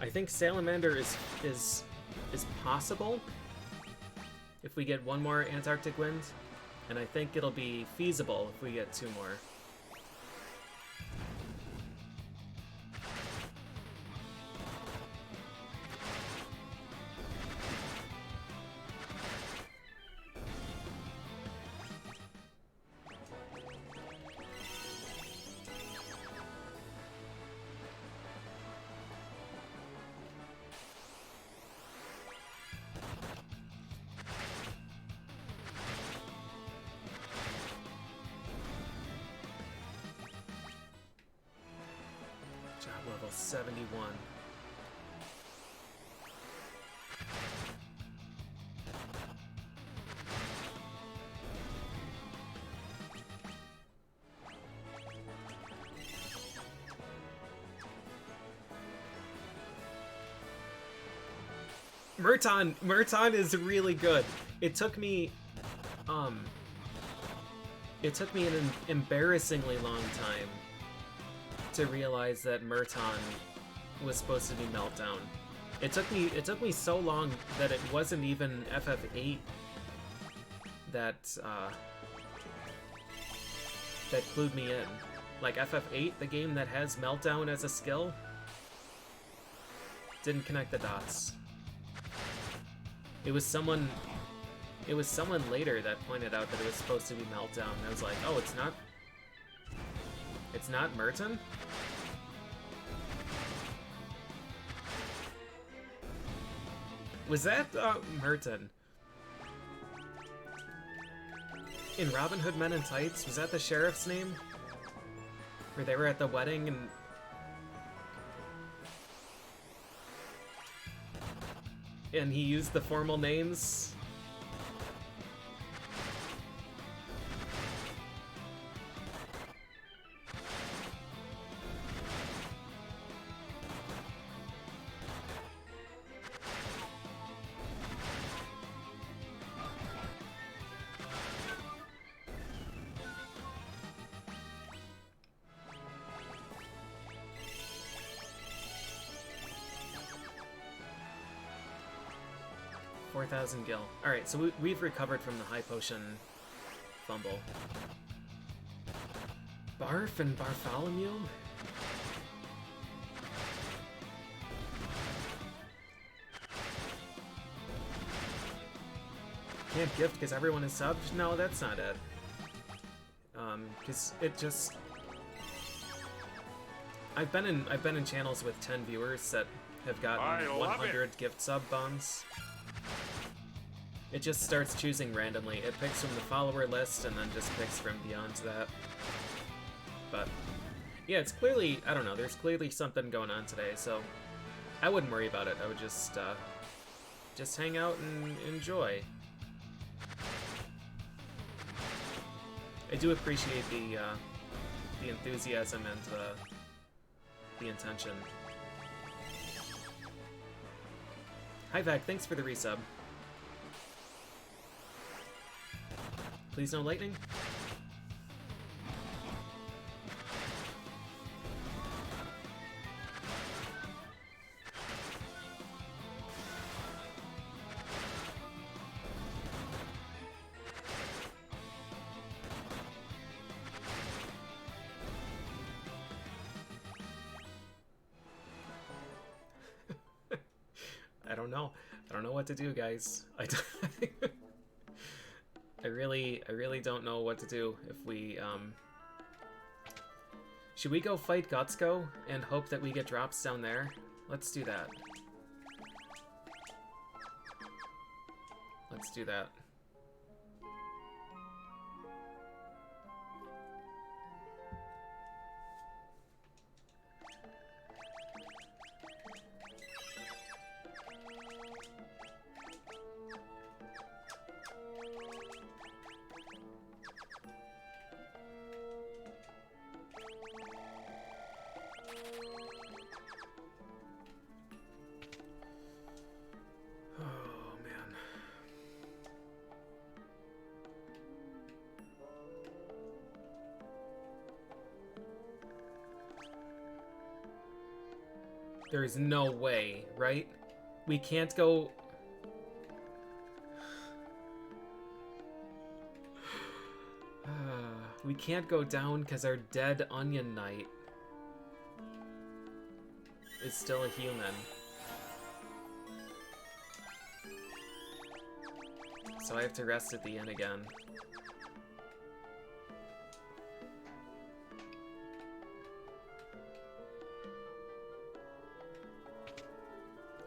I think Salamander is possible if we get one more Antarctic wind, and I think it'll be feasible if we get two more. Level 71. Murton is really good. It took me an embarrassingly long time to realize that Murton was supposed to be Meltdown. It took me so long that it wasn't even FF8 that clued me in. Like FF8, the game that has Meltdown as a skill, Didn't connect the dots. It was someone later that pointed out that it was supposed to be Meltdown. And I was like, oh, it's not. It's not Merton? Was that Merton? In Robin Hood Men in Tights, was that the sheriff's name? Where they were at the wedding and he used the formal names? Gil. Alright, so we've recovered from the high potion fumble. Barf and Bartholomew? Can't gift because everyone is subbed? No, that's not it. Because it just... I've been in channels with 10 viewers that have gotten 100 gift sub bombs. It just starts choosing randomly. It picks from the follower list and then just picks from beyond that. But yeah, it's clearly, I don't know, there's clearly something going on today, so I wouldn't worry about it. I would just hang out and enjoy. I do appreciate the enthusiasm and the intention. Hi VIK, thanks for the resub. Please no lightning. I don't know. I don't know what to do, guys. I really don't know what to do if we, Should we go fight Gutsko and hope that we get drops down there? Let's do that. Let's do that. There is no way, right? We can't go... we can't go down because our dead Onion Knight is still a human. So I have to rest at the inn again.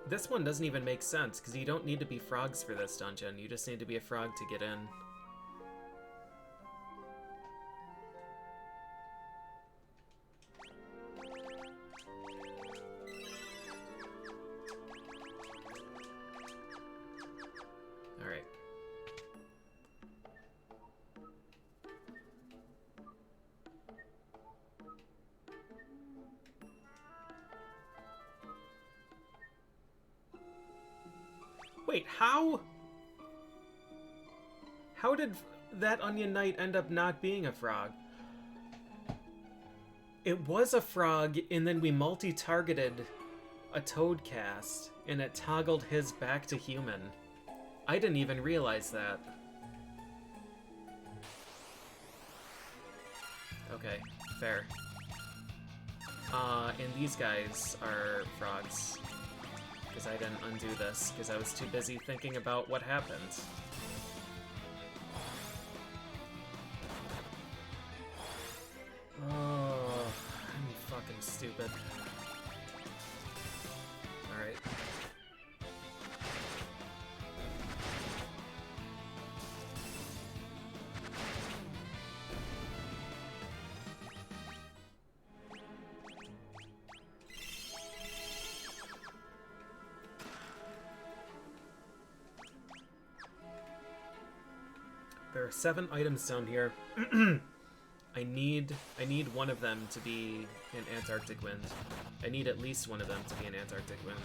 This one doesn't even make sense, because you don't need to be frogs for this dungeon. You just need to be a frog to get in. Alright. Wait, how? How did that Onion Knight end up not being a frog? It was a frog, and then we multi-targeted a Toad cast, and it toggled his back to human. I didn't even realize that. Okay, fair. And these guys are frogs. Because I didn't undo this, because I was too busy thinking about what happened. Oh, I'm fucking stupid. Alright. There are 7 items down here. I need one of them to be an Antarctic wind. I need at least one of them to be an Antarctic wind.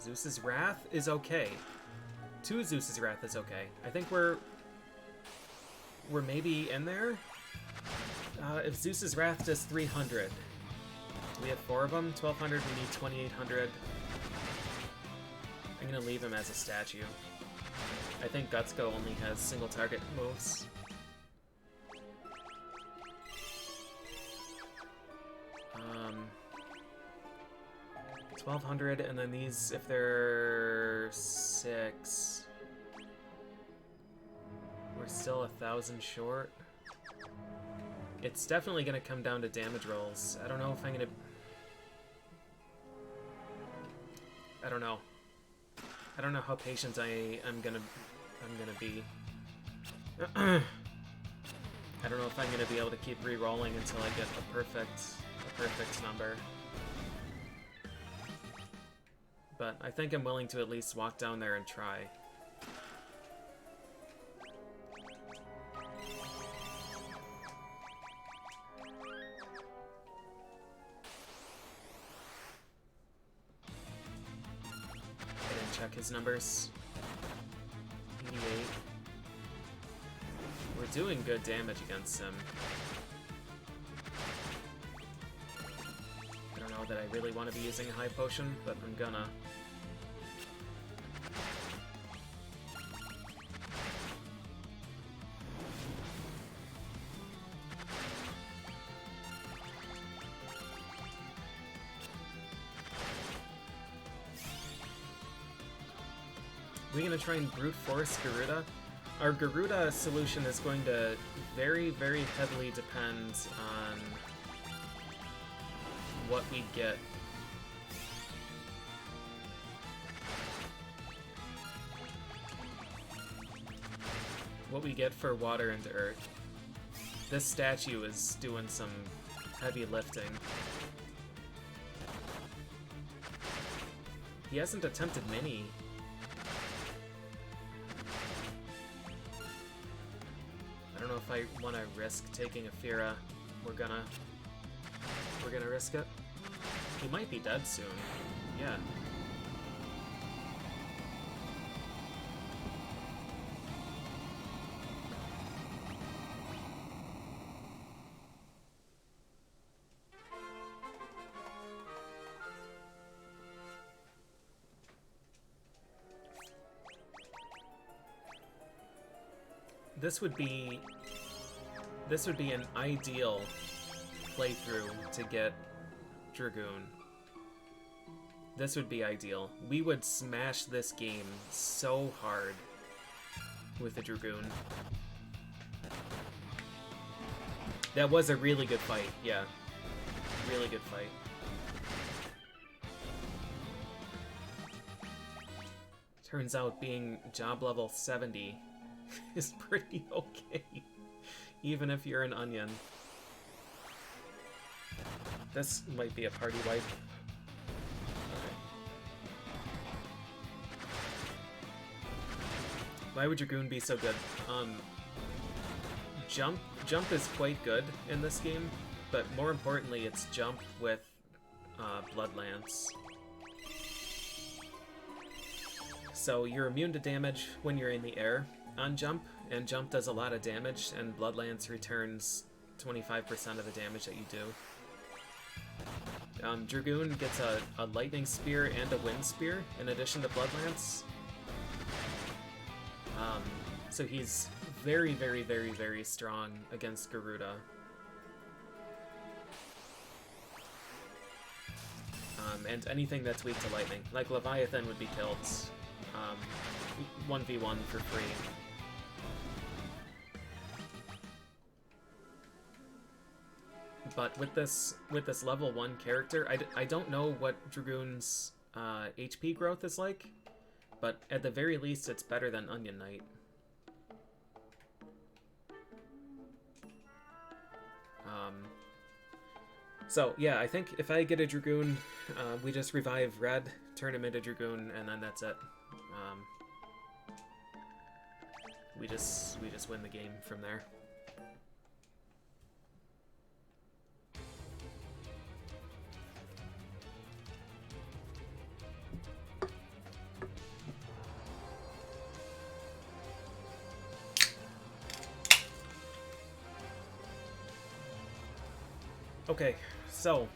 Zeus's Wrath is okay. 2 Zeus's Wrath is okay. I think we're maybe in there? If Zeus's Wrath does 300, we have 4 of them. 1200, we need 2800. I'm gonna leave him as a statue. I think Gutsuko only has single target moves. Um, 1200, and then these, if they're 6, we're still 1,000 short. It's definitely gonna come down to damage rolls. I don't know if I'm gonna... I don't know. I don't know how patient I'm gonna be. I don't know if I'm gonna be able to keep re-rolling until I get a perfect number. But I think I'm willing to at least walk down there and try. Check his numbers. 88. We're doing good damage against him. I don't know that I really want to be using a high potion, but I'm gonna. We're gonna try and brute force Garuda. Our Garuda solution is going to very, very heavily depend on what we get. What we get for water and earth. This statue is doing some heavy lifting. He hasn't attempted mini. I don't know if I want to risk taking a Fira. We're gonna risk it. He might be dead soon. Yeah. This would be an ideal playthrough to get Dragoon. This would be ideal. We would smash this game so hard with the Dragoon. That was a really good fight, yeah. Really good fight. Turns out being job level 70 is pretty okay, even if you're an onion. This might be a party wipe. Okay. Why would Dragoon be so good? Jump is quite good in this game, but more importantly, it's jump with Blood Lance. So you're immune to damage when you're in the air on jump, and jump does a lot of damage, and Blood Lance returns 25% of the damage that you do. Dragoon gets a lightning spear and a wind spear in addition to Blood Lance. So he's very, very, very, very strong against Garuda. And anything that's weak to lightning, like Leviathan would be killed 1v1 for free. But with this level 1 character, I don't know what Dragoon's HP growth is like, but at the very least it's better than Onion Knight. So yeah, I think if I get a Dragoon, we just revive Red, turn him into Dragoon, and then that's it. We just win the game from there. Okay, so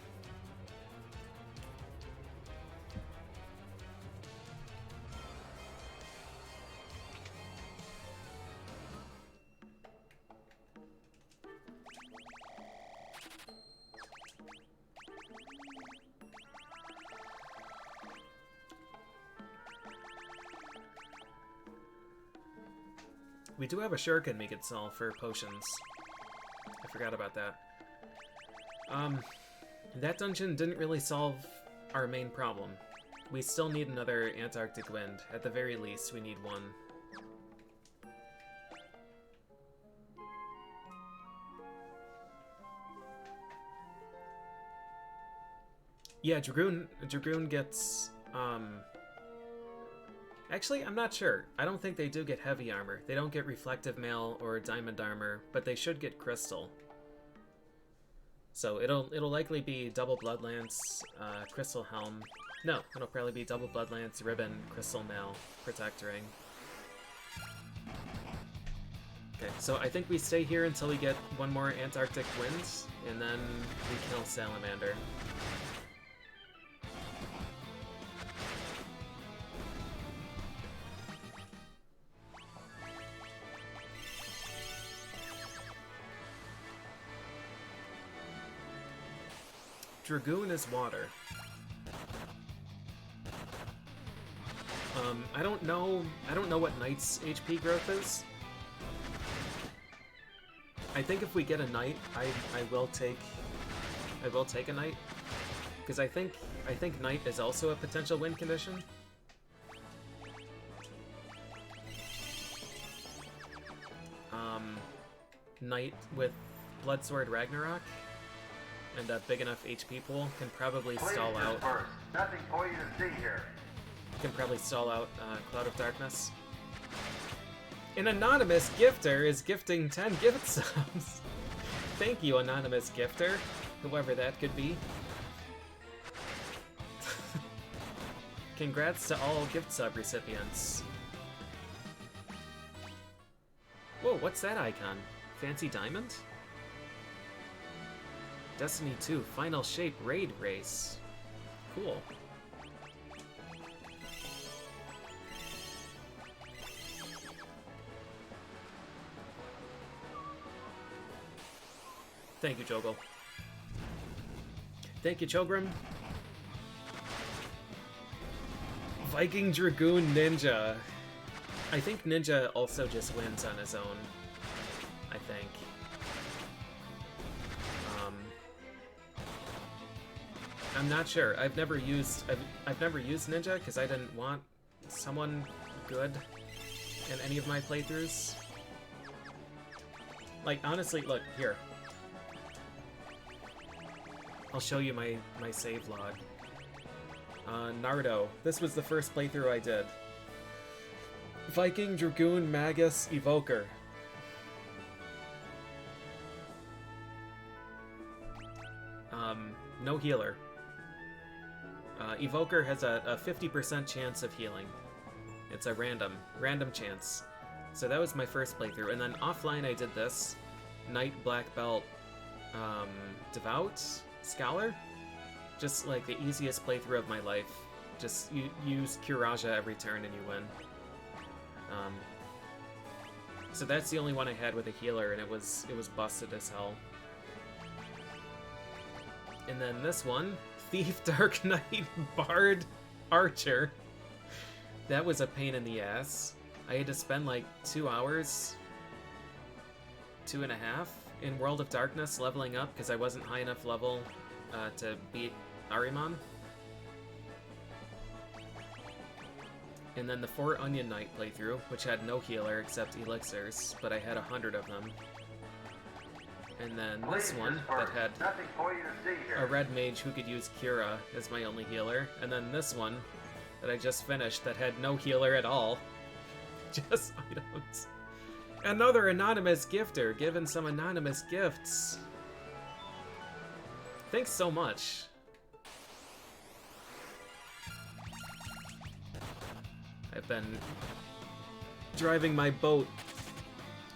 we do have a shuriken we could sell for potions. I forgot about that. That dungeon didn't really solve our main problem. We still need another Antarctic Wind. At the very least, we need one. Yeah, Dragoon gets, actually, I'm not sure. I don't think they do get heavy armor. They don't get reflective mail or diamond armor, but they should get crystal. So it'll likely be double blood lance, crystal helm. No, it'll probably be double blood lance, ribbon, crystal mail, protect ring. Okay, so I think we stay here until we get one more Antarctic Wind, and then we kill Salamander. Dragoon is water. I don't know what Knight's HP growth is. I think if we get a Knight, I will take a Knight, because I think Knight is also a potential win condition. Knight with Bloodsword Ragnarok and a big enough HP pool can probably stall out. Nothing for you to see here. Can probably stall out Cloud of Darkness. An anonymous gifter is gifting 10 gift subs. Thank you, anonymous gifter, whoever that could be. Congrats to all gift sub recipients. Whoa, what's that icon? Fancy Diamond? Destiny 2 Final Shape Raid Race. Cool. Thank you, Joggle. Thank you, Chogrim. Viking Dragoon Ninja. I think Ninja also just wins on his own. I think. I'm not sure. I've never used Ninja because I didn't want someone good in any of my playthroughs. Like, honestly, look, here. I'll show you my save log. Naruto. This was the first playthrough I did. Viking, Dragoon, Magus, Evoker. No healer. Evoker has a 50% chance of healing. It's a random chance. So that was my first playthrough, and then offline I did this. Knight, Black Belt, Devout, Scholar. Just like the easiest playthrough of my life. Just use Kuraja every turn and you win. So that's the only one I had with a healer, and it was busted as hell. And then this one, Thief, Dark Knight, Bard, Archer. That was a pain in the ass. I had to spend like 2 hours, 2.5, in World of Darkness leveling up because I wasn't high enough level to beat Ahriman. And then the 4 Onion Knight playthrough, which had no healer except elixirs, but I had 100 of them. And then this one that had a red mage who could use Cura as my only healer. And then this one that I just finished that had no healer at all. Just items. Another anonymous gifter, given some anonymous gifts. Thanks so much. I've been driving my boat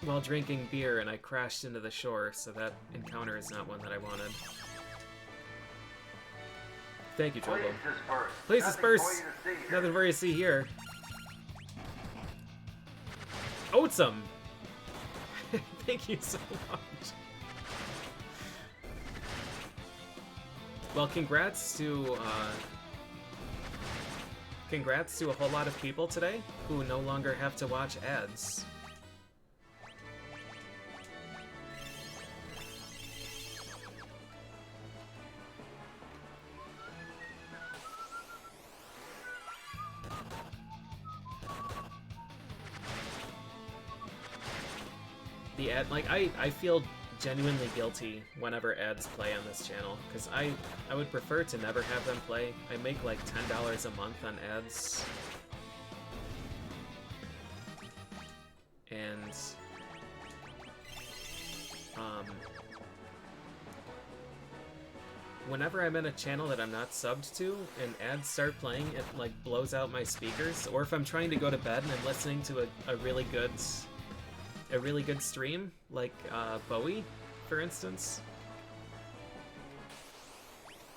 while drinking beer and I crashed into the shore, so that encounter is not one that I wanted. Thank you, Jobo. Please disperse! Nothing for you to see here. Oatsum! Thank you so much. Well, congrats to a whole lot of people today who no longer have to watch ads. The ad, like, I feel genuinely guilty whenever ads play on this channel, because I would prefer to never have them play. I make like $10 a month on ads. And whenever I'm in a channel that I'm not subbed to and ads start playing, it like blows out my speakers. Or if I'm trying to go to bed and I'm listening to a really good stream, like Bowie, for instance,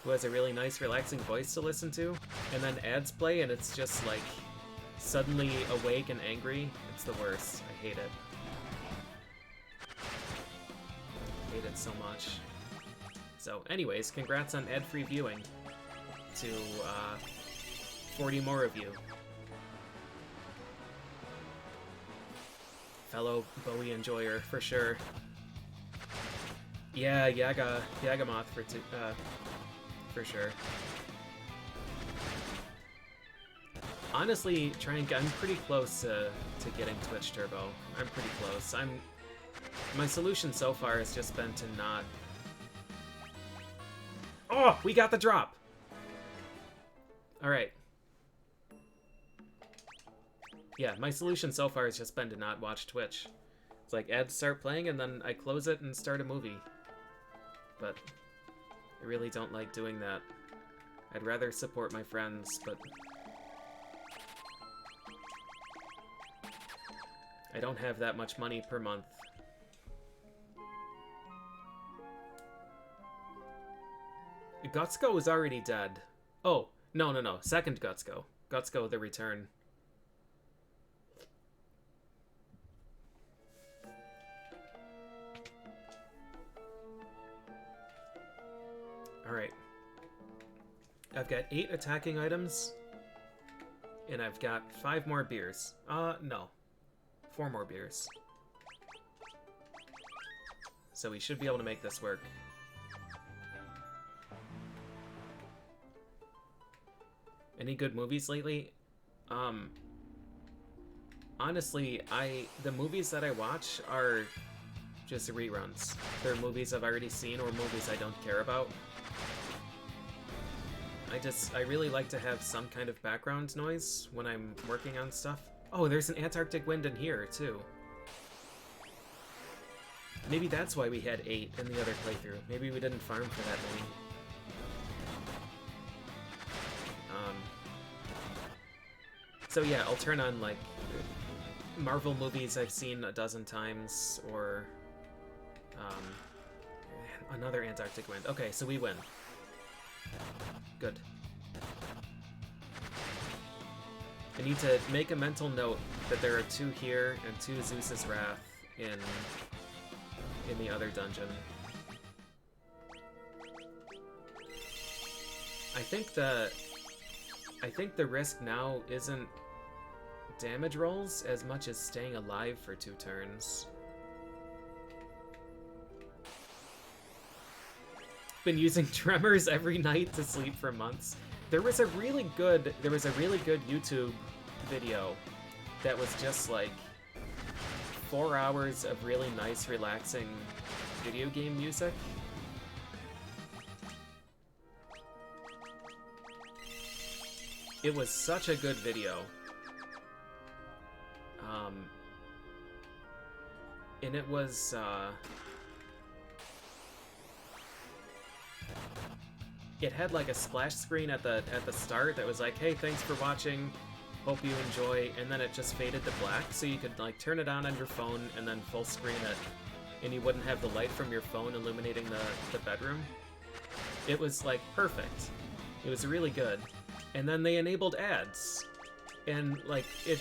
who has a really nice, relaxing voice to listen to, and then ads play and it's just like suddenly awake and angry. It's the worst. I hate it. I hate it so much. So anyways, congrats on ad-free viewing to 40 more of you. Fellow Bowie enjoyer, for sure. Yeah, Yagamoth for sure. Honestly, I'm pretty close to getting Twitch Turbo. I'm pretty close. My solution so far has just been to not... Oh, we got the drop! Alright. Yeah, my solution so far has just been to not watch Twitch. It's like ads start playing and then I close it and start a movie. But I really don't like doing that. I'd rather support my friends, but I don't have that much money per month. Gutsko is already dead. Oh, no. Second Gutsko. Gutsko the Return. Alright. I've got 8 attacking items. And I've got 5 more beers. No. 4 more beers. So we should be able to make this work. Any good movies lately? Honestly, the movies that I watch are just reruns. They're movies I've already seen or movies I don't care about. I really like to have some kind of background noise when I'm working on stuff. Oh, there's an Antarctic wind in here, too. Maybe that's why we had 8 in the other playthrough. Maybe we didn't farm for that many. So yeah, I'll turn on, like, Marvel movies I've seen a dozen times, or another Antarctic wind. Okay, so we win. Good. I need to make a mental note that there are 2 here and 2 Zeus's Wrath. in the other dungeon. I think the risk now isn't damage rolls as much as staying alive for 2 turns. Been using tremors every night to sleep for months. There was a really good YouTube video that was just like 4 hours of really nice, relaxing video game music. It was such a good video. And it was, it had like a splash screen at the start that was like, hey, thanks for watching, hope you enjoy, and then it just faded to black, so you could like turn it on your phone and then full screen it, and you wouldn't have the light from your phone illuminating the bedroom. It was like perfect. It was really good. And then they enabled ads, and like it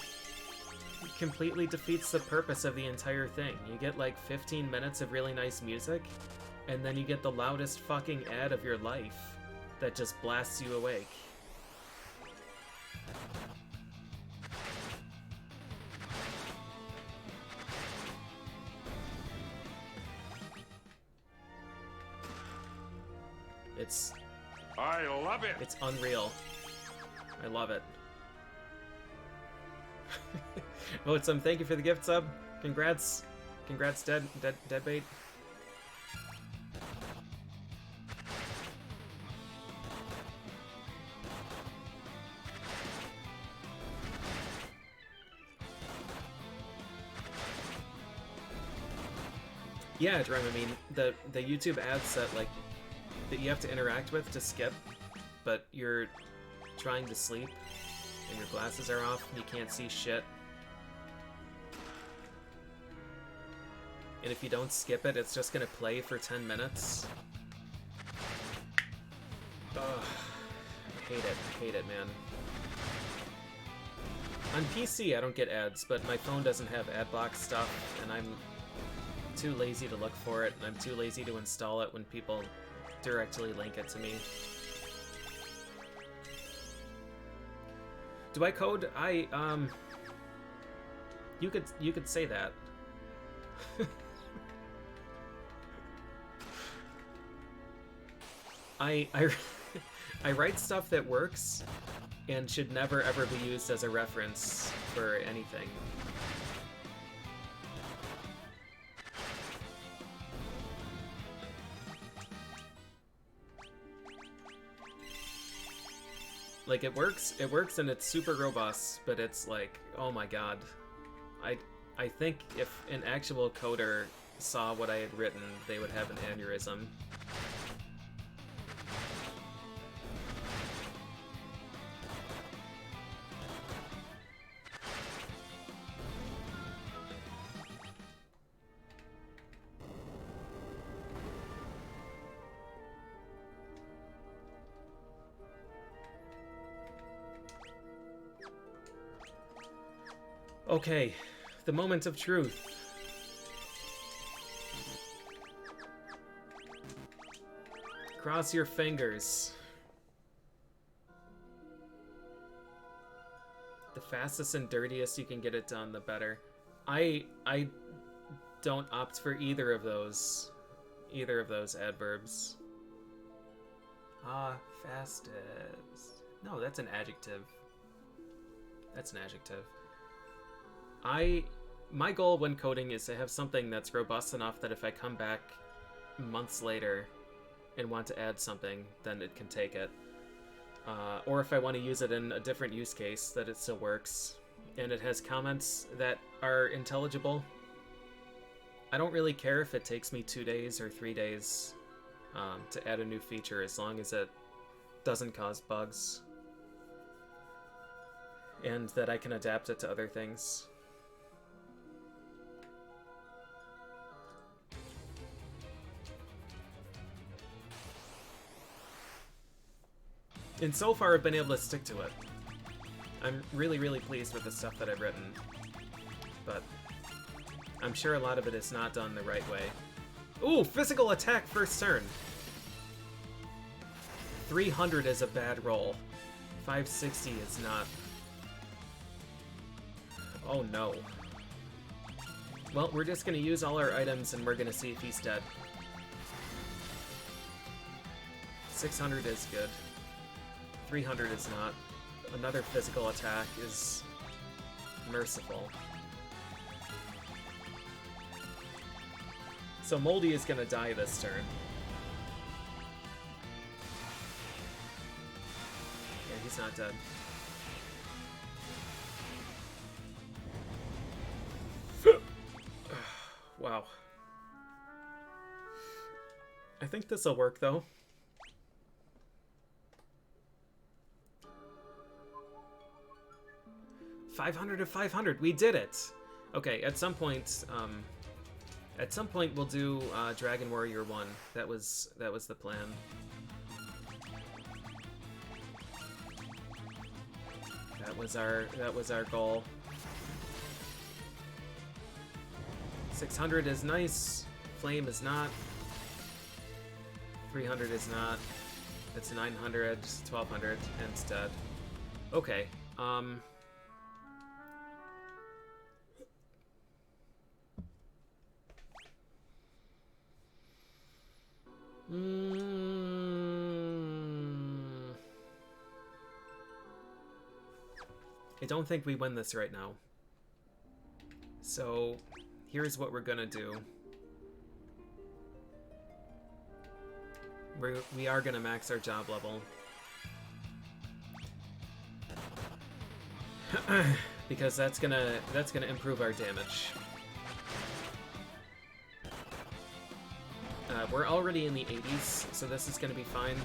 completely defeats the purpose of the entire thing. You get like 15 minutes of really nice music, and then you get the loudest fucking ad of your life that just blasts you awake. I love it. It's unreal. I love it. Votsum, thank you for the gift sub. Congrats. Congrats, Deadbait. Yeah, Jerome, I mean, the YouTube ads that, like, that you have to interact with to skip, but you're trying to sleep, and your glasses are off, and you can't see shit. And if you don't skip it, it's just gonna play for 10 minutes. Ugh. I hate it, man. On PC, I don't get ads, but my phone doesn't have ad block stuff, and I'm too lazy to look for it, and I'm too lazy to install it when people directly link it to me. Do I code? You could say that. I write stuff that works and should never ever be used as a reference for anything. Like, it works and it's super robust, but it's like, oh my god. I think if an actual coder saw what I had written, they would have an aneurysm. Okay, the moment of truth. Cross your fingers. The fastest and dirtiest you can get it done, the better. I don't opt for either of those adverbs. Fastest. No, that's an adjective. That's an adjective. My goal when coding is to have something that's robust enough that if I come back months later and want to add something, then it can take it. Or if I want to use it in a different use case, that it still works. And it has comments that are intelligible. I don't really care if it takes me 2 days or 3 days to add a new feature, as long as it doesn't cause bugs. And that I can adapt it to other things. And so far, I've been able to stick to it. I'm really, really pleased with the stuff that I've written. But I'm sure a lot of it is not done the right way. Ooh, physical attack first turn. 300 is a bad roll. 560 is not. Oh no. Well, we're just gonna use all our items and we're gonna see if he's dead. 600 is good. 300 is not. Another physical attack is merciful. So Moldy is gonna die this turn. Yeah, he's not dead. Wow. I think this'll work though. $500 to 500, we did it! Okay, at some point we'll do Dragon Warrior 1. That was the plan. That was our goal. 600 is nice. Flame is not. 300 is not. It's 900, 1200, and it's dead. Okay. I don't think we win this right now. So, here's what we're gonna do. We are gonna max our job level. Because that's gonna improve our damage. We're already in the 80s, so this is gonna be fine.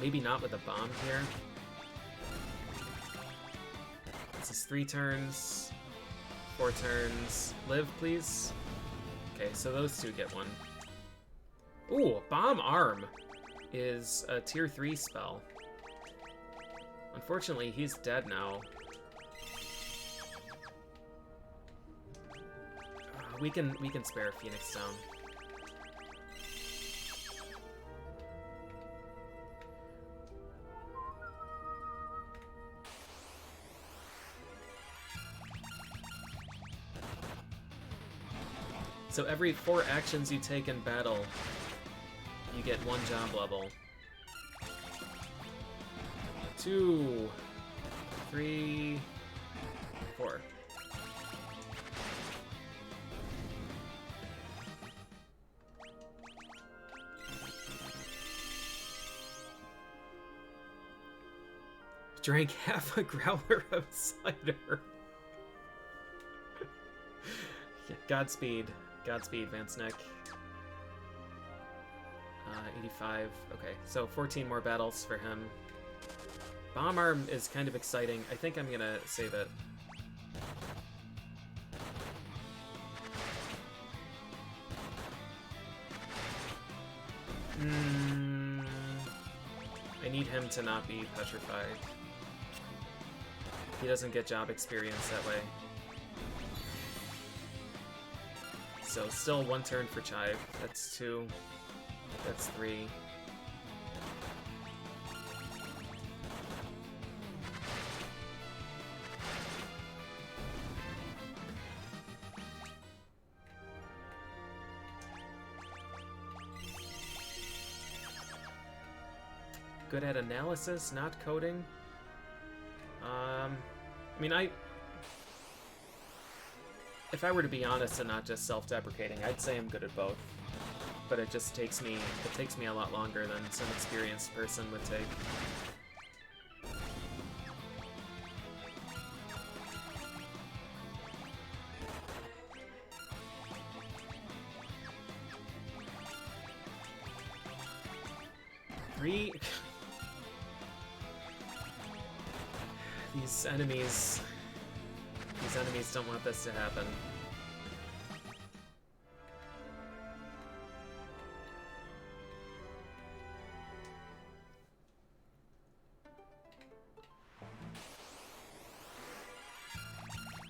Maybe not with a bomb here. This is 3 turns, 4 turns. Live, please. Okay, so those two get one. Ooh, Bomb Arm is a tier 3 spell. Unfortunately, he's dead now. We can spare Phoenix down. So every 4 actions you take in battle, you get 1 job level. 2, 3, 4. Drank half a growler of cider. Yeah, Godspeed. Godspeed, Vance Nick. 85. Okay, so 14 more battles for him. Bomb Arm is kind of exciting. I think I'm gonna save it. I need him to not be petrified. He doesn't get job experience that way. So still 1 turn for Chive. That's 2. That's 3. Good at analysis, not coding. I mean, if I were to be honest and not just self-deprecating, I'd say I'm good at both. But it just takes me a lot longer than some experienced person would take. These enemies don't want this to happen.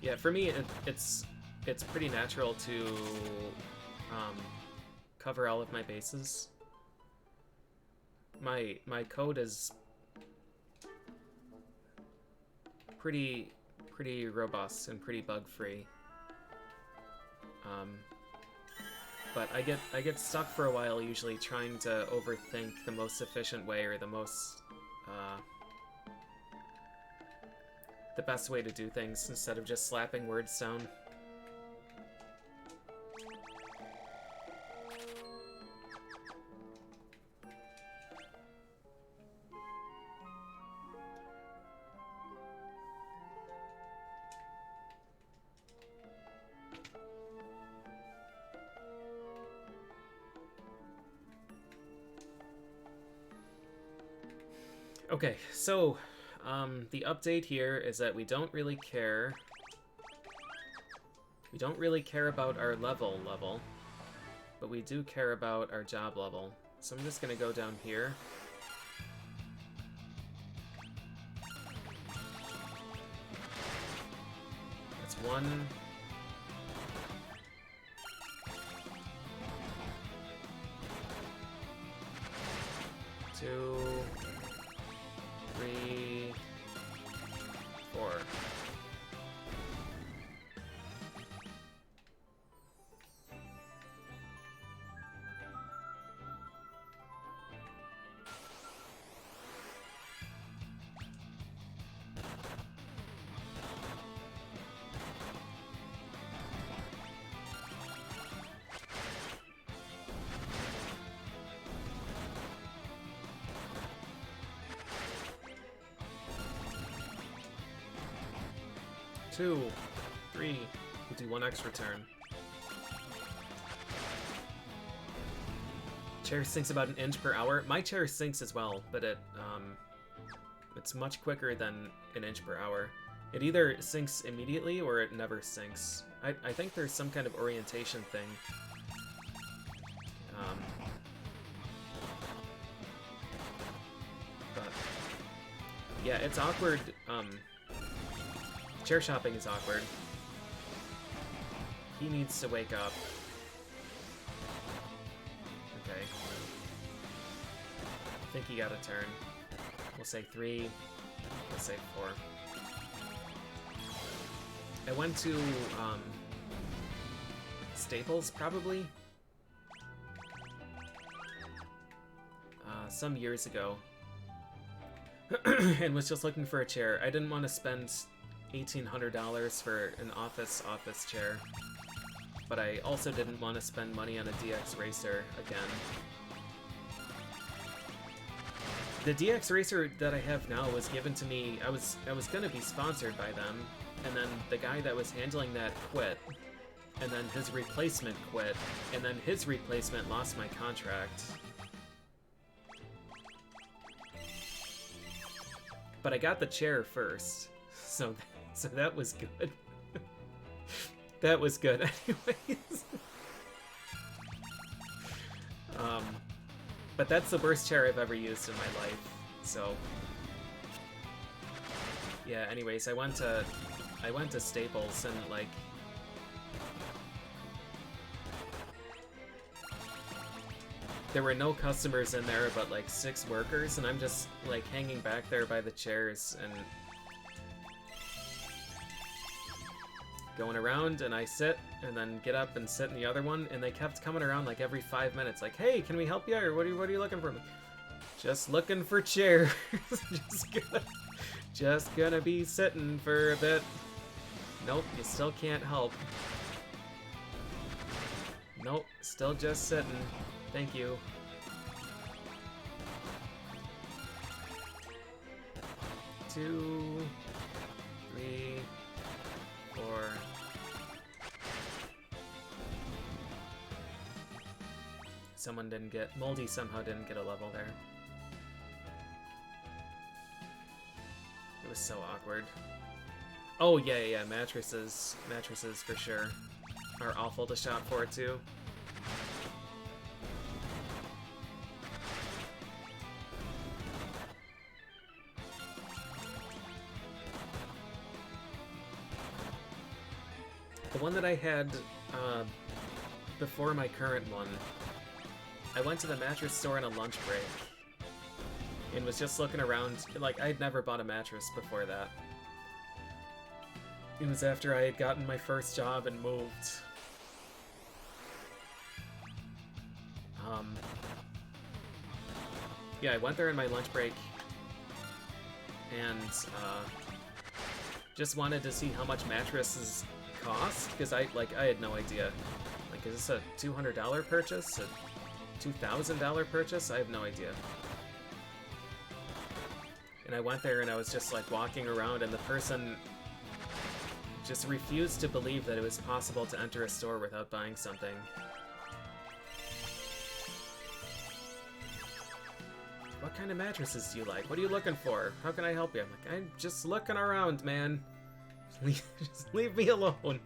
Yeah, for me, it's pretty natural to cover all of my bases. My code is pretty robust and pretty bug-free. But I get stuck for a while, usually trying to overthink the most efficient way or the best way to do things instead of just slapping words down. Okay, so the update here is that we don't really care. We don't really care about our level, but we do care about our job level. So I'm just gonna go down here. That's 1. 2, 3, 4. Two, 3. We'll do 1 extra turn. Chair sinks about 1 inch per hour. My chair sinks as well, but it's much quicker than 1 inch per hour. It either sinks immediately or it never sinks. I think there's some kind of orientation thing. But yeah, it's awkward. Chair shopping is awkward. He needs to wake up. Okay. I think he got a turn. We'll say 3. We'll say 4. I went to Staples, probably. Some years ago. And was just looking for a chair. I didn't want to spend $1,800 for an office chair, but I also didn't want to spend money on a DX Racer again. The DX Racer that I have now was given to me. I was gonna be sponsored by them, and then the guy that was handling that quit, and then his replacement quit, and then his replacement lost my contract. But I got the chair first, so that was good. That was good anyways. But that's the worst chair I've ever used in my life, so... Yeah, anyways, I went to Staples and, like... There were no customers in there but, like, 6 workers, and I'm just, like, hanging back there by the chairs and... going around, and I sit, and then get up and sit in the other one, and they kept coming around like every 5 minutes, like, hey, can we help you, or what are you looking for? Just looking for chairs. just gonna be sitting for a bit. Nope, you still can't help. Nope, still just sitting. Thank you. Two, 3, 4. Someone didn't get... Moldy somehow didn't get a level there. It was so awkward. Oh, yeah, mattresses. Mattresses, for sure, are awful to shop for, too. The one that I had before my current one, I went to the mattress store on a lunch break and was just looking around. Like, I'd never bought a mattress before that. It was after I had gotten my first job and moved. Yeah, I went there in my lunch break and just wanted to see how much mattresses cost, because I had no idea. Like, is this a $200 purchase? A $2,000 purchase? I have no idea. And I went there and I was just like walking around, and the person just refused to believe that it was possible to enter a store without buying something. What kind of mattresses do you like? What are you looking for? How can I help you? I'm like, I'm just looking around, man. Just leave me alone.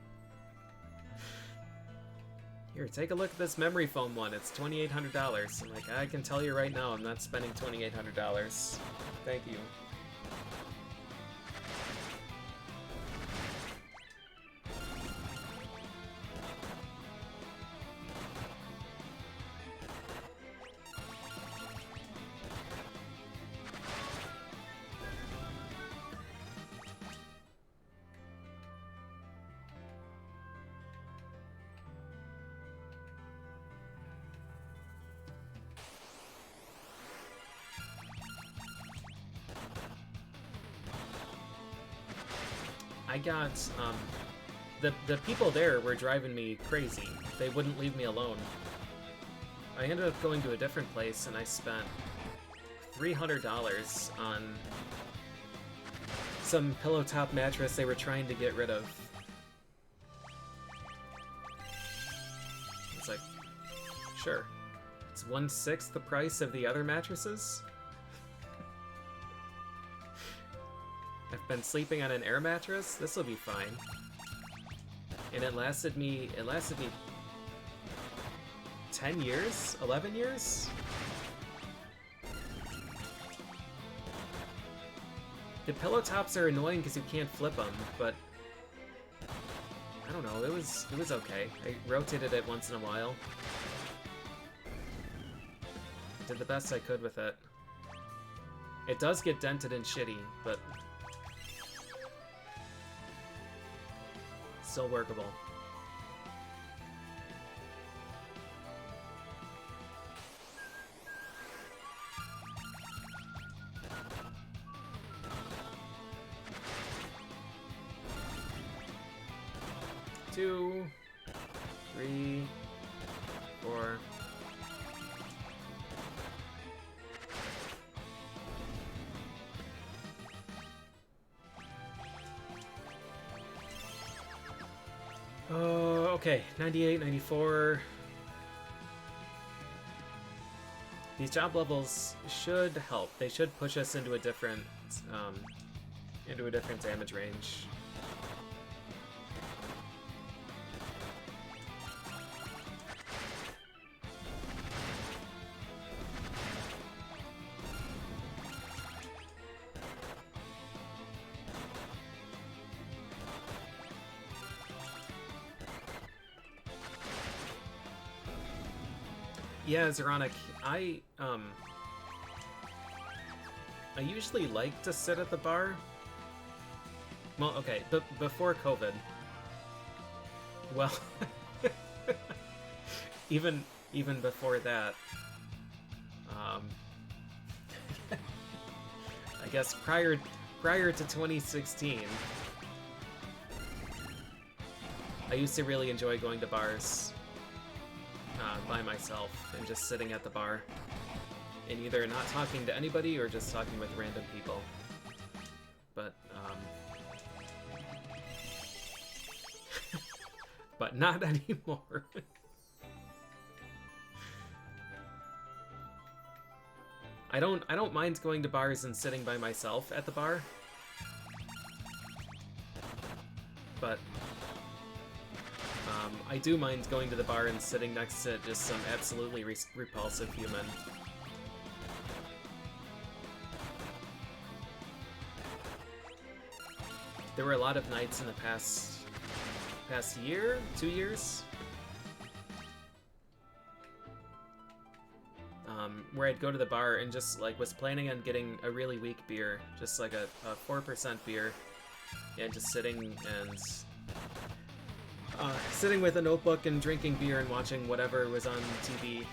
Here, take a look at this memory foam one. It's $2,800. I'm like, I can tell you right now, I'm not spending $2,800. Thank you. I got, the people there were driving me crazy. They wouldn't leave me alone. I ended up going to a different place and I spent $300 on some pillow top mattress they were trying to get rid of. It's like, sure. It's 1/6 the price of the other mattresses? I've been sleeping on an air mattress. This will be fine. And it lasted me 10 years? 11 years? The pillow tops are annoying because you can't flip them, but I don't know, it was okay. I rotated it once in a while. I did the best I could with it. It does get dented and shitty, but still workable. Two, 3, 4. Okay, 98, 94. These job levels should help. They should push us into a different damage range. Yeah, Zeronic, I usually like to sit at the bar. Well, okay, but before COVID. Well, even before that. I guess prior to 2016, I used to really enjoy going to bars by myself and just sitting at the bar and either not talking to anybody or just talking with random people. But but not anymore. I don't mind going to bars and sitting by myself at the bar, but I do mind going to the bar and sitting next to just some absolutely repulsive human. There were a lot of nights in the past past year, 2 years, where I'd go to the bar and just like was planning on getting a really weak beer, just like a 4% beer, and just sitting with a notebook and drinking beer and watching whatever was on TV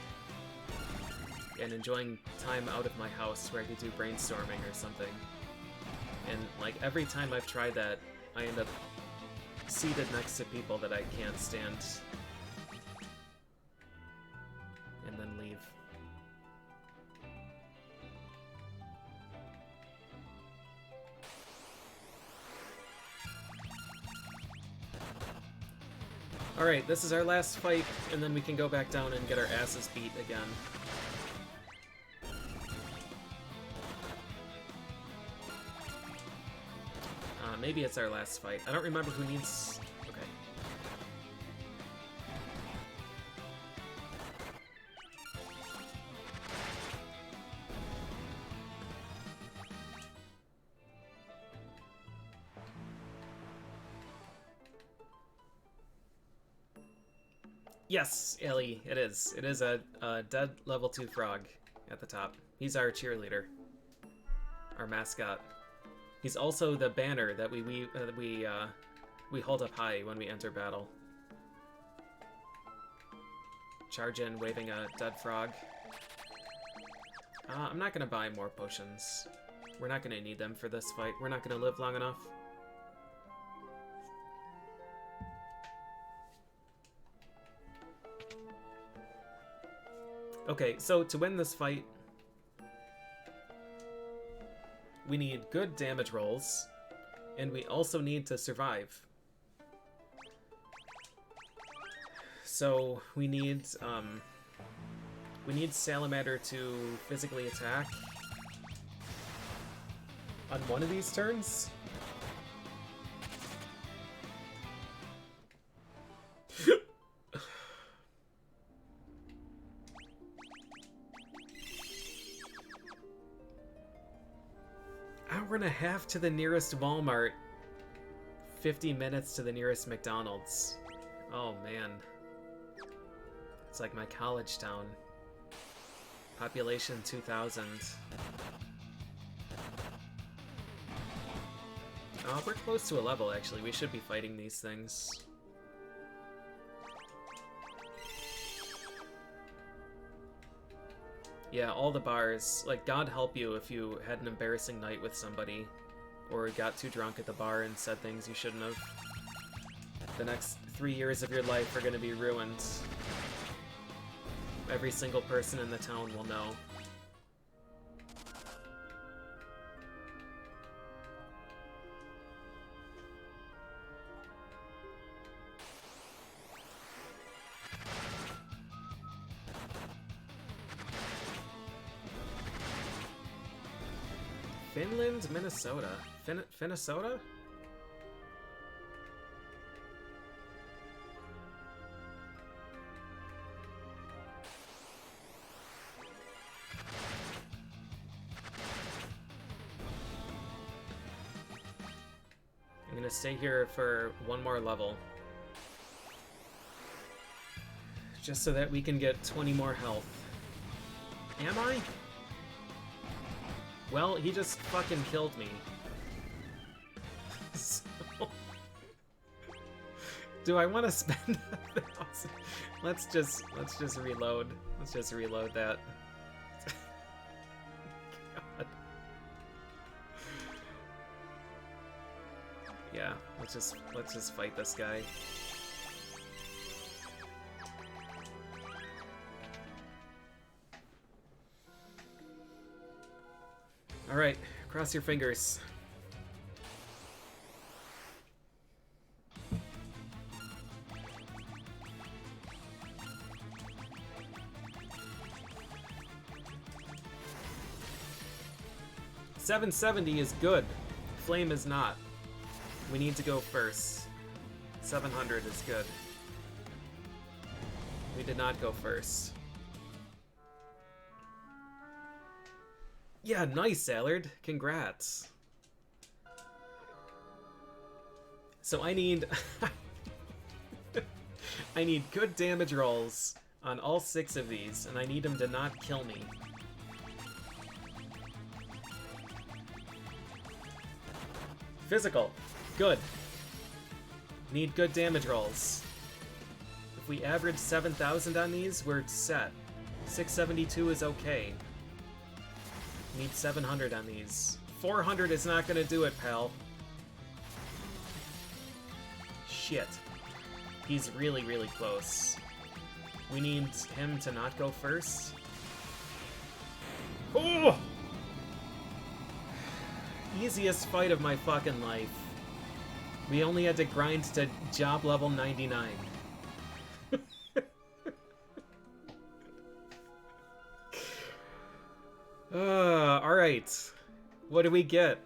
and enjoying time out of my house where I could do brainstorming or something. And like every time I've tried that, I end up seated next to people that I can't stand and then leave. Alright, this is our last fight, and then we can go back down and get our asses beat again. Maybe it's our last fight. I don't remember who needs... Okay. Yes, Ellie, it is. It is a dead level 2 frog at the top. He's our cheerleader. Our mascot. He's also the banner that we hold up high when we enter battle. Charge in, waving a dead frog. I'm not gonna buy more potions. We're not gonna need them for this fight. We're not gonna live long enough. Okay, so to win this fight, we need good damage rolls, and we also need to survive. So we need Salamander to physically attack on one of these turns. Hour and a half to the nearest Walmart. 50 minutes to the nearest McDonald's. Oh man. It's like my college town. Population 2,000. We're close to a level actually. We should be fighting these things. Yeah, all the bars. Like, God help you if you had an embarrassing night with somebody, or got too drunk at the bar and said things you shouldn't have. The next 3 years of your life are going to be ruined. Every single person in the town will know. Finland, Minnesota. Finnesota? I'm gonna stay here for one more level. Just so that we can get 20 more health. Am I? Well, he just fucking killed me. So... Do I want to spend $1,000? Let's just reload. Let's just reload that. God. Yeah, let's just fight this guy. All right, cross your fingers. $770 is good. Flame is not. We need to go first. 700 is good. We did not go first. Yeah, nice, Allard. Congrats. So I need... I need good damage rolls on all 6 of these, and I need him to not kill me. Physical. Good. Need good damage rolls. If we average 7,000 on these, we're set. 672 is okay. Need 700 on these. 400 is not gonna do it, pal. Shit. He's really, really close. We need him to not go first. Oh! Easiest fight of my fucking life. We only had to grind to job level 99. Alright. What do we get?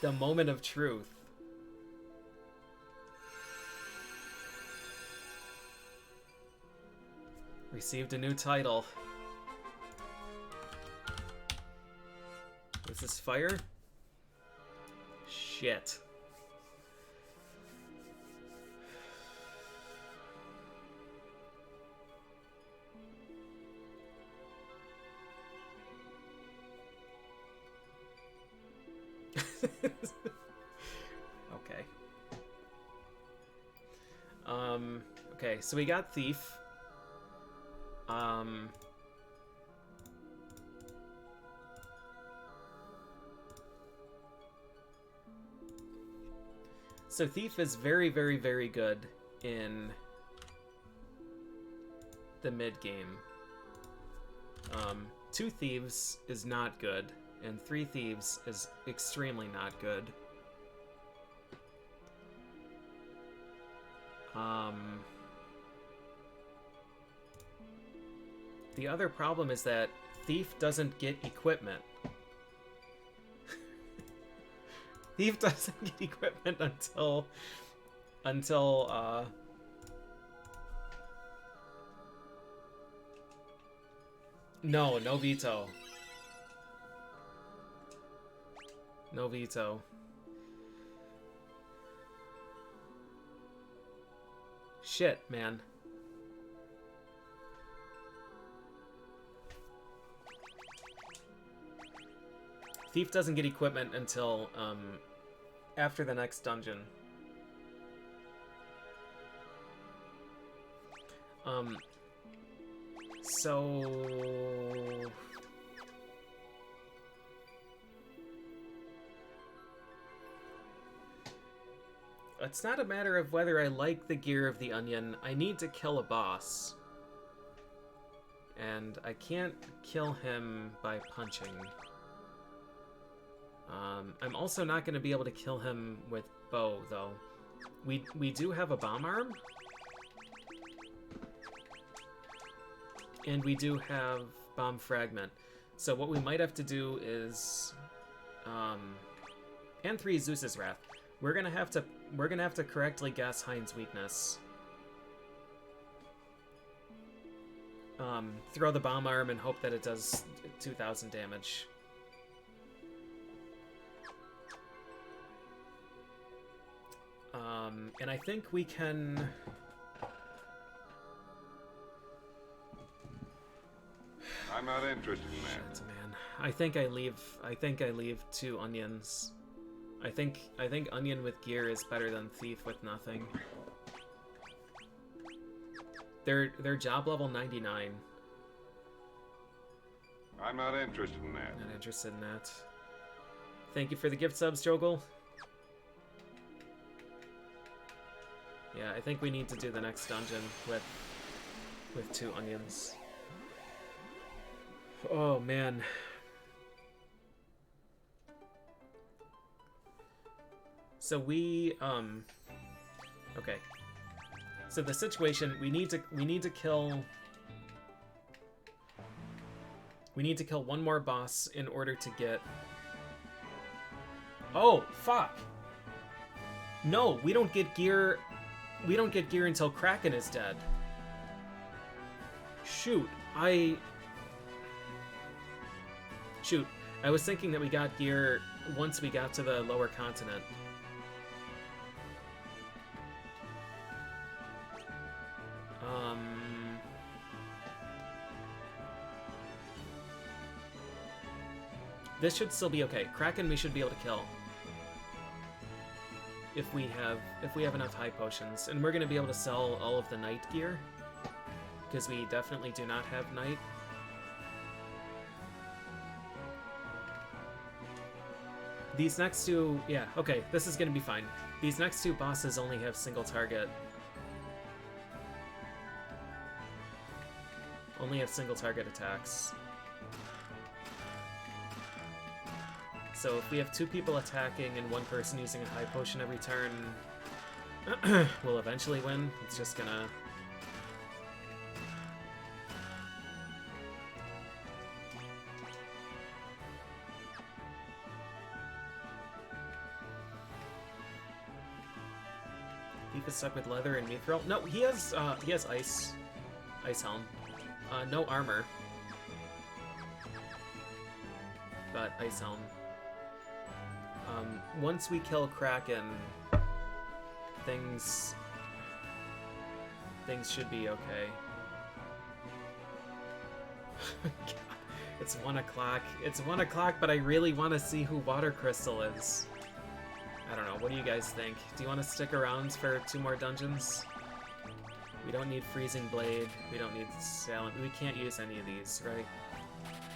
The moment of truth. Received a new title. Is this fire? Shit. Okay. Okay, so we got Thief. So Thief is very, very, very good in the mid-game. 2 Thieves is not good, and 3 Thieves is extremely not good. The other problem is that Thief doesn't get equipment. Thief doesn't get equipment until no veto. No veto. Shit, man. Thief doesn't get equipment until after the next dungeon. So it's not a matter of whether I like the gear of the onion. I need to kill a boss. And I can't kill him by punching. I'm also not going to be able to kill him with bow, though. We do have a bomb arm. And we do have bomb fragment. So what we might have to do is... and 3 Zeus's Wrath. We're gonna have to correctly guess Hein's weakness. Throw the bomb arm and hope that it does 2,000 damage. And I think we can... I'm not interested in that. Shit, man. I think I leave 2 onions. I think onion with gear is better than thief with nothing. They're job level 99. I'm not interested in that. Not interested in that. Thank you for the gift subs, Jogel. Yeah, I think we need to do the next dungeon with 2 onions. Oh man. So we okay. So the situation, we need to kill 1 more boss in order to get... Oh, fuck. No, we don't get gear. We don't get gear until Kraken is dead. Shoot, I was thinking that we got gear once we got to the lower continent. This should still be okay. Kraken we should be able to kill. If we have enough high potions. And we're gonna be able to sell all of the night gear. Because we definitely do not have night. These next two, yeah, okay, this is gonna be fine. These next two bosses only have single target. Only have single target attacks. So if we have two people attacking and one person using a high potion every turn, we'll eventually win. It's just gonna... Thief is stuck with leather and mithril. No, he has ice helm. No armor. But ice helm. Once we kill Kraken, things should be okay. God, it's 1 o'clock. It's 1 o'clock, but I really want to see who Water Crystal is. I don't know. What do you guys think? Do you want to stick around for 2 more dungeons? We don't need Freezing Blade. We don't need Salem. We can't use any of these, right?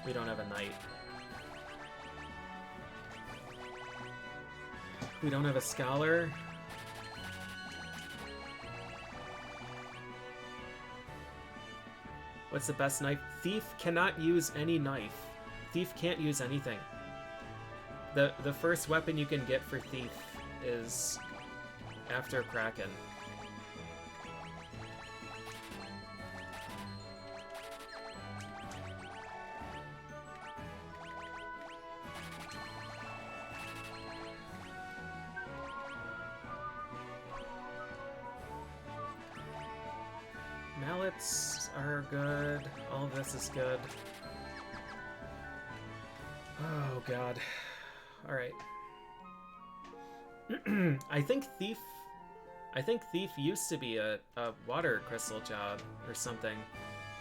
We don't have a knight. We don't have a Scholar. What's the best knife? Thief cannot use any knife. Thief can't use anything. The first weapon you can get for Thief is after Kraken. Mallets are good. All of this is good. Oh god. Alright. I think Thief used to be a water crystal job or something.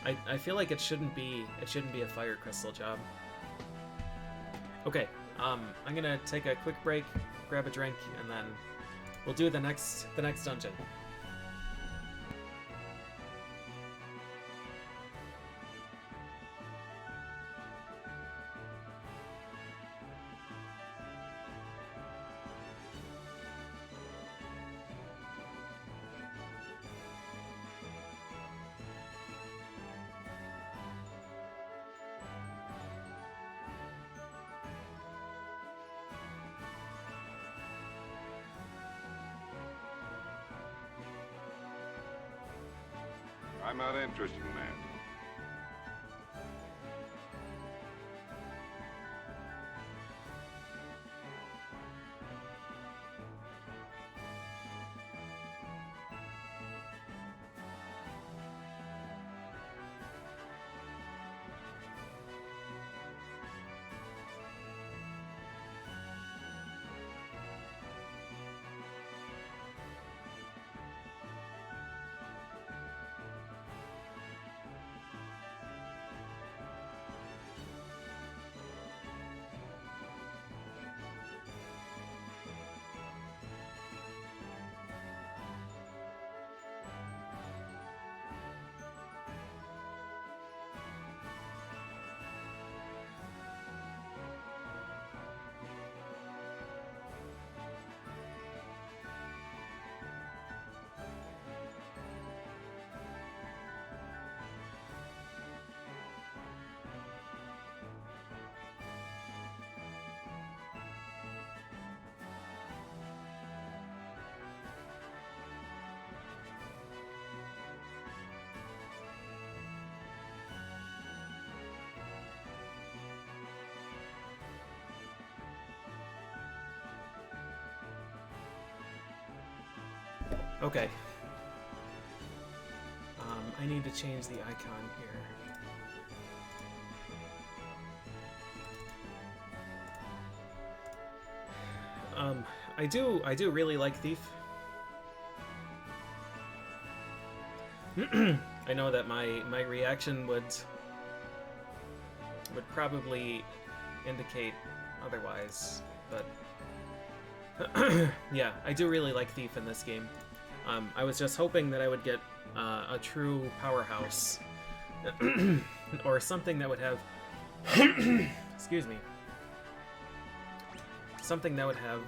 I feel like it shouldn't be a fire crystal job. Okay, I'm gonna take a quick break, grab a drink, and then we'll do the next dungeon. I'm not interested in that. Okay. I need to change the icon here. I do really like Thief. I know that my reaction would probably indicate otherwise, but yeah, I do really like Thief in this game. I was just hoping that I would get a true powerhouse or something that would have excuse me, something that would have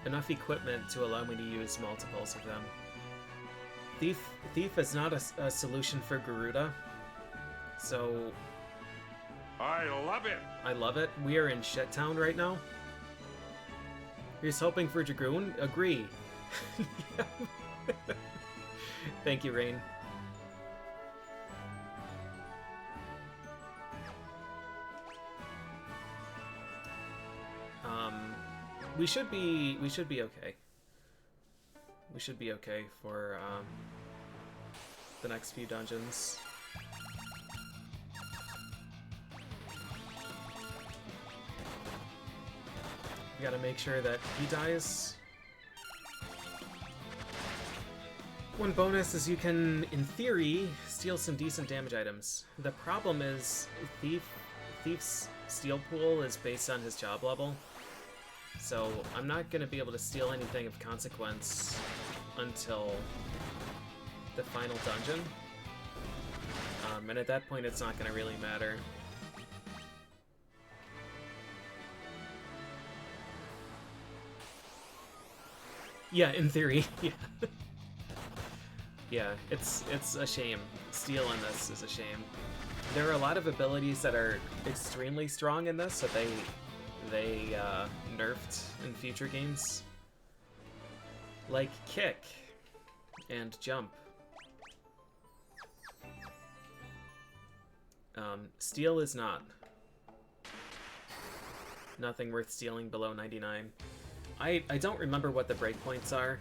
enough equipment to allow me to use multiples of them. Thief is not a solution for Garuda, so I love it. I love it. We are in Shit Town right now. Here's hoping for Dragoon. Agree. Thank you, Rain. We should be okay. We should be okay for the next few dungeons. We gotta make sure that he dies. One bonus is you can, in theory, steal some decent damage items. The problem is Thief's steal pool is based on his job level. So I'm not going to be able to steal anything of consequence until the final dungeon. And at that point, it's not going to really matter. Yeah, in theory, yeah. Yeah, it's a shame. Steal in this is a shame. There are a lot of abilities that are extremely strong in this that they nerfed in future games. Like kick and jump. Steal is not. Nothing worth stealing below 99. I don't remember what the breakpoints are.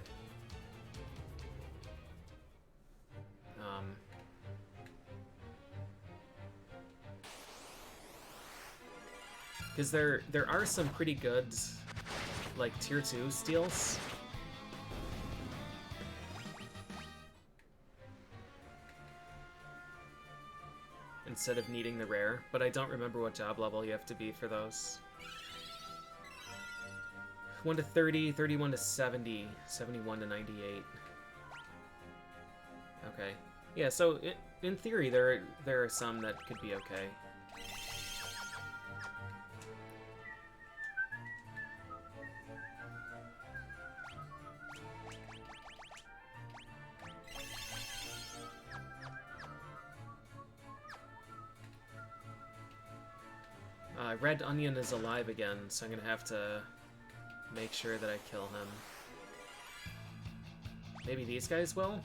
Because there are some pretty good, like, tier 2 steals. Instead of needing the rare, but I don't remember what job level you have to be for those. 1 to 30, 31 to 70, 71 to 98. Okay. Yeah, so in theory there are some that could be okay. Red Onion is alive again, so I'm gonna have to make sure that I kill him. Maybe these guys will?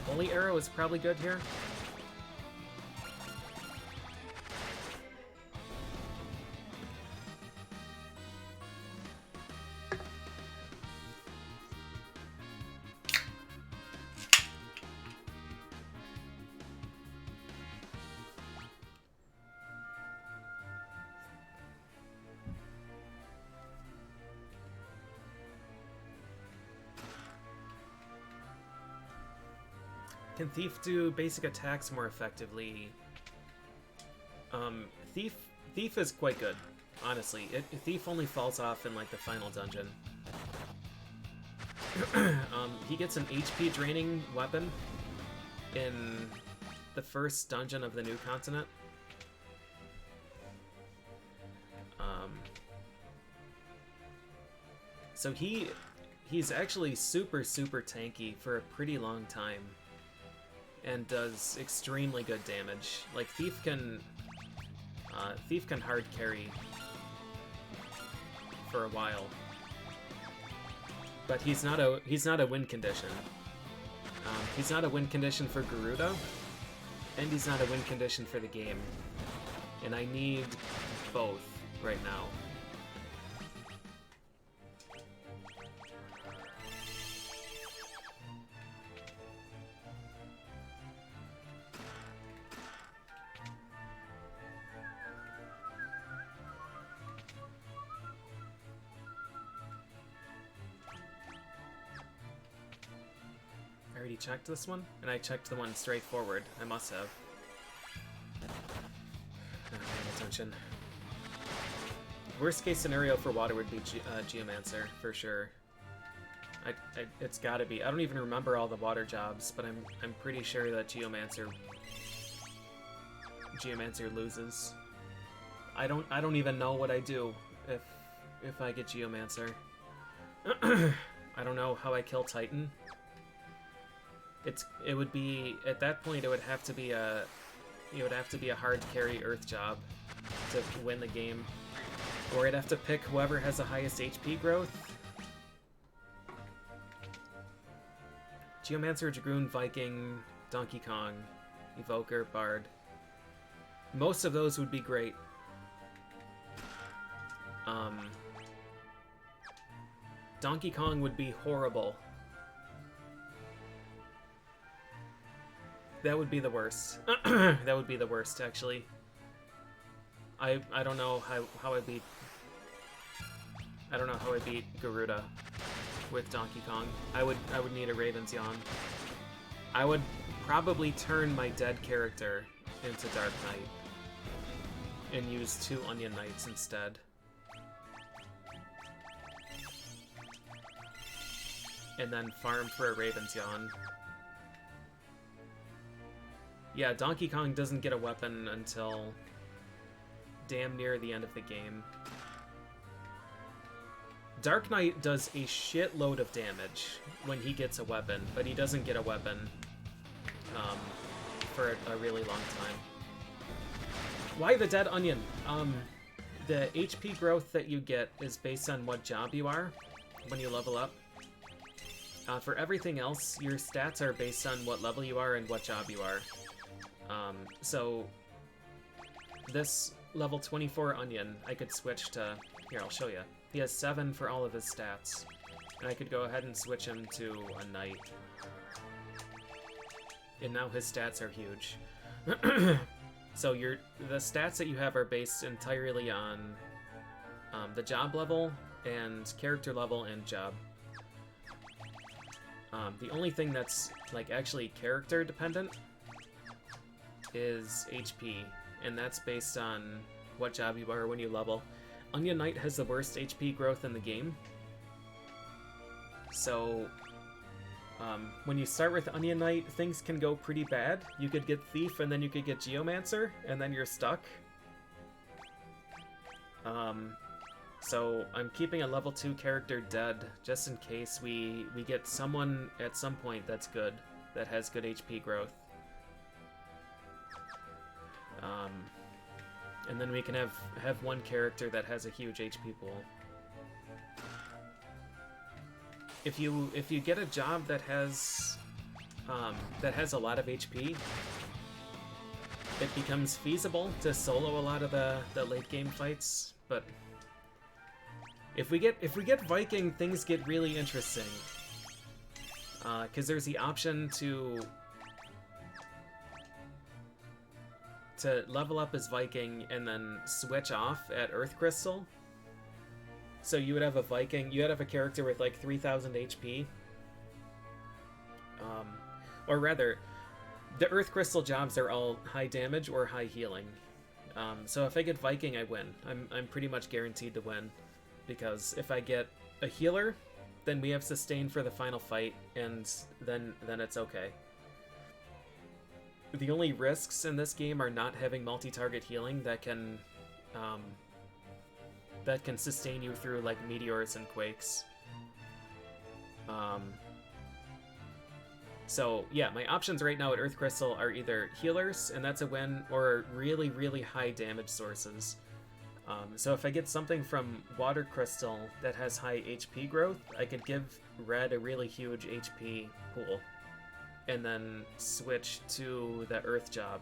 Holy Arrow is probably good here. Can Thief do basic attacks more effectively? Thief is quite good, honestly. Thief only falls off in like the final dungeon. He gets an HP draining weapon in the first dungeon of the new continent. So he's actually super tanky for a pretty long time. And does extremely good damage. Like Thief can hard carry for a while, but he's not a win condition. He's not a win condition for Garuda, and he's not a win condition for the game. And I need both right now. already checked this one? And I checked the one straight forward. I must have. Not paying attention. Worst case scenario for water would be Geomancer, for sure. It's gotta be. I don't even remember all the water jobs, but I'm pretty sure that Geomancer loses. I don't even know what I do if I get Geomancer. I don't know how I kill Titan. It would be at that point it would have to be a hard carry Earth job to win the game. Or I'd have to pick whoever has the highest HP growth. Geomancer, Dragoon, Viking, Donkey Kong, Evoker, Bard. Most of those would be great. Donkey Kong would be horrible. That would be the worst. That would be the worst, actually. I don't know how I beat... I don't know how I beat Garuda with Donkey Kong. I would need a Raven's Yawn. I would probably turn my dead character into Dark Knight and use 2 Onion Knights instead. And then farm for a Raven's Yawn. Yeah, Donkey Kong doesn't get a weapon until damn near the end of the game. Dark Knight does a shitload of damage when he gets a weapon, but he doesn't get a weapon for a really long time. Why the Dead Onion? The HP growth that you get is based on what job you are when you level up. For everything else, your stats are based on what level you are and what job you are. So this level 24 Onion, I could switch to... Here, I'll show you. He has 7 for all of his stats. And I could go ahead and switch him to a Knight. And now his stats are huge. So the stats that you have are based entirely on the job level and character level and job. The only thing that's like actually character dependent is HP, and that's based on what job you are when you level. Onion Knight has the worst HP growth in the game. So when you start with Onion Knight, things can go pretty bad. You could get Thief, and then you could get Geomancer, and then you're stuck. So I'm keeping a level 2 character dead, just in case we get someone at some point that's good, that has good HP growth. And then we can have one character that has a huge HP pool. If you get a job that has a lot of HP, it becomes feasible to solo a lot of the late game fights. But if we get Viking, things get really interesting. Because there's the option to level up as Viking and then switch off at Earth Crystal. So you would have a Viking, you would have a character with like 3,000 HP. Or rather, the Earth Crystal jobs are all high damage or high healing. So if I get Viking, I win. I'm pretty much guaranteed to win. Because if I get a healer, then we have sustain for the final fight, and then it's okay. The only risks in this game are not having multi-target healing that can sustain you through like meteors and quakes. So yeah, my options right now at Earth Crystal are either healers, and that's a win, or really, really high damage sources. So if I get something from Water Crystal that has high HP growth, I could give Red a really huge HP pool, and then switch to the Earth job.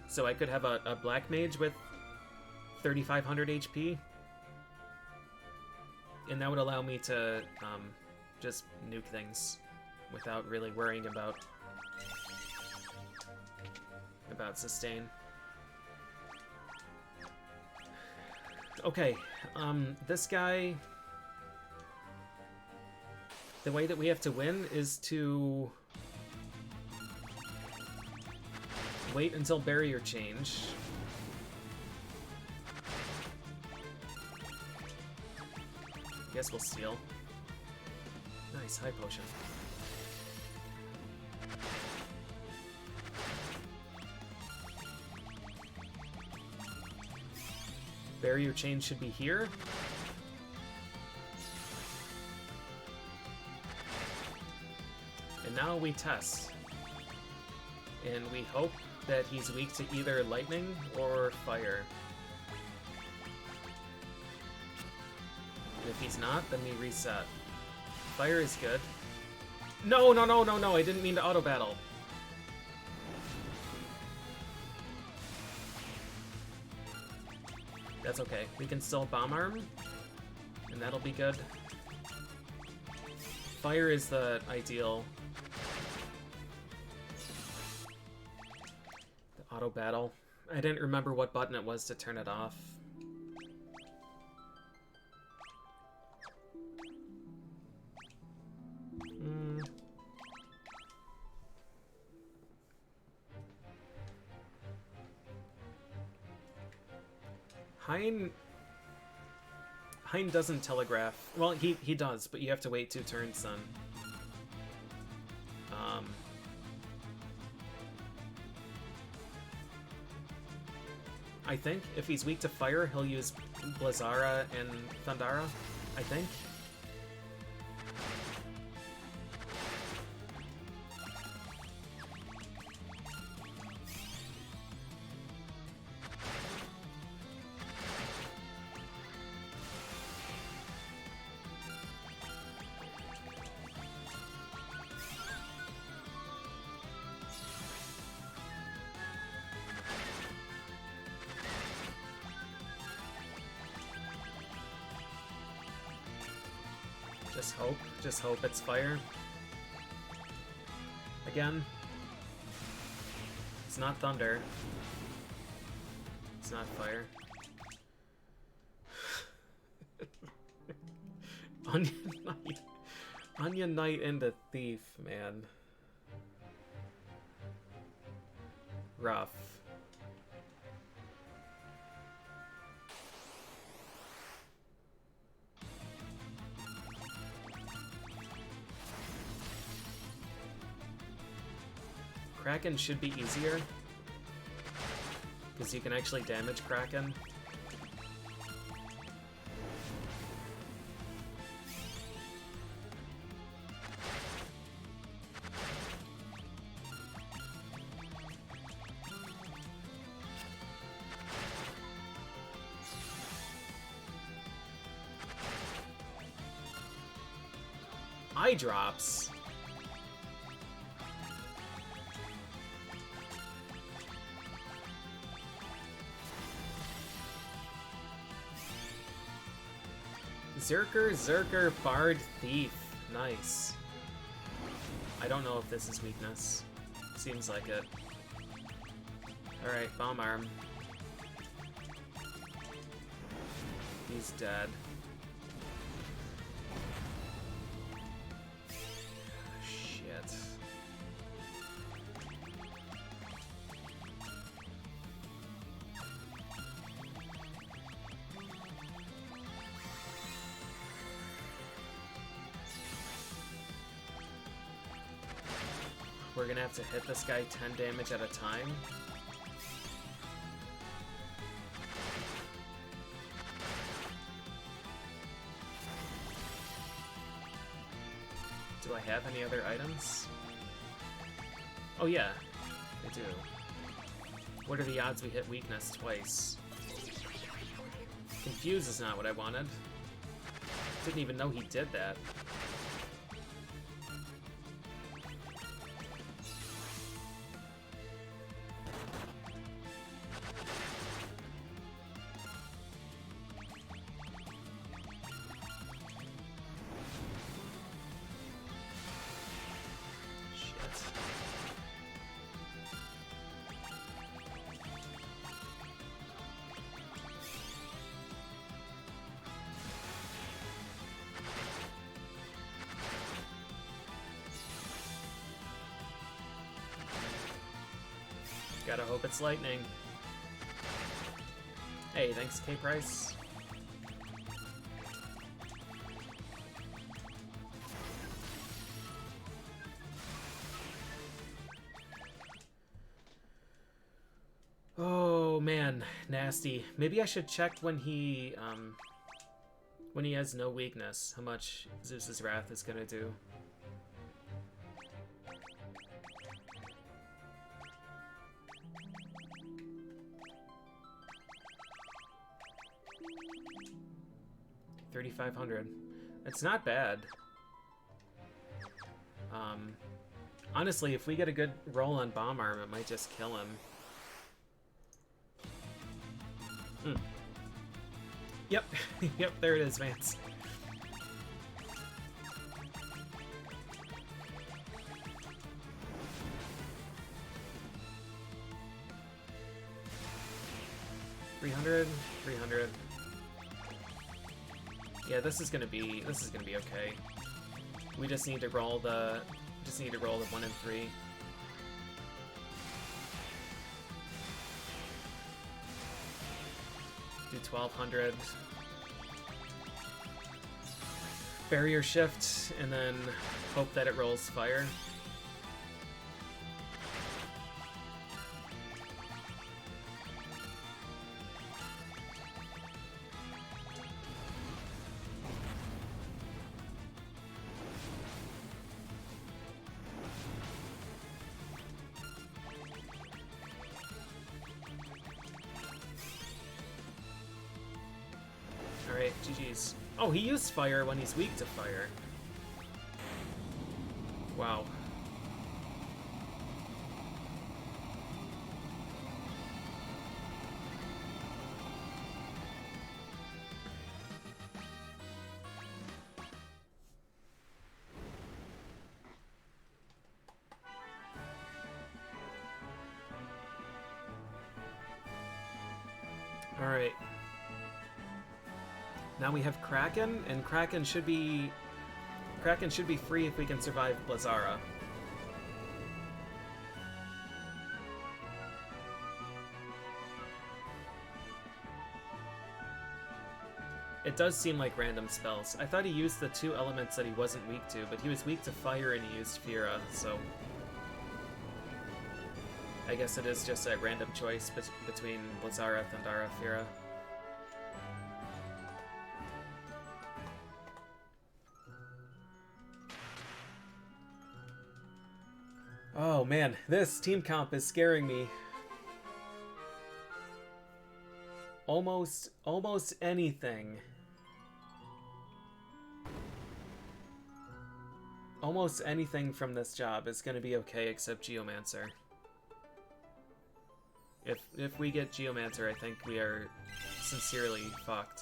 So I could have a Black Mage with 3,500 HP, and that would allow me to just nuke things without really worrying about sustain. Okay, this guy... the way that we have to win is to wait until barrier change. I guess we'll steal. Nice, high potion. Barrier change should be here. And now we test. And we hope that he's weak to either lightning or fire. And if he's not, then we reset. Fire is good. No, no, no, no, no, I didn't mean to auto battle. That's okay. We can still bomb arm, and that'll be good. Fire is the ideal. The auto battle. I didn't remember what button it was to turn it off. Hein doesn't telegraph. Well, he does, but you have to wait 2 turns then. I think if he's weak to fire, he'll use Blizzara and Thundara, I think. Just hope it's fire. Again. It's not thunder. It's not fire. Onion Knight. Onion Knight into Thief, man. Rough. Kraken should be easier, because you can actually damage Kraken. Eye drops. Zerker, Bard, Thief. Nice. I don't know if this is weakness. Seems like it. Alright, Bomb Arm. He's dead. Shit. We're gonna have to hit this guy 10 damage at a time. Do I have any other items? Oh yeah, I do. What are the odds we hit weakness twice? Confuse is not what I wanted. Didn't even know he did that. Gotta hope it's lightning. Hey, thanks, K-Price. Oh man, nasty. Maybe I should check when he has no weakness, how much Zeus's Wrath is gonna do. $3,500. It's not bad. Honestly, if we get a good roll on Bomb Arm, it might just kill him. Yep, yep, there it is, Vance. $300, $300. Yeah, this is gonna be okay. We just need to roll the 1 and 3. Do 1200. Barrier shift, and then hope that it rolls fire. Alright, GG's. Oh, he used fire when he's weak to fire. Wow. Alright. Now we have Kraken, and Kraken should be free if we can survive Blazara. It does seem like random spells. I thought he used the 2 elements that he wasn't weak to, but he was weak to fire and he used Fira, so I guess it is just a random choice between Blazara, Thundara, Fira. Oh man, this team comp is scaring me. Almost anything. Almost anything from this job is gonna be okay except Geomancer. If we get Geomancer, I think we are sincerely fucked.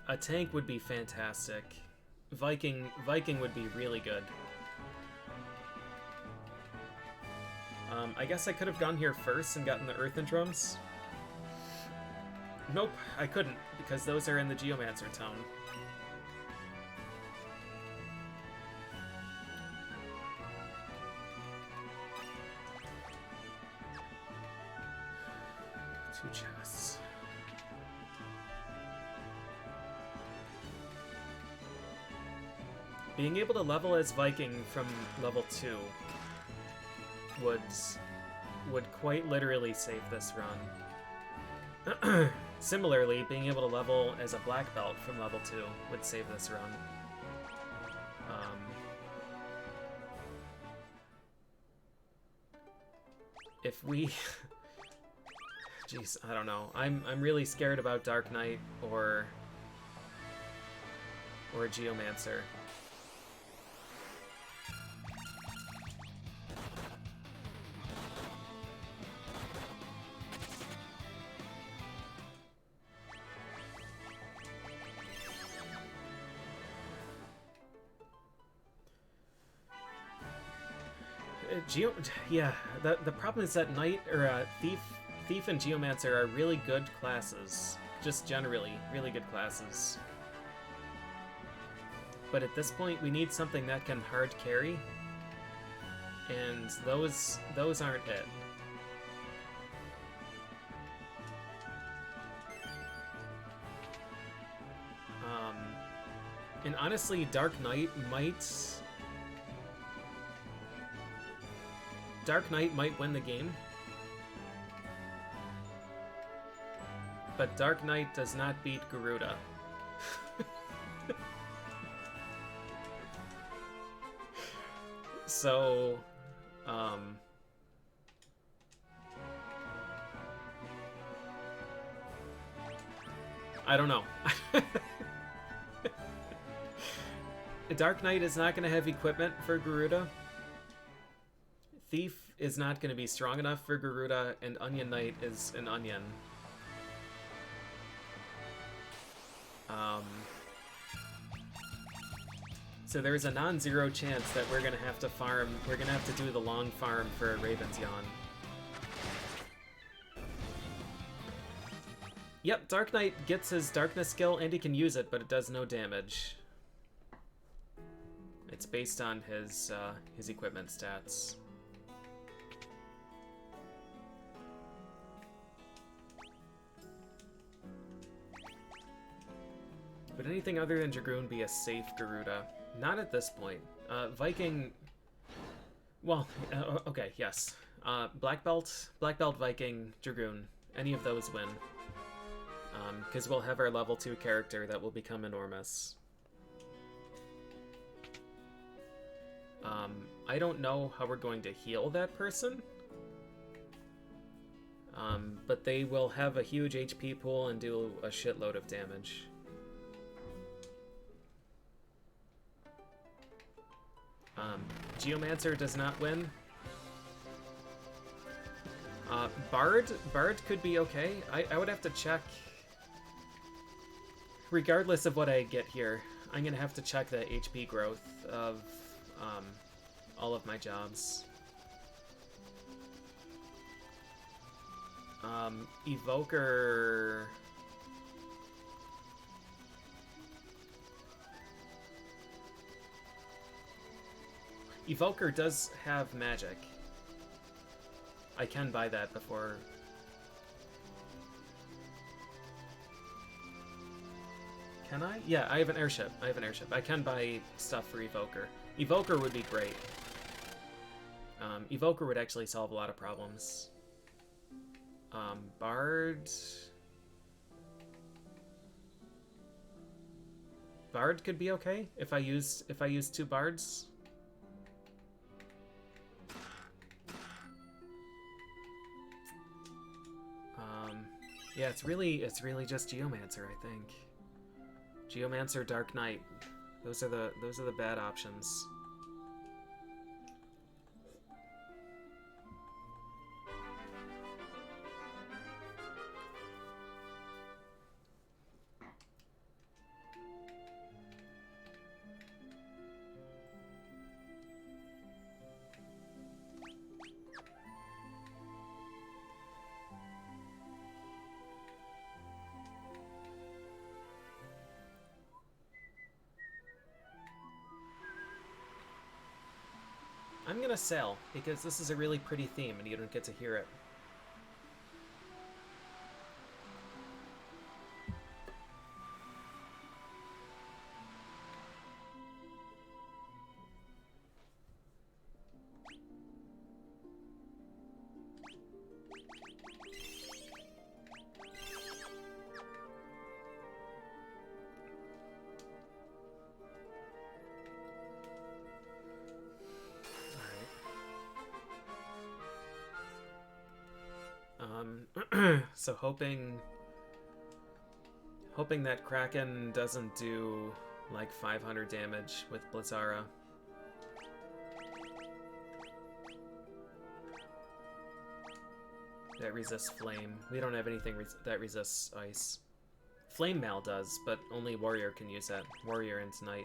A tank would be fantastic. Viking would be really good. I guess I could have gone here first and gotten the Earthen Drums. Nope, I couldn't, because those are in the Geomancer tone. Two chests. Being able to level as Viking from level 2 would quite literally save this run. Similarly, being able to level as a black belt from level 2 would save this run. If we... Jeez, I don't know. I'm really scared about Dark Knight or Geomancer. Yeah, the problem is that Knight or Thief and Geomancer are really good classes. Just generally, really good classes. But at this point, we need something that can hard carry, and those aren't it. And honestly, Dark Knight might win the game. But Dark Knight does not beat Garuda. So, I don't know. Dark Knight is not going to have equipment for Garuda. Thief is not going to be strong enough for Garuda, and Onion Knight is an onion. So there's a non-zero chance that we're gonna have to farm. We're gonna have to do the long farm for Raven's Yawn. Yep, Dark Knight gets his darkness skill and he can use it, but it does no damage. It's based on his equipment stats. Would anything other than Dragoon be a safe Garuda? Not at this point. Viking... Well, okay, yes. Black Belt, Viking, Dragoon. Any of those win. Because we'll have our level 2 character that will become enormous. I don't know how we're going to heal that person. But they will have a huge HP pool and do a shitload of damage. Geomancer does not win. Bard could be okay. I would have to check. Regardless of what I get here, I'm gonna have to check the HP growth of all of my jobs. Evoker... Evoker does have magic. I can buy that before... Can I? Yeah, I have an airship. I can buy stuff for Evoker. Evoker would be great. Evoker would actually solve a lot of problems. Bard... Bard could be okay if I use 2 bards. Yeah, it's really just Geomancer, I think. Geomancer, Dark Knight. Those are the bad options. I'm gonna sell, because this is a really pretty theme and you don't get to hear it. So hoping that Kraken doesn't do like 500 damage with Blizzara. That resists flame. We don't have anything that resists ice. Flame Mail does, but only Warrior can use that. Warrior and Knight.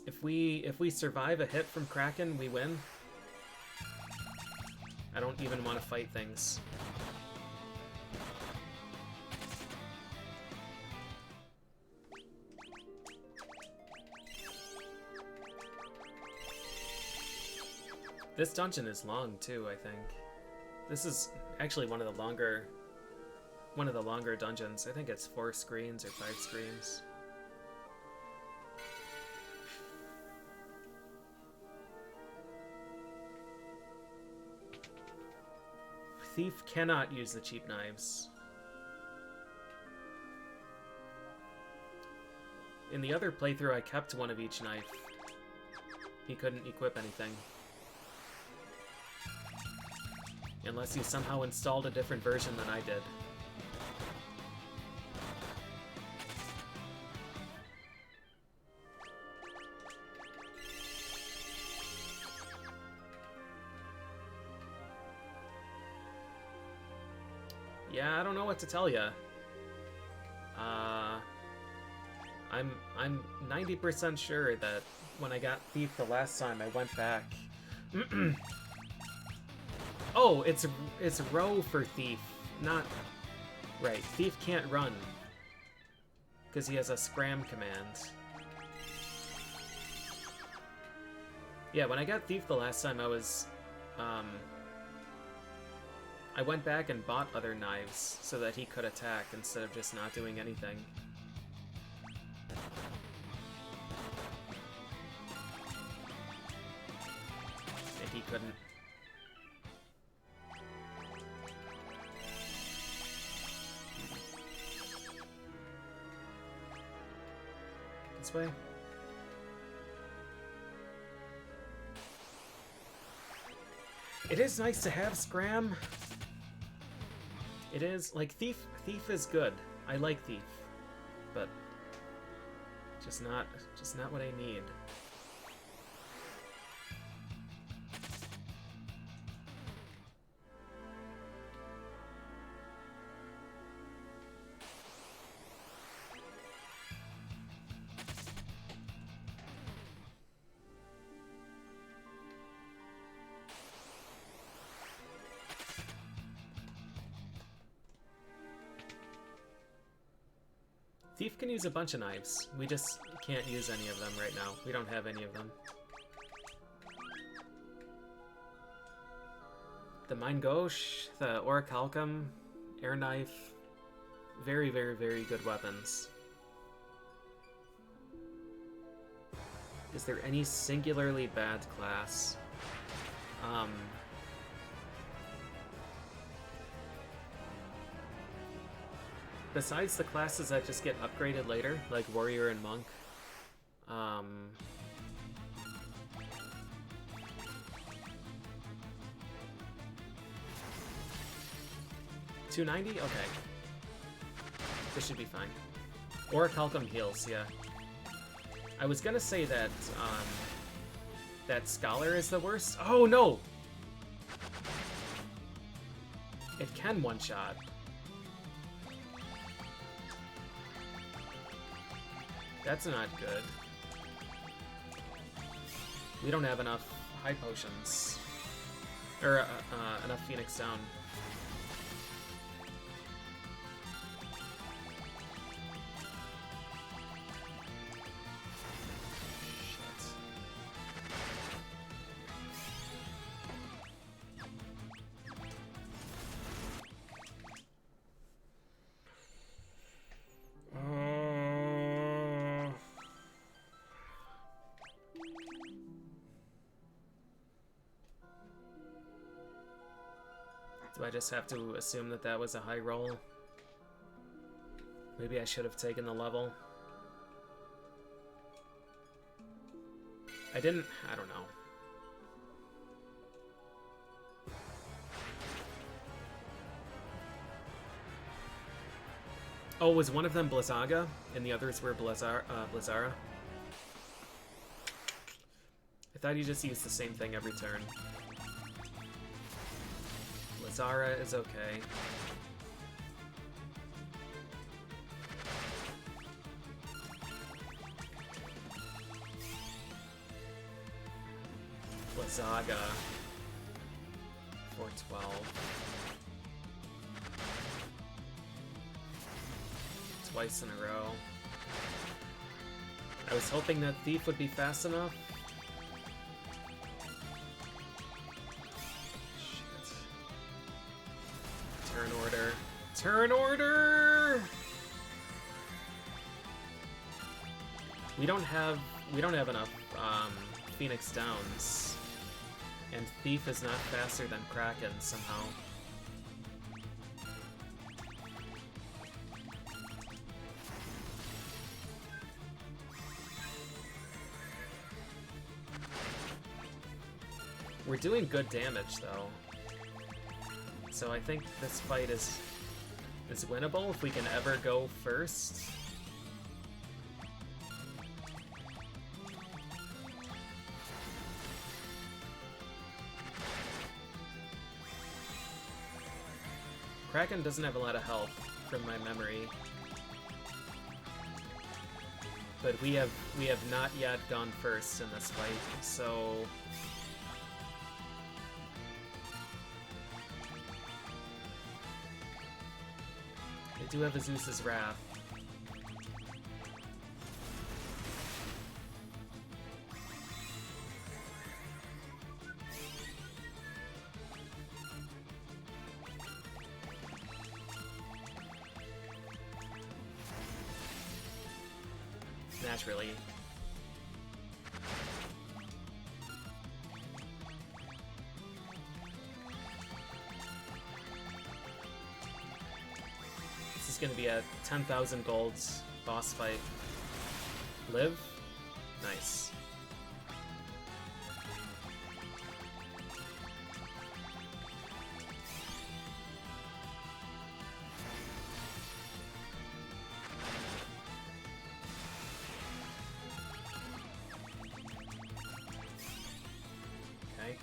If we survive a hit from Kraken, we win. I don't even want to fight things. This dungeon is long too, I think. This is actually one of the longer dungeons. I think it's 4 screens or 5 screens. Thief cannot use the cheap knives. In the other playthrough, I kept one of each knife. He couldn't equip anything. Unless he somehow installed a different version than I did. Yeah, I don't know what to tell ya. I'm 90% sure that when I got Thief the last time, I went back. Oh, it's row for Thief, not right. Thief can't run because he has a scram command. Yeah, when I got Thief the last time, I was I went back and bought other knives so that he could attack instead of just not doing anything. And he couldn't. This way? It is nice to have Scram. It is, like, Thief is good. I like Thief, but just not what I need. Thief can use a bunch of knives. We just can't use any of them right now. We don't have any of them. The Mine Gauche, the Orichalcum, Air Knife, very, very, very good weapons. Is there any singularly bad class? Besides the classes that just get upgraded later, like Warrior and Monk, 290? Okay. This should be fine. Orichalcum heals, yeah. I was gonna say that, that Scholar is the worst. Oh, no! It can one-shot. That's not good. We don't have enough high potions. Or, enough Phoenix Down. Do I just have to assume that that was a high roll? Maybe I should have taken the level. I didn't, I don't know. Oh, was one of them Blizzaga and the others were Blizzara? I thought you just used the same thing every turn. Blizzara is okay. Lazaga. 412. Twice in a row. I was hoping that Thief would be fast enough. Shit. Turn order. Turn order! We don't have enough Phoenix Downs. And Thief is not faster than Kraken somehow. We're doing good damage though. So I think this fight is winnable if we can ever go first. Kraken doesn't have a lot of health from my memory. But we have not yet gone first in this fight, so I do have a Zeus's Wrath. Naturally. This is gonna be a 10,000 golds boss fight. Live? Nice. Okay.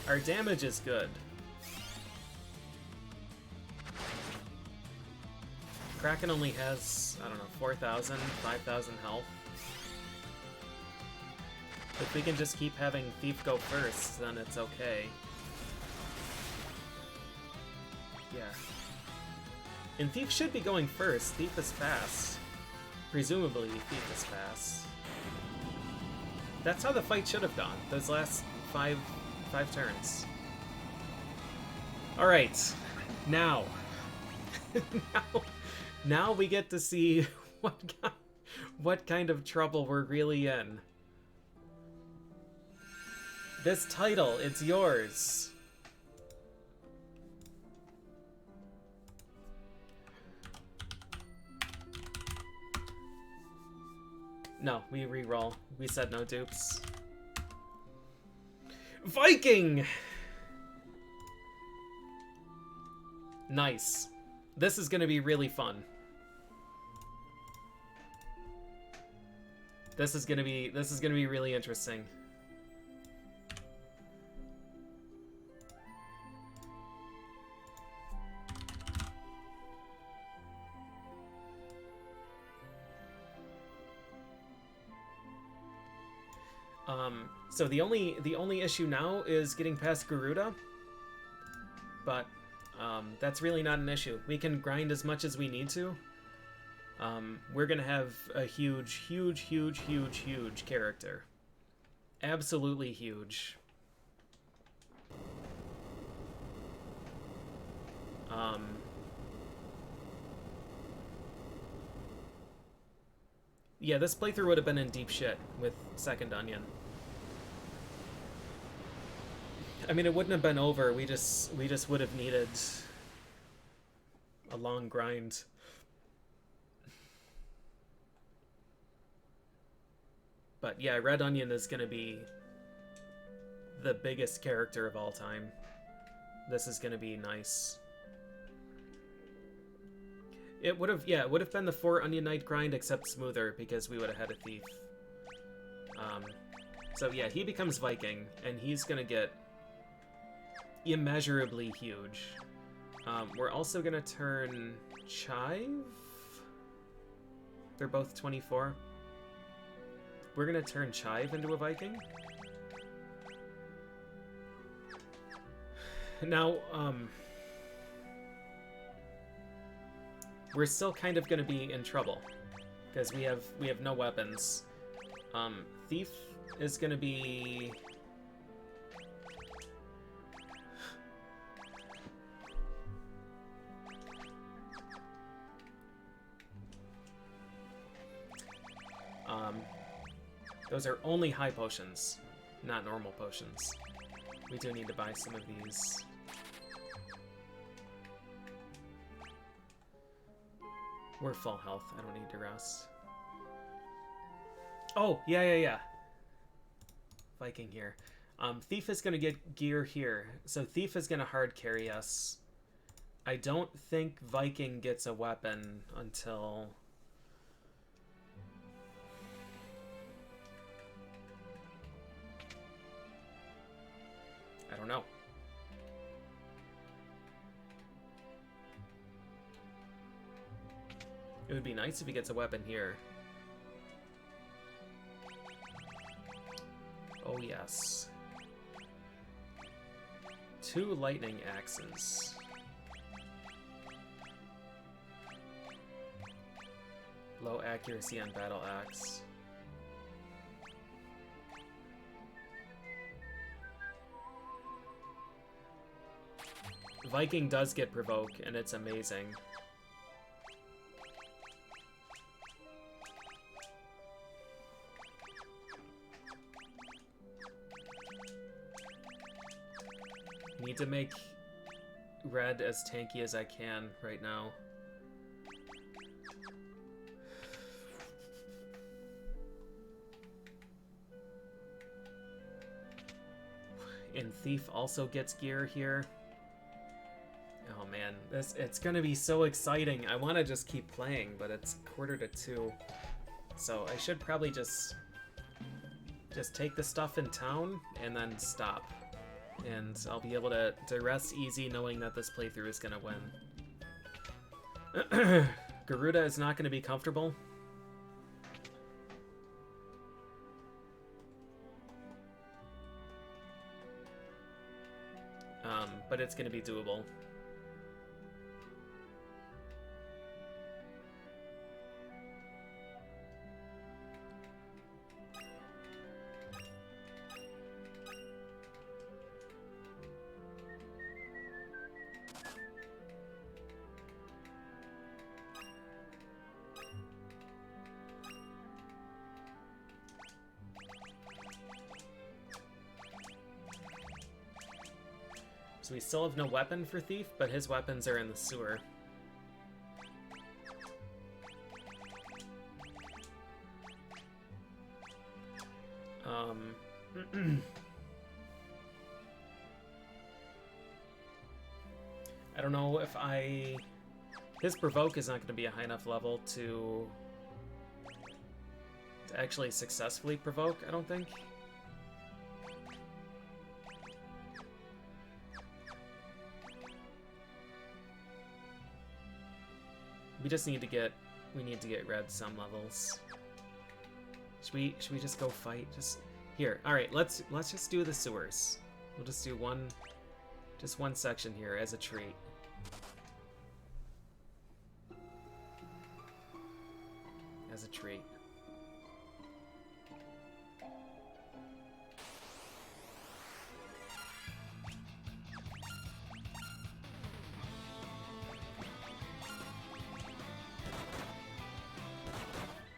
Our damage is good. Kraken only has, I don't know, 4,000, 5,000 health. If we can just keep having Thief go first, then it's okay. Yeah. And Thief should be going first. Thief is fast. Presumably, Thief is fast. That's how the fight should have gone. Those last five turns. Alright. Now. now we get to see what kind of trouble we're really in. This title, it's yours. No, we re-roll. We said no dupes. Viking! Nice. This is gonna be really fun. This is gonna be really interesting. So the only issue now is getting past Garuda, but that's really not an issue. We can grind as much as we need to. We're gonna have a huge character. Absolutely huge. Yeah, this playthrough would have been in deep shit with Second Onion. I mean, it wouldn't have been over. We just would have needed a long grind. But yeah, Red Onion is gonna be the biggest character of all time. This is gonna be nice. It would have, yeah, it would have been the 4 Onion Knight grind except smoother because we would have had a Thief. So yeah, he becomes Viking, and he's gonna get immeasurably huge. We're also gonna turn Chive. They're both 24. We're gonna turn Chive into a Viking. Now, we're still kind of gonna be in trouble because we have no weapons. Thief is gonna be. Those are only high potions, not normal potions. We do need to buy some of these. We're full health. I don't need to rest. Oh, yeah. Viking here. Thief is going to get gear here. So Thief is going to hard carry us. I don't think Viking gets a weapon until... I don't know. It would be nice if he gets a weapon here. Oh yes. 2 lightning axes. Low accuracy on battle axe. Viking does get provoke, and it's amazing. Need to make red as tanky as I can right now. And Thief also gets gear here. Oh man, it's gonna be so exciting. I want to just keep playing, but it's 1:45. So I should probably just take the stuff in town and then stop. And I'll be able to rest easy knowing that this playthrough is gonna win. Garuda is not gonna be comfortable. But it's gonna be doable. So we still have no weapon for Thief, but his weapons are in the sewer. I don't know if his provoke is not going to be a high enough level to actually successfully provoke, I don't think. We need to get red some levels. Should we just go fight? Just here. All right, let's just do the sewers. We'll just do one section here as a treat. As a treat.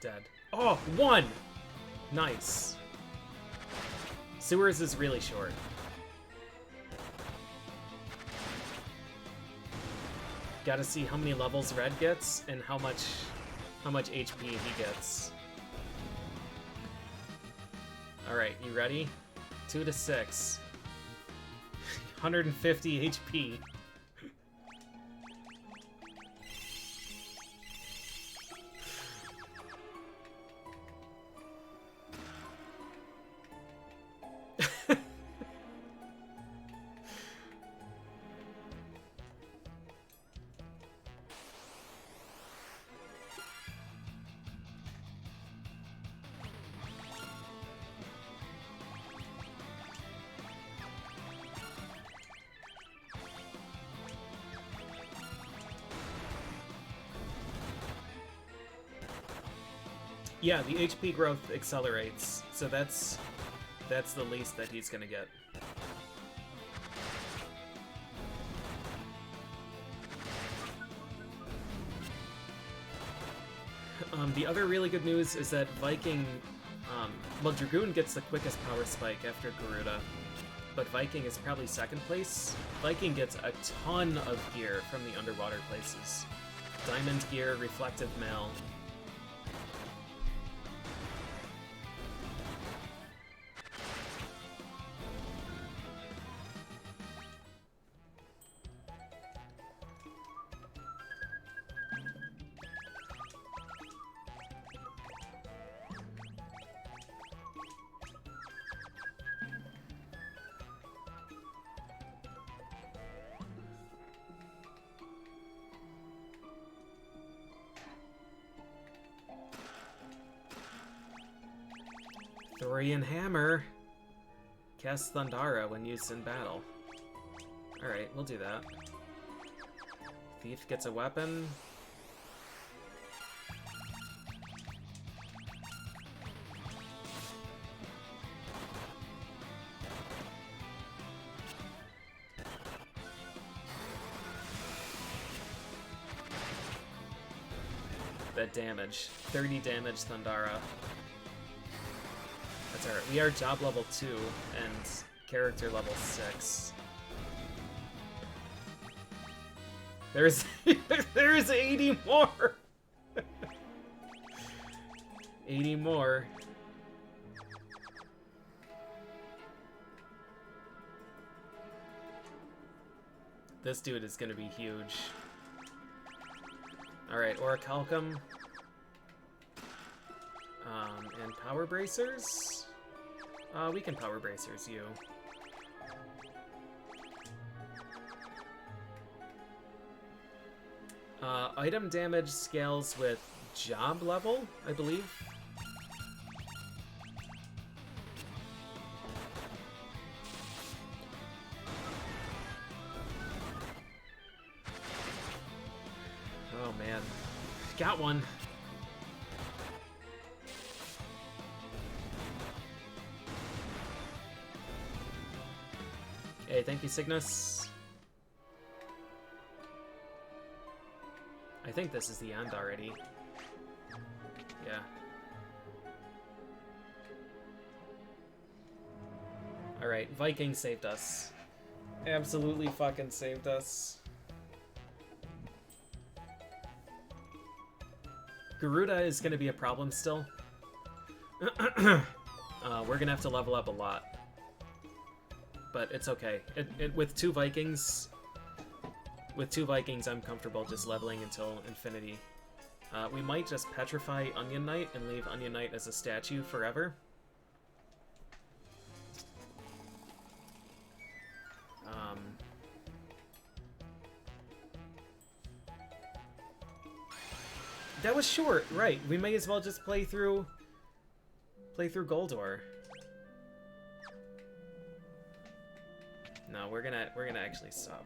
Dead. Oh, 1! Nice. Sewers is really short. Gotta see how many levels red gets and how much HP he gets. Alright, you ready? 2 to 6. 150 HP. Yeah, the HP growth accelerates, so that's the least that he's gonna get. The other really good news is that Viking, well, Dragoon gets the quickest power spike after Garuda, but Viking is probably second place. Viking gets a ton of gear from the underwater places. Diamond gear, reflective mail. Thorian Hammer. Cast Thundara when used in battle. Alright, we'll do that. Thief gets a weapon. That damage. 30 damage Thundara. That's alright. We are job level 2 and character level 6. There's 80 more! 80 more. This dude is gonna be huge. Alright, Orichalcum. And Power Bracers? We can Power Bracers you. Item damage scales with job level, I believe. Oh man. Got one. Hey, thank you, Cygnus. I think this is the end already. Yeah. Alright, Viking saved us. Absolutely fucking saved us. Garuda is gonna be a problem still. We're gonna have to level up a lot. But it's okay. With two Vikings, I'm comfortable just leveling until infinity. We might just petrify Onion Knight and leave Onion Knight as a statue forever. That was short, right? We may as well just play through Goldor. No, we're gonna actually stop.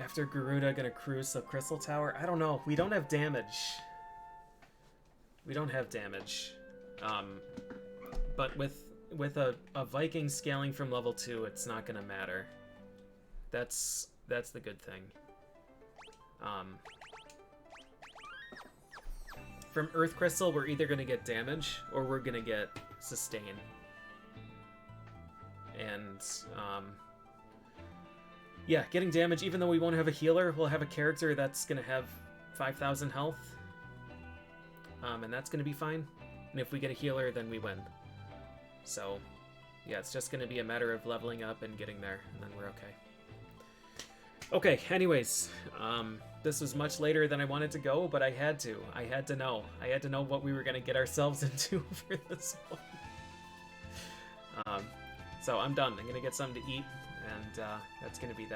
After Garuda, gonna cruise the Crystal Tower? I don't know. We don't have damage. We don't have damage. But with a Viking scaling from level 2, it's not gonna matter. That's the good thing. From Earth Crystal, we're either gonna get damage or we're gonna get sustain. And yeah, getting damage, even though we won't have a healer, we'll have a character that's gonna have 5,000 health. And that's gonna be fine. And if we get a healer, then we win. So yeah, it's just gonna be a matter of leveling up and getting there, and then we're okay. Okay, anyways, this was much later than I wanted to go, but I had to. I had to know. I had to know what we were gonna get ourselves into for this one. So I'm done. I'm gonna get something to eat, and that's gonna be that.